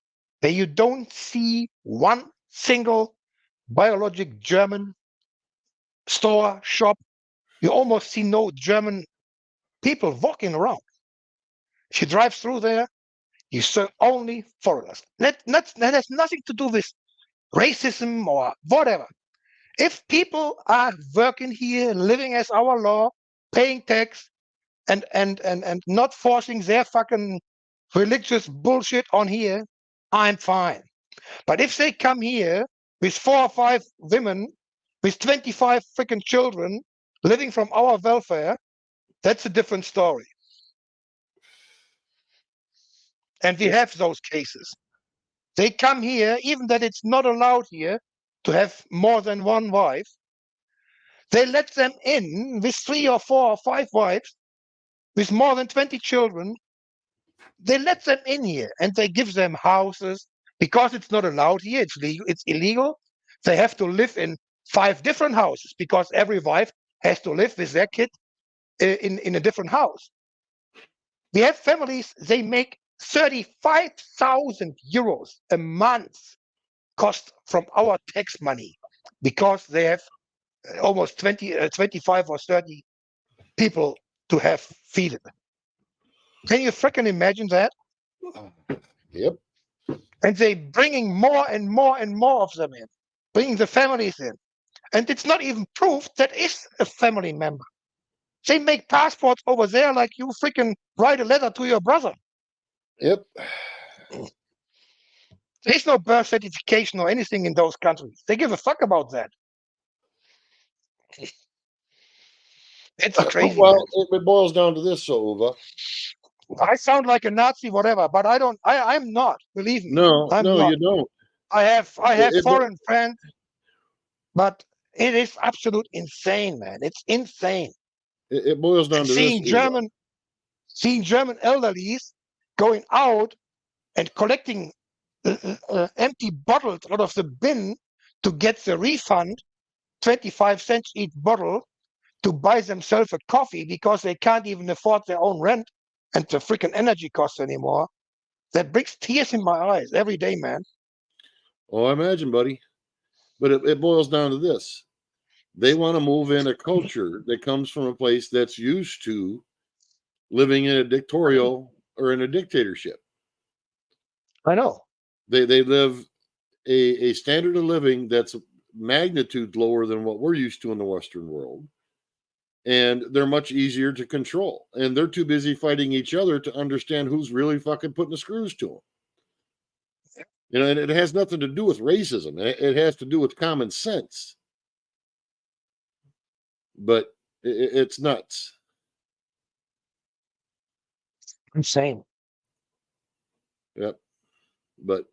where you don't see one single biologic German store, shop. You almost see no German people walking around. If you drive through there, you see only foreigners. That has nothing to do with racism or whatever. If people are working here, living as our law, paying tax, and not forcing their fucking religious bullshit on here, I'm fine. But if they come here with 4 or 5 women, with 25 freaking children, living from our welfare, that's a different story. And we have those cases. They come here, even that it's not allowed here to have more than 1 wife. They let them in with 3 or 4 or 5 wives, with more than 20 children. They let them in here and they give them houses because it's not allowed here. It's legal. It's illegal. They have to live in 5 different houses because every wife has to live with their kid in a different house. We have families, they make 35,000 euros a month cost from our tax money because they have almost 25 or 30 people to have feed it. Can you freaking imagine that? Yep. And they bringing more and more and more of them in, bringing the families in. And it's not even proof that is a family member. They make passports over there like you freaking write a letter to your brother. Yep. There's no birth certification or anything in those countries. They give a fuck about that. It's crazy. Well, it boils down to this, Ova. I sound like a Nazi, whatever, but I don't. I'm not. Believe me. No, I'm no, not. you don't. I have It- foreign friends, but it is absolute insane, man. It's insane. It boils down And to this, Ova. seeing German elderlies going out and collecting empty bottles out of the bin to get the refund, 25 cents each bottle, to buy themselves a coffee because they can't even afford their own rent and the freaking energy costs anymore. That brings tears in my eyes every day, man. Oh, I imagine, buddy. But it boils down to this. They want to move in a culture that comes from a place that's used to living in a dictatorial or in a dictatorship. I know. They live a standard of living that's magnitude lower than what we're used to in the Western world. And they're much easier to control. And they're too busy fighting each other to understand who's really fucking putting the screws to them. You know, and it has nothing to do with racism. It has to do with common sense. But it's nuts. Insane. Yep. But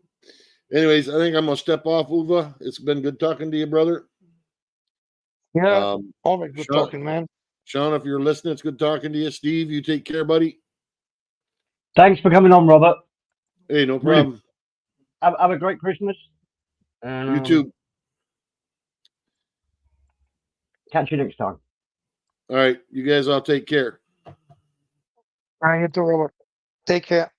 Anyways, I think I'm gonna step off, Uva. It's been good talking to you, brother. Yeah, always good Sean, talking, man. Sean, if you're listening, it's good talking to you. Steve, you take care, buddy. Thanks for coming on, Robert. Hey, no Really, problem. have a great Christmas. And, You too. Catch you next time. All right, you guys all take care. I hit the Robert. Take care.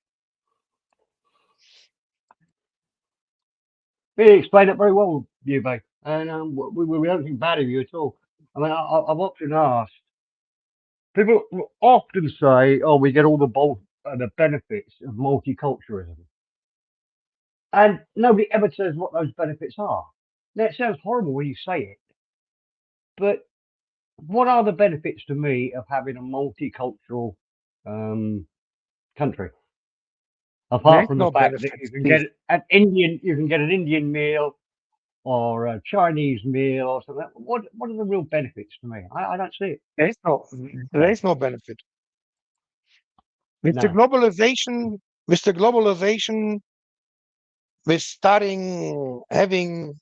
He explained it very well, you mate. And we don't think bad of you at all. I mean, I've often asked, people often say, oh, we get all the benefits of multiculturalism. And nobody ever says what those benefits are. Now, it sounds horrible when you say it, but what are the benefits to me of having a multicultural country? Apart There's from the no fact that benefits, you can Steve. get an Indian meal or a Chinese meal or something. What are the real benefits to me? I don't see it. There's no benefit. With the No. globalization, with starting having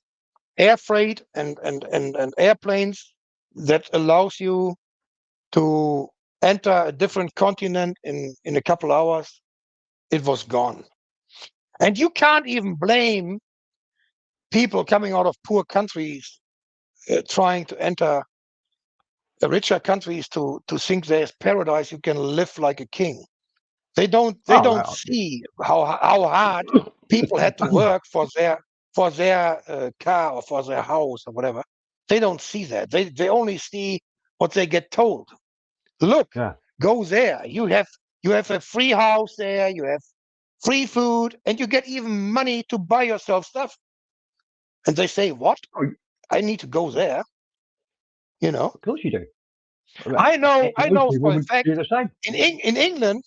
air freight and airplanes that allows you to enter a different continent in a couple hours, it was gone. And you can't even blame people coming out of poor countries trying to enter richer countries to think there's paradise. You can live like a king. They don't see how hard people had to work for their car or for their house or whatever. They don't see that. They only see what they get told. Look, go there. You have a free house there. You have free food, and you get even money to buy yourself stuff. And they say, "What? I need to go there." You know. Of course you do. I know for a fact do the same. in England,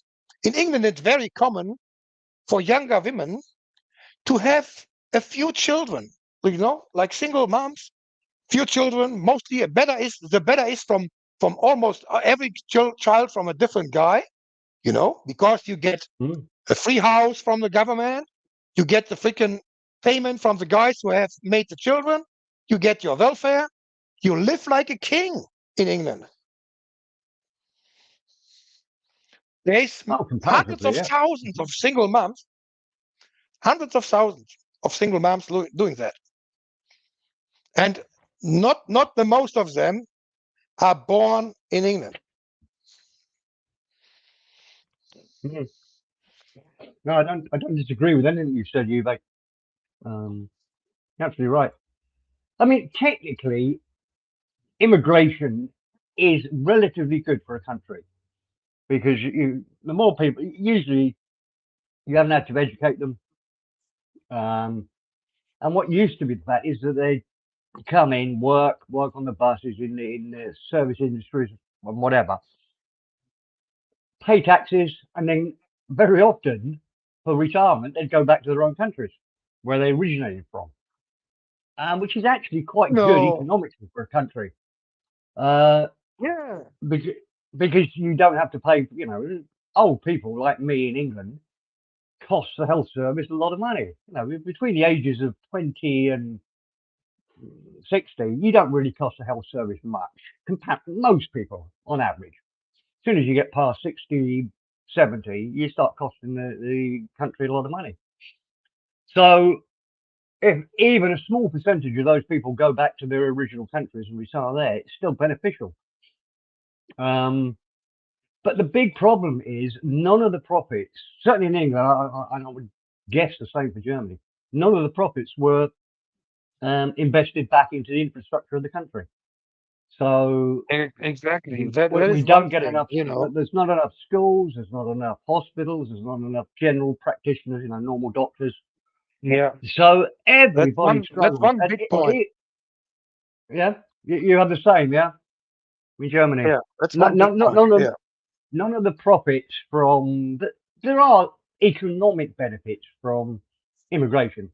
it's very common for younger women to have a few children, you know, like single moms, few children. Mostly, the better is from almost every child from a different guy, you know, because you get a free house from the government, you get the freaking payment from the guys who have made the children, you get your welfare, you live like a king in England. There's hundreds of thousands of single moms, hundreds of thousands of single moms doing that. And not the most of them are born in England. No, I don't disagree with anything you said, Uwe. You're absolutely right. I mean, technically, immigration is relatively good for a country because the more people, usually you haven't had to educate them. And what used to be the fact is that they come in, work on the buses in the service industries and whatever, pay taxes, and then very often for retirement they'd go back to their own countries where they originated from, which is actually quite good economically for a country. Yeah, because you don't have to pay. You know, old people like me in England costs the health service a lot of money. You know, between the ages of 20 and 60, you don't really cost the health service much compared to most people on average. As soon as you get past 60, 70, you start costing the country a lot of money. So if even a small percentage of those people go back to their original countries and retire there, it's still beneficial. But the big problem is none of the profits, certainly in England, and I would guess the same for Germany, none of the profits were invested back into the infrastructure of the country. So exactly. we don't get enough. You know, there's not enough schools. There's not enough hospitals. There's not enough general practitioners. You know, normal doctors. Yeah. So everybody struggles. That's one big point. Yeah, you have the same. Yeah, in Germany. Yeah, that's one big point. None of the profits from there are economic benefits from immigration,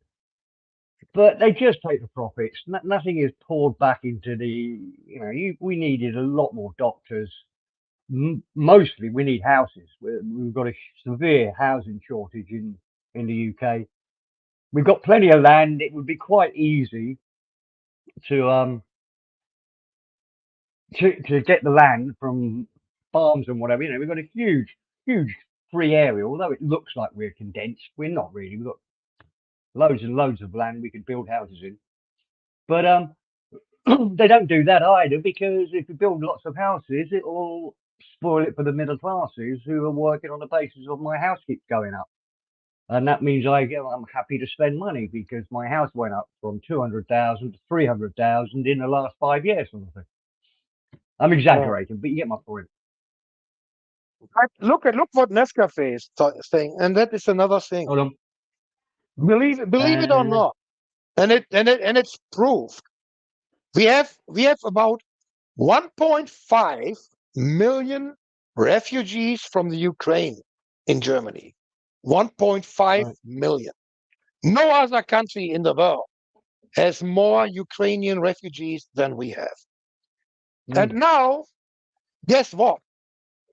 but they just take the profits. Nothing is poured back into the. You know, we needed a lot more doctors. Mostly, we need houses. We've got a severe housing shortage in the UK. we've got plenty of land. It would be quite easy to to get the land from farms and whatever. You know, we've got a huge free area. Although it looks like we're condensed, we're not really. We've got loads and loads of land we could build houses in. But they don't do that either, because if you build lots of houses, it will spoil it for the middle classes who are working on the basis of my house keeps going up. And that means I'm happy to spend money because my house went up from 200,000 to 300,000 in the last 5 years. Sort of thing. I'm exaggerating, but you get my point. Look what Nescafe is saying, and that is another thing. Hold on. Believe it or not, and it's proved. We have about 1.5 million refugees from the Ukraine in Germany. 1.5 Right. million. No other country in the world has more Ukrainian refugees than we have. And now, guess what?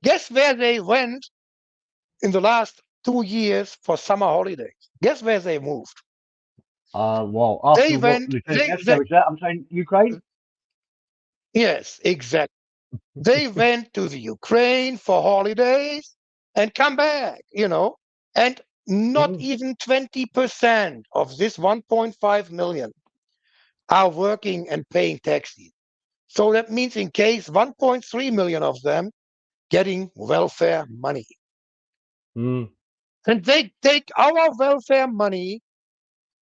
Guess where they went in the last 2 years for summer holidays? Guess where they moved? Well, after They what went. Lieutenant Nesco said, I'm saying Ukraine. Yes, exactly. They went to the Ukraine for holidays and come back, and not even 20% of this 1.5 million are working and paying taxes. So that means in case 1.3 million of them getting welfare money. And they take our welfare money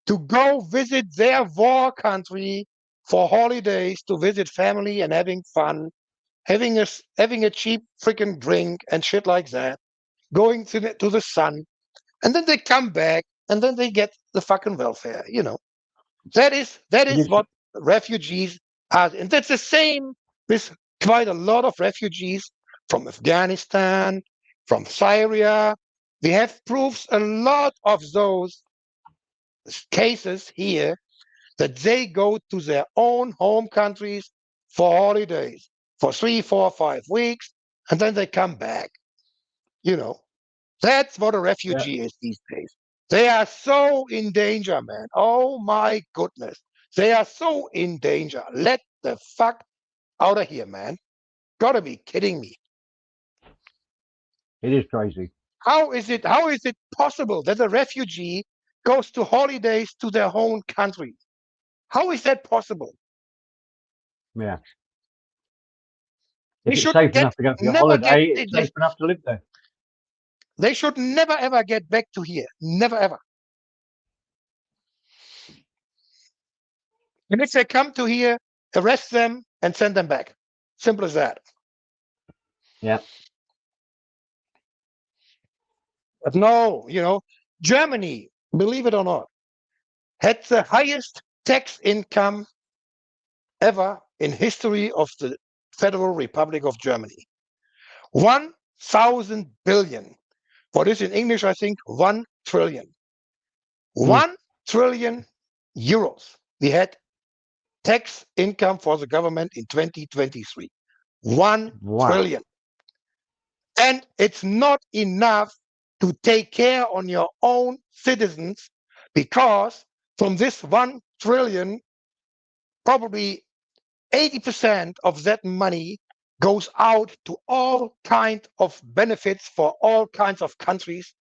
to go visit their war country for holidays, to visit family and having fun, having a cheap freaking drink and shit like that, going to the sun, and then they come back and then they get the fucking welfare. That is what refugees are, and that's the same with quite a lot of refugees from Afghanistan, from Syria. We have proofs, a lot of those cases here, that they go to their own home countries for holidays for 3, 4, 5 weeks, and then they come back. That's what a refugee is these days. They are so in danger, man. Oh my goodness. They are so in danger. Let the fuck out of here, man. Gotta be kidding me. It is crazy. How is it possible that a refugee goes to holidays to their own country? How is that possible? Yeah. They If it's should safe enough to go for your never holiday, get. it's safe enough to live there. They should never ever get back to here. Never ever. And if they come to here, arrest them and send them back. Simple as that. Yeah. But no, Germany, believe it or not, had the highest tax income ever in history of the Federal Republic of Germany. 1,000 billion. What is in English, I think, 1 trillion. 1 trillion euros. We had tax income for the government in 2023. 1 trillion. And it's not enough to take care on your own citizens, because from this 1 trillion, probably 80% of that money goes out to all kinds of benefits for all kinds of countries,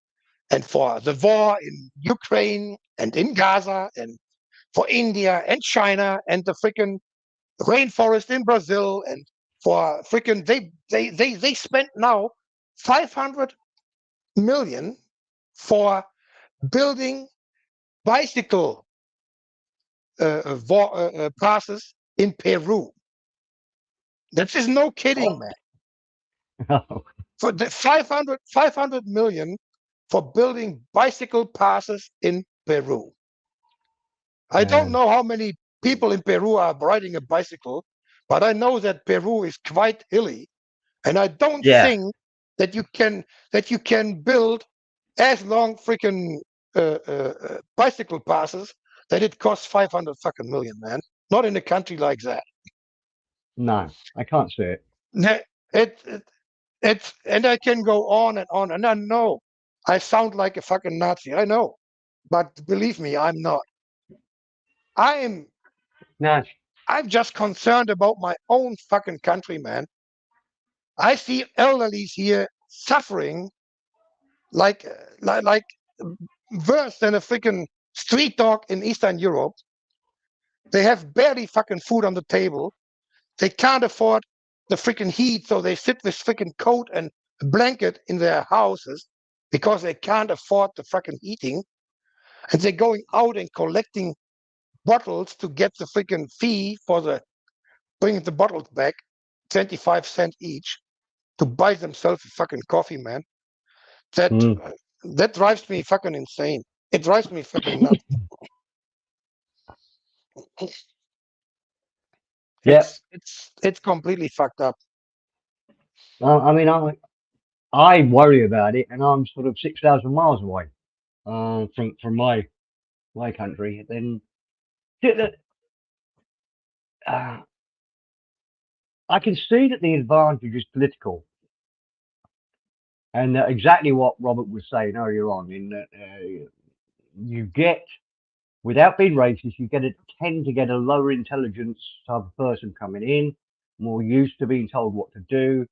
and for the war in Ukraine and in Gaza, and for India and China and the freaking rainforest in Brazil, and for freaking they spent now 500 million for building bicycle passes in Peru. That is no kidding, man. For the 500 million for building bicycle passes in Peru. I don't know how many people in Peru are riding a bicycle, but I know that Peru is quite hilly, and I don't think that you can build as long freaking bicycle passes that it costs 500 fucking million, man. Not in a country like that. No, I can't see it. And I can go on, and I know I sound like a fucking Nazi. I know, But believe me, I'm not. I'm No, just concerned about my own fucking country, man. I see elderlies here suffering like worse than a freaking street dog in Eastern Europe. They have barely fucking food on the table. They can't afford the freaking heat, so they sit with freaking coat and blanket in their houses because they can't afford the freaking heating. And they're going out and collecting bottles to get the freaking fee for the bringing the bottles back, 25 cents each, to buy themselves a fucking coffee, man. That Mm. that drives me fucking insane. It drives me fucking nuts. Yeah. It's completely fucked up. I mean, I worry about it, and I'm sort of 6,000 miles away from my country. Then uh, I can see that the advantage is political, and exactly what Robert was saying earlier on. In that you get, without being racist, you tend to get a lower intelligence type of person coming in, more used to being told what to do,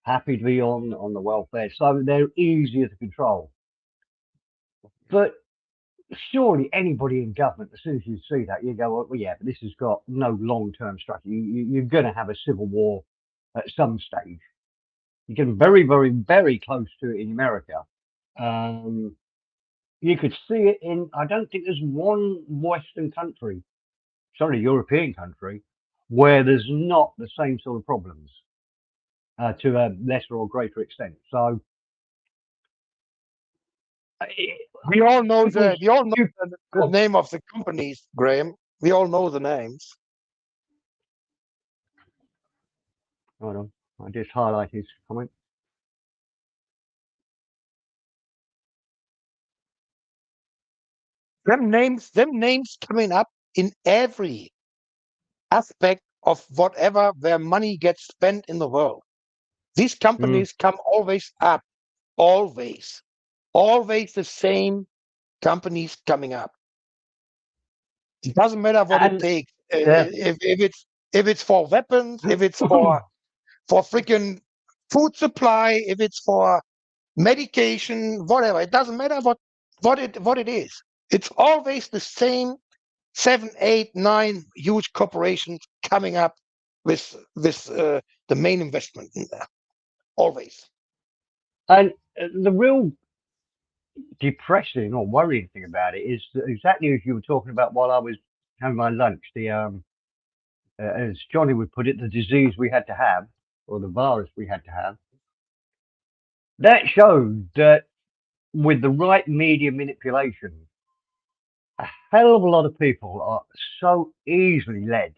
happy to be on the welfare, so they're easier to control. But surely anybody in government, as soon as you see that, you go, well, yeah, but this has got no long-term strategy. You're going to have a civil war at some stage. You get very, very, very close to it in America. You could see it in, I don't think there's one Western country, sorry, European country, where there's not the same sort of problems to a lesser or greater extent. So We all know the name of the companies, Graham. We all know the names. Hold on, I just highlight his comment. Them names coming up in every aspect of whatever where money gets spent in the world. These companies come always up, always the same companies coming up. It doesn't matter what it takes. If it's for weapons, if it's for freaking food supply, if it's for medication, whatever. It doesn't matter what it is. It's always the same 7, 8, 9 huge corporations coming up with the main investment in there. Always. And the real depressing or worrying thing about it is that exactly as you were talking about while I was having my lunch, the as Johnny would put it, the disease we had to have, or the virus we had to have. That showed that with the right media manipulation, a hell of a lot of people are so easily led.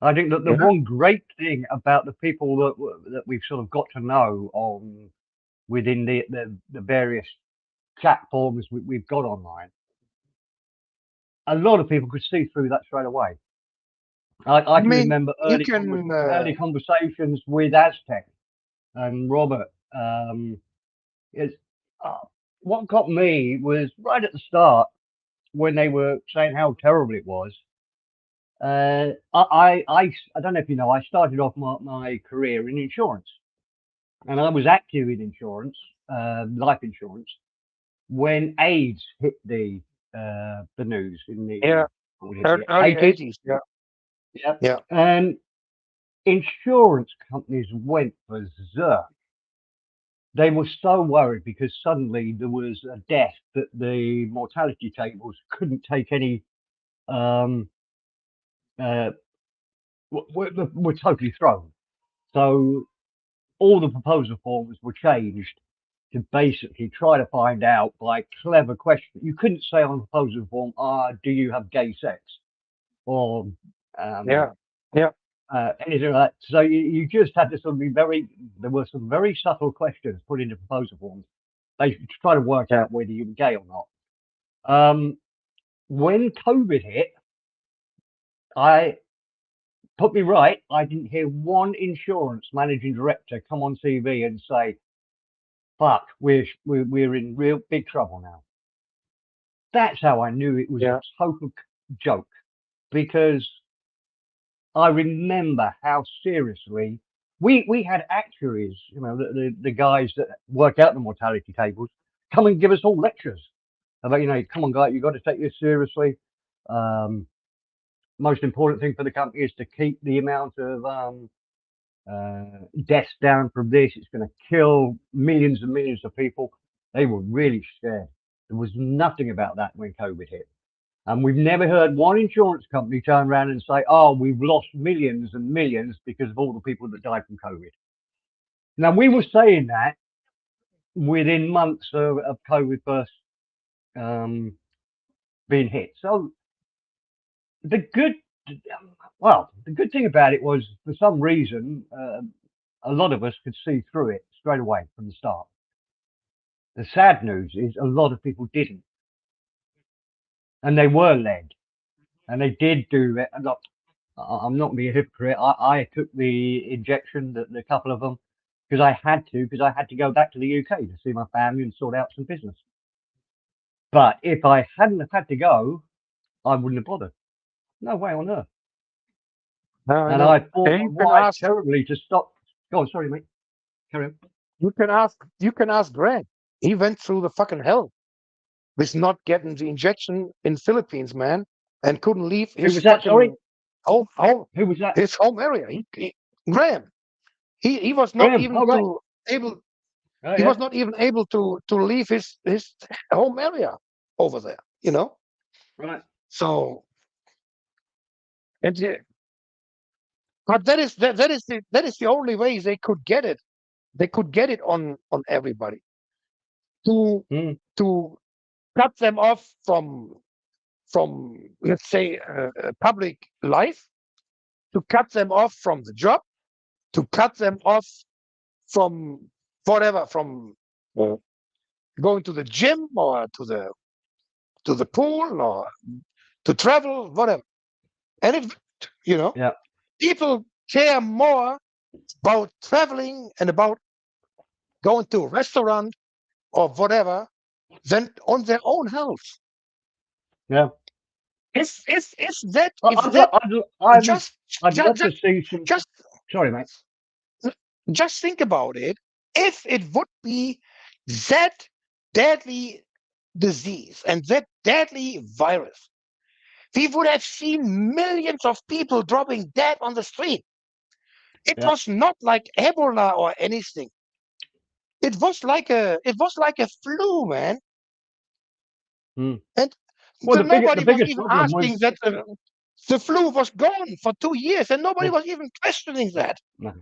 I think that the one great thing about the people that we've sort of got to know on within the various chat forums we've got online, a lot of people could see through that straight away. I can remember early conversations with Aztec and Robert. What got me was right at the start when they were saying how terrible it was. I don't know if you know, I started off my career in insurance, and I was active in insurance, life insurance, when AIDS hit the news in the early 80s. Yeah. And insurance companies went berserk. They were so worried because suddenly there was a death that the mortality tables couldn't take any. Were totally thrown. So all the proposal forms were changed to basically try to find out by clever questions. You couldn't say on the proposal form, do you have gay sex? Or anything like that. So you just had to sort of be there were some very subtle questions put into proposal forms, basically to try to work out whether you were gay or not. When COVID hit, put me right, I didn't hear one insurance managing director come on TV and say, fuck, we're in real big trouble now. That's how I knew it was Yeah. a total joke, because I remember how seriously we had actuaries, you know, the guys that work out the mortality tables, come and give us all lectures about, you know, come on, guys, you've got to take this seriously. Most important thing for the company is to keep the amount of deaths down from this. It's going to kill millions and millions of people. They were really scared. There was nothing about that when COVID hit. And we've never heard one insurance company turn around and say, oh, we've lost millions and millions because of all the people that died from COVID. Now, we were saying that within months of COVID first being hit. So the good thing about it was, for some reason, a lot of us could see through it straight away from the start. The sad news is a lot of people didn't. And they were led. And they did do it. I'm not being a hypocrite. I took the injection, the couple of them, because I had to go back to the UK to see my family and sort out some business. But if I hadn't have had to go, I wouldn't have bothered. No way on earth. And I fought And my you can wife ask, terribly to stop. Go on, sorry, mate. Carry on. you can ask Greg. He went through the fucking hell with not getting the injection in Philippines, man, and couldn't leave Who his was that? Sorry. home, Who was that? his home area. Graham. He was not Graham. even Oh, right. able. Oh, He yeah. was not even able to leave his home area over there. You know. Right. So, and but that is the only way they could get it. They could get it on everybody to Mm. to cut them off from let's say public life, to cut them off from the job, to cut them off from whatever, from going to the gym or to the pool or to travel, whatever. And it, you know, Yeah. people care more about traveling and about going to a restaurant or whatever than on their own health. Yeah. Is that Well, if that just I'd love just to see some. just Sorry, mate. just think about it. If it would be that deadly disease and that deadly virus, we would have seen millions of people dropping dead on the street. It Yeah. was not like Ebola or anything. It was like a flu, man. Mm. And Well, nobody the was biggest even problem was. asking that the flu was gone for 2 years, and nobody Yeah. was even questioning that. No.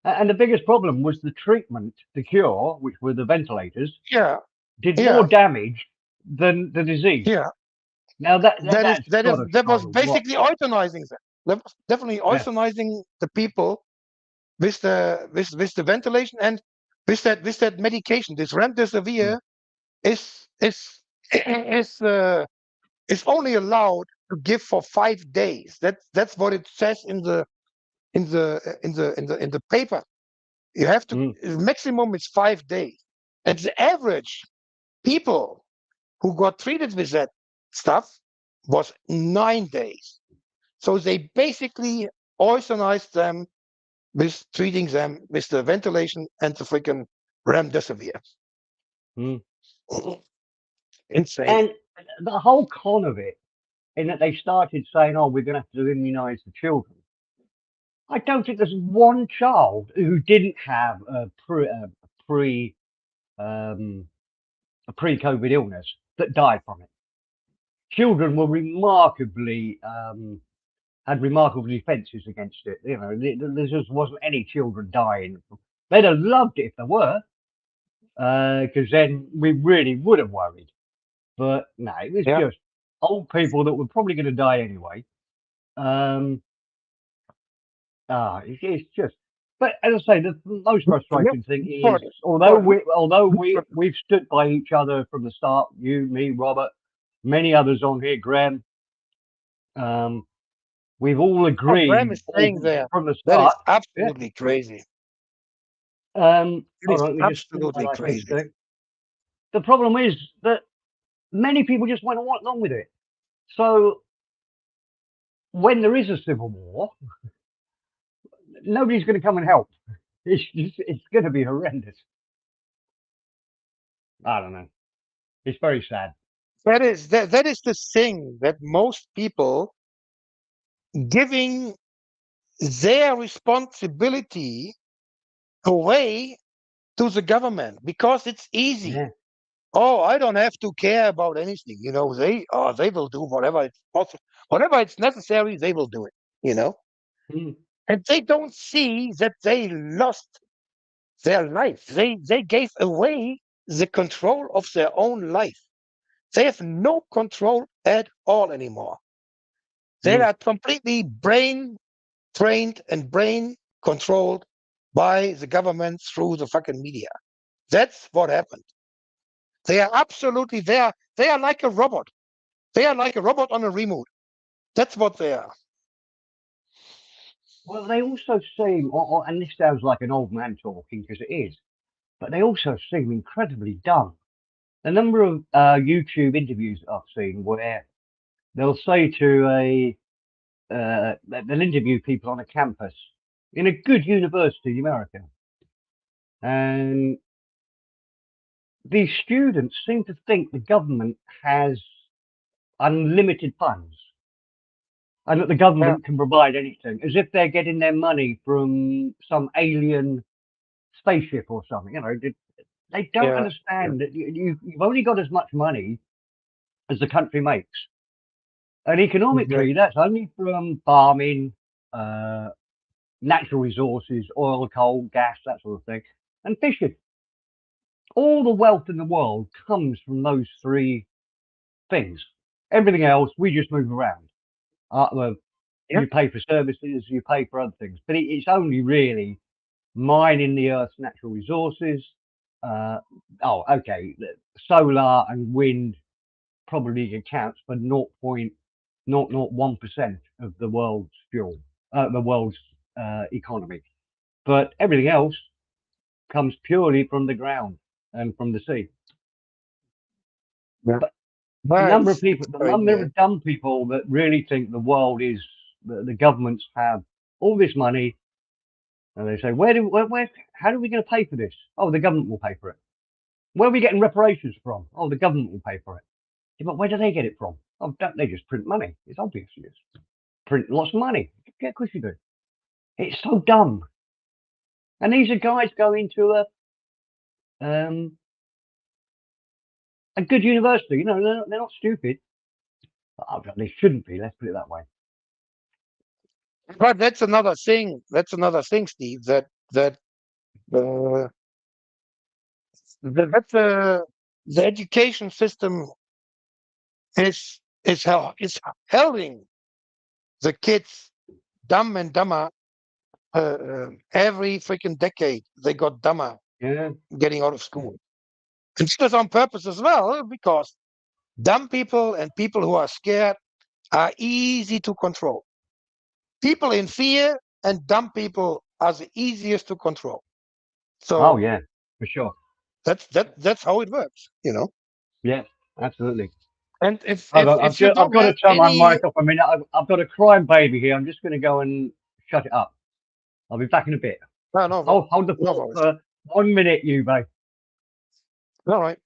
And the biggest problem was the treatment, the cure, which were the ventilators, Yeah, did yeah, more damage than the disease. yeah. Now that's got to That show was a lot. basically euthanizing them. That was definitely Yeah. euthanizing the people with the ventilation and with that medication. This remdesivir is is is only allowed to give for 5 days. That's what it says in the paper. You have to maximum is 5 days, and the average people who got treated with that stuff was 9 days. So they basically euthanized them with treating them with the ventilation and the freaking remdesivir. Mm. Insane. And the whole con of it, in that they started saying, "Oh, we're going to have to immunise the children." I don't think there's one child who didn't have a pre-COVID illness that died from it. Children were remarkably had remarkable defences against it. You know, there just wasn't any children dying. They'd have loved it if there were, because then we really would have worried. But no, it was just old people that were probably going to die anyway. It's just. But as I say, the most frustrating thing is, although we've stood by each other from the start, you, me, Robert, many others on here, Graham, we've all agreed Graham is saying there. from the That is start. absolutely crazy. Hold It is on, let me just absolutely crazy. The problem is that many people just went along with it. So when there is a civil war, nobody's going to come and help. It's going to be horrendous. I don't know. It's very sad. That is the thing, that most people giving their responsibility away to the government because it's easy. Yeah. Oh, I don't have to care about anything. You know, they will do whatever it's possible, whatever it's necessary, they will do it. You know, Mm. and they don't see that they lost their life. They gave away the control of their own life. They have no control at all anymore. They Mm. are completely brain trained and brain controlled by the government through the fucking media. That's what happened. They are absolutely there. They are like a robot. They are like a robot on a remote. That's what they are. Well, they also seem, and this sounds like an old man talking because it is, but they also seem incredibly dumb. The number of YouTube interviews I've seen where they'll say to they'll interview people on a campus in a good university in America, and these students seem to think the government has unlimited funds and that the government can provide anything, as if they're getting their money from some alien spaceship or something. You know, they don't understand that you've only got as much money as the country makes, and economically, that's only from farming, natural resources, oil, coal, gas, that sort of thing, and fishing. All the wealth in the world comes from those three things. Everything else, we just move around. Well, you pay for services, you pay for other things, but it's only really mining the Earth's natural resources. Solar and wind probably accounts for 0.001% of the world's fuel, the world's economy. But everything else comes purely from the ground and from the sea. Yeah. But the number of people, the number of dumb people that really think the world is, the governments have all this money, and they say, how are we going to pay for this? Oh, the government will pay for it. Where are we getting reparations from? Oh, the government will pay for it. Yeah, but where do they get it from? Oh, don't they just print money? It's obvious. You just print lots of money. Yeah, of course you do. It's so dumb. And these are guys going to a good university. You know, they're not stupid. They shouldn't be. Let's put it that way. But that's another thing. That's another thing, Steve. That the education system is holding the kids dumb and dumber. Every freaking decade, they got dumber getting out of school. And it's on purpose as well, because dumb people and people who are scared are easy to control. People in fear and dumb people are the easiest to control. So yeah, for sure. That's how it works, you know. Yeah, absolutely. And if I've you got don't to have turn my any, mic off a minute. I've got a crying baby here. I'm just going to go and shut it up. I'll be back in a bit. Hold the fort for 1 minute, you babe. All right.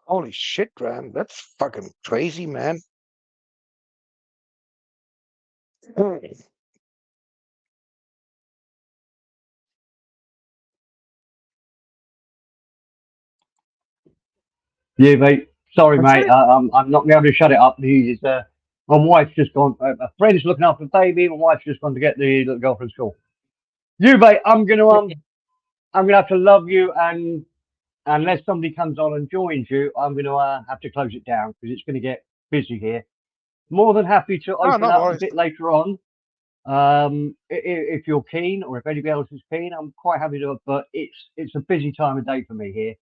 Holy shit, man. That's fucking crazy, man. Yeah, mate. Sorry, mate. I'm not going to be able to shut it up. My wife's just gone. A friend's looking after the baby. My wife's just gone to get the little girl from school. You, mate. I'm gonna have to love you, and unless somebody comes on and joins you, I'm gonna have to close it down because it's going to get busy here. More than happy to open up a bit later on. If you're keen, or if anybody else is keen, I'm quite happy to. But it's a busy time of day for me here.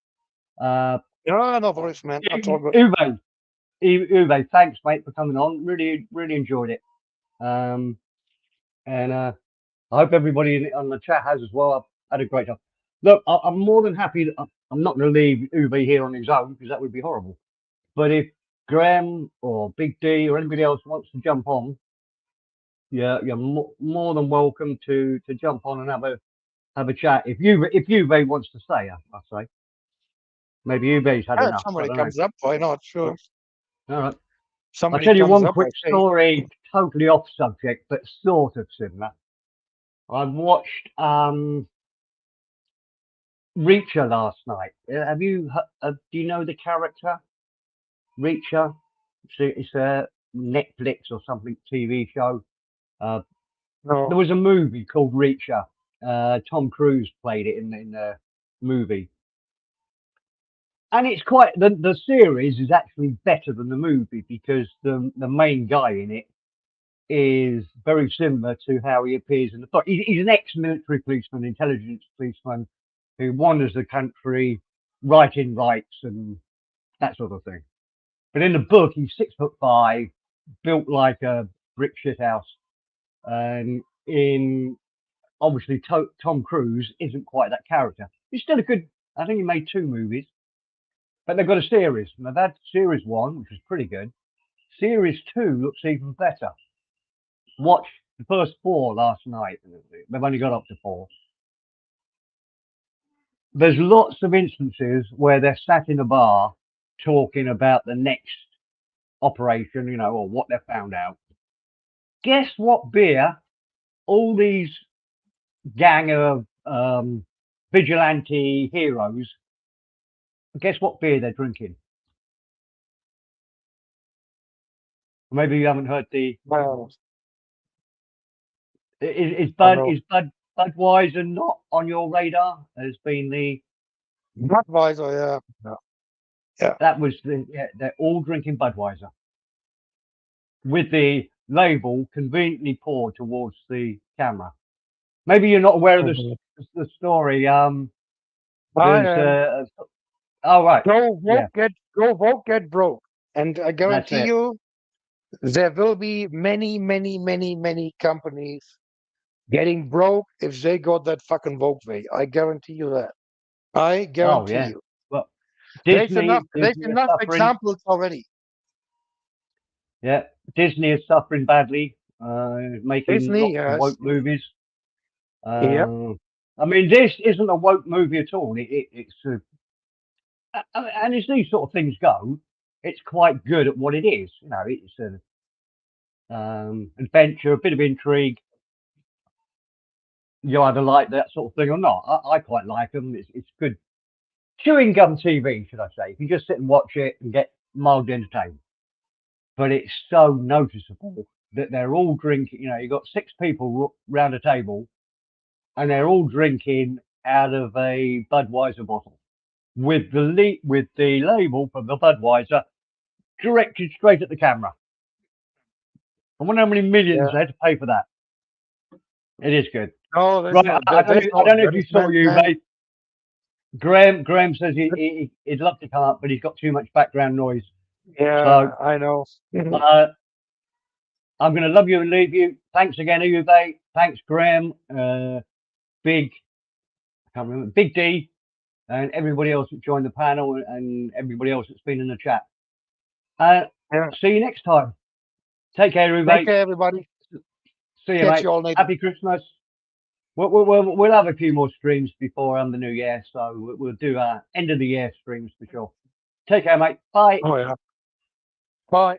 No, no worries, man. That's all good. Uwe, thanks, mate, for coming on. Really, really enjoyed it. And I hope everybody on the chat has as well. I've had a great time. Look, I'm more than happy. I'm not going to leave Uwe here on his own because that would be horrible. But if Graham or Big D or anybody else wants to jump on, you're more than welcome to jump on and have a chat. If Uwe wants to stay, I say. Maybe Uwe's had Yeah, if enough. I somebody don't know. comes up, why not? Sure. All right. I'll Somebody tell you comes one up, I quick say, story, totally off subject, but sort of similar. I watched Reacher last night. Have you? Do you know the character Reacher? It's a Netflix or something TV show. There no. was a movie called Reacher. Tom Cruise played it in the movie, and it's quite the series is actually better than the movie because the main guy in it is very similar to how he appears in the book. He's an ex-military policeman, intelligence policeman, who wanders the country, writing rights and that sort of thing. But in the book, he's 6'5", built like a brick shit house, and obviously Tom Cruise isn't quite that character. He's still a good. I think he made 2 movies, but they've got a series. And they've had series 1, which is pretty good. Series 2 looks even better. Watched the first 4 last night. They've only got up to 4. There's lots of instances where they're sat in a bar talking about the next operation, or what they've found out. Guess what beer all these gang of vigilante heroes, guess what beer they're drinking? Maybe you haven't heard Well, is I know. Budweiser not on your radar? Has been Budweiser, yeah. that was they're all drinking Budweiser with the label conveniently poured towards the camera. Maybe you're not aware of Mhm. the story. I am. There's oh right, Go yeah, vote, get broke. And I that's guarantee it. you, there will be many, many, many, many companies getting broke if they got that fucking woke way. I guarantee you that. I Oh guarantee yeah. you. Well, There's enough. There's Disney is enough suffering. examples already. Yeah, Disney is suffering badly, making Disney, lots of yes. woke movies. Yep. I mean, this isn't a woke movie at all. It's and as these sort of things go, it's quite good at what it is. It's an adventure, a bit of intrigue. You either like that sort of thing or not. I quite like them. It's good chewing gum TV, should I say? You can just sit and watch it and get mildly entertained. But it's so noticeable that they're all drinking. You've got 6 people round a table, and they're all drinking out of a Budweiser bottle with the label from the Budweiser directed straight at the camera. I wonder how many millions Yeah. they had to pay for that. It is good. No, there's Right, no. I don't know if you saw you, man. mate. Graham says he'd love to come up, but he's got too much background noise. Yeah, So I know. I'm going to love you and leave you. Thanks again, Uwe. Thanks, Graham. Big D, and everybody else that joined the panel, and everybody else that's been in the chat. Yeah. See you next time. Take care, Uwe. Take care, everybody. See you, Catch mate. you all later. Happy Christmas. We'll have a few more streams before the new year, so we'll do our end of the year streams for sure. Take care, mate. Bye. Oh yeah. Bye.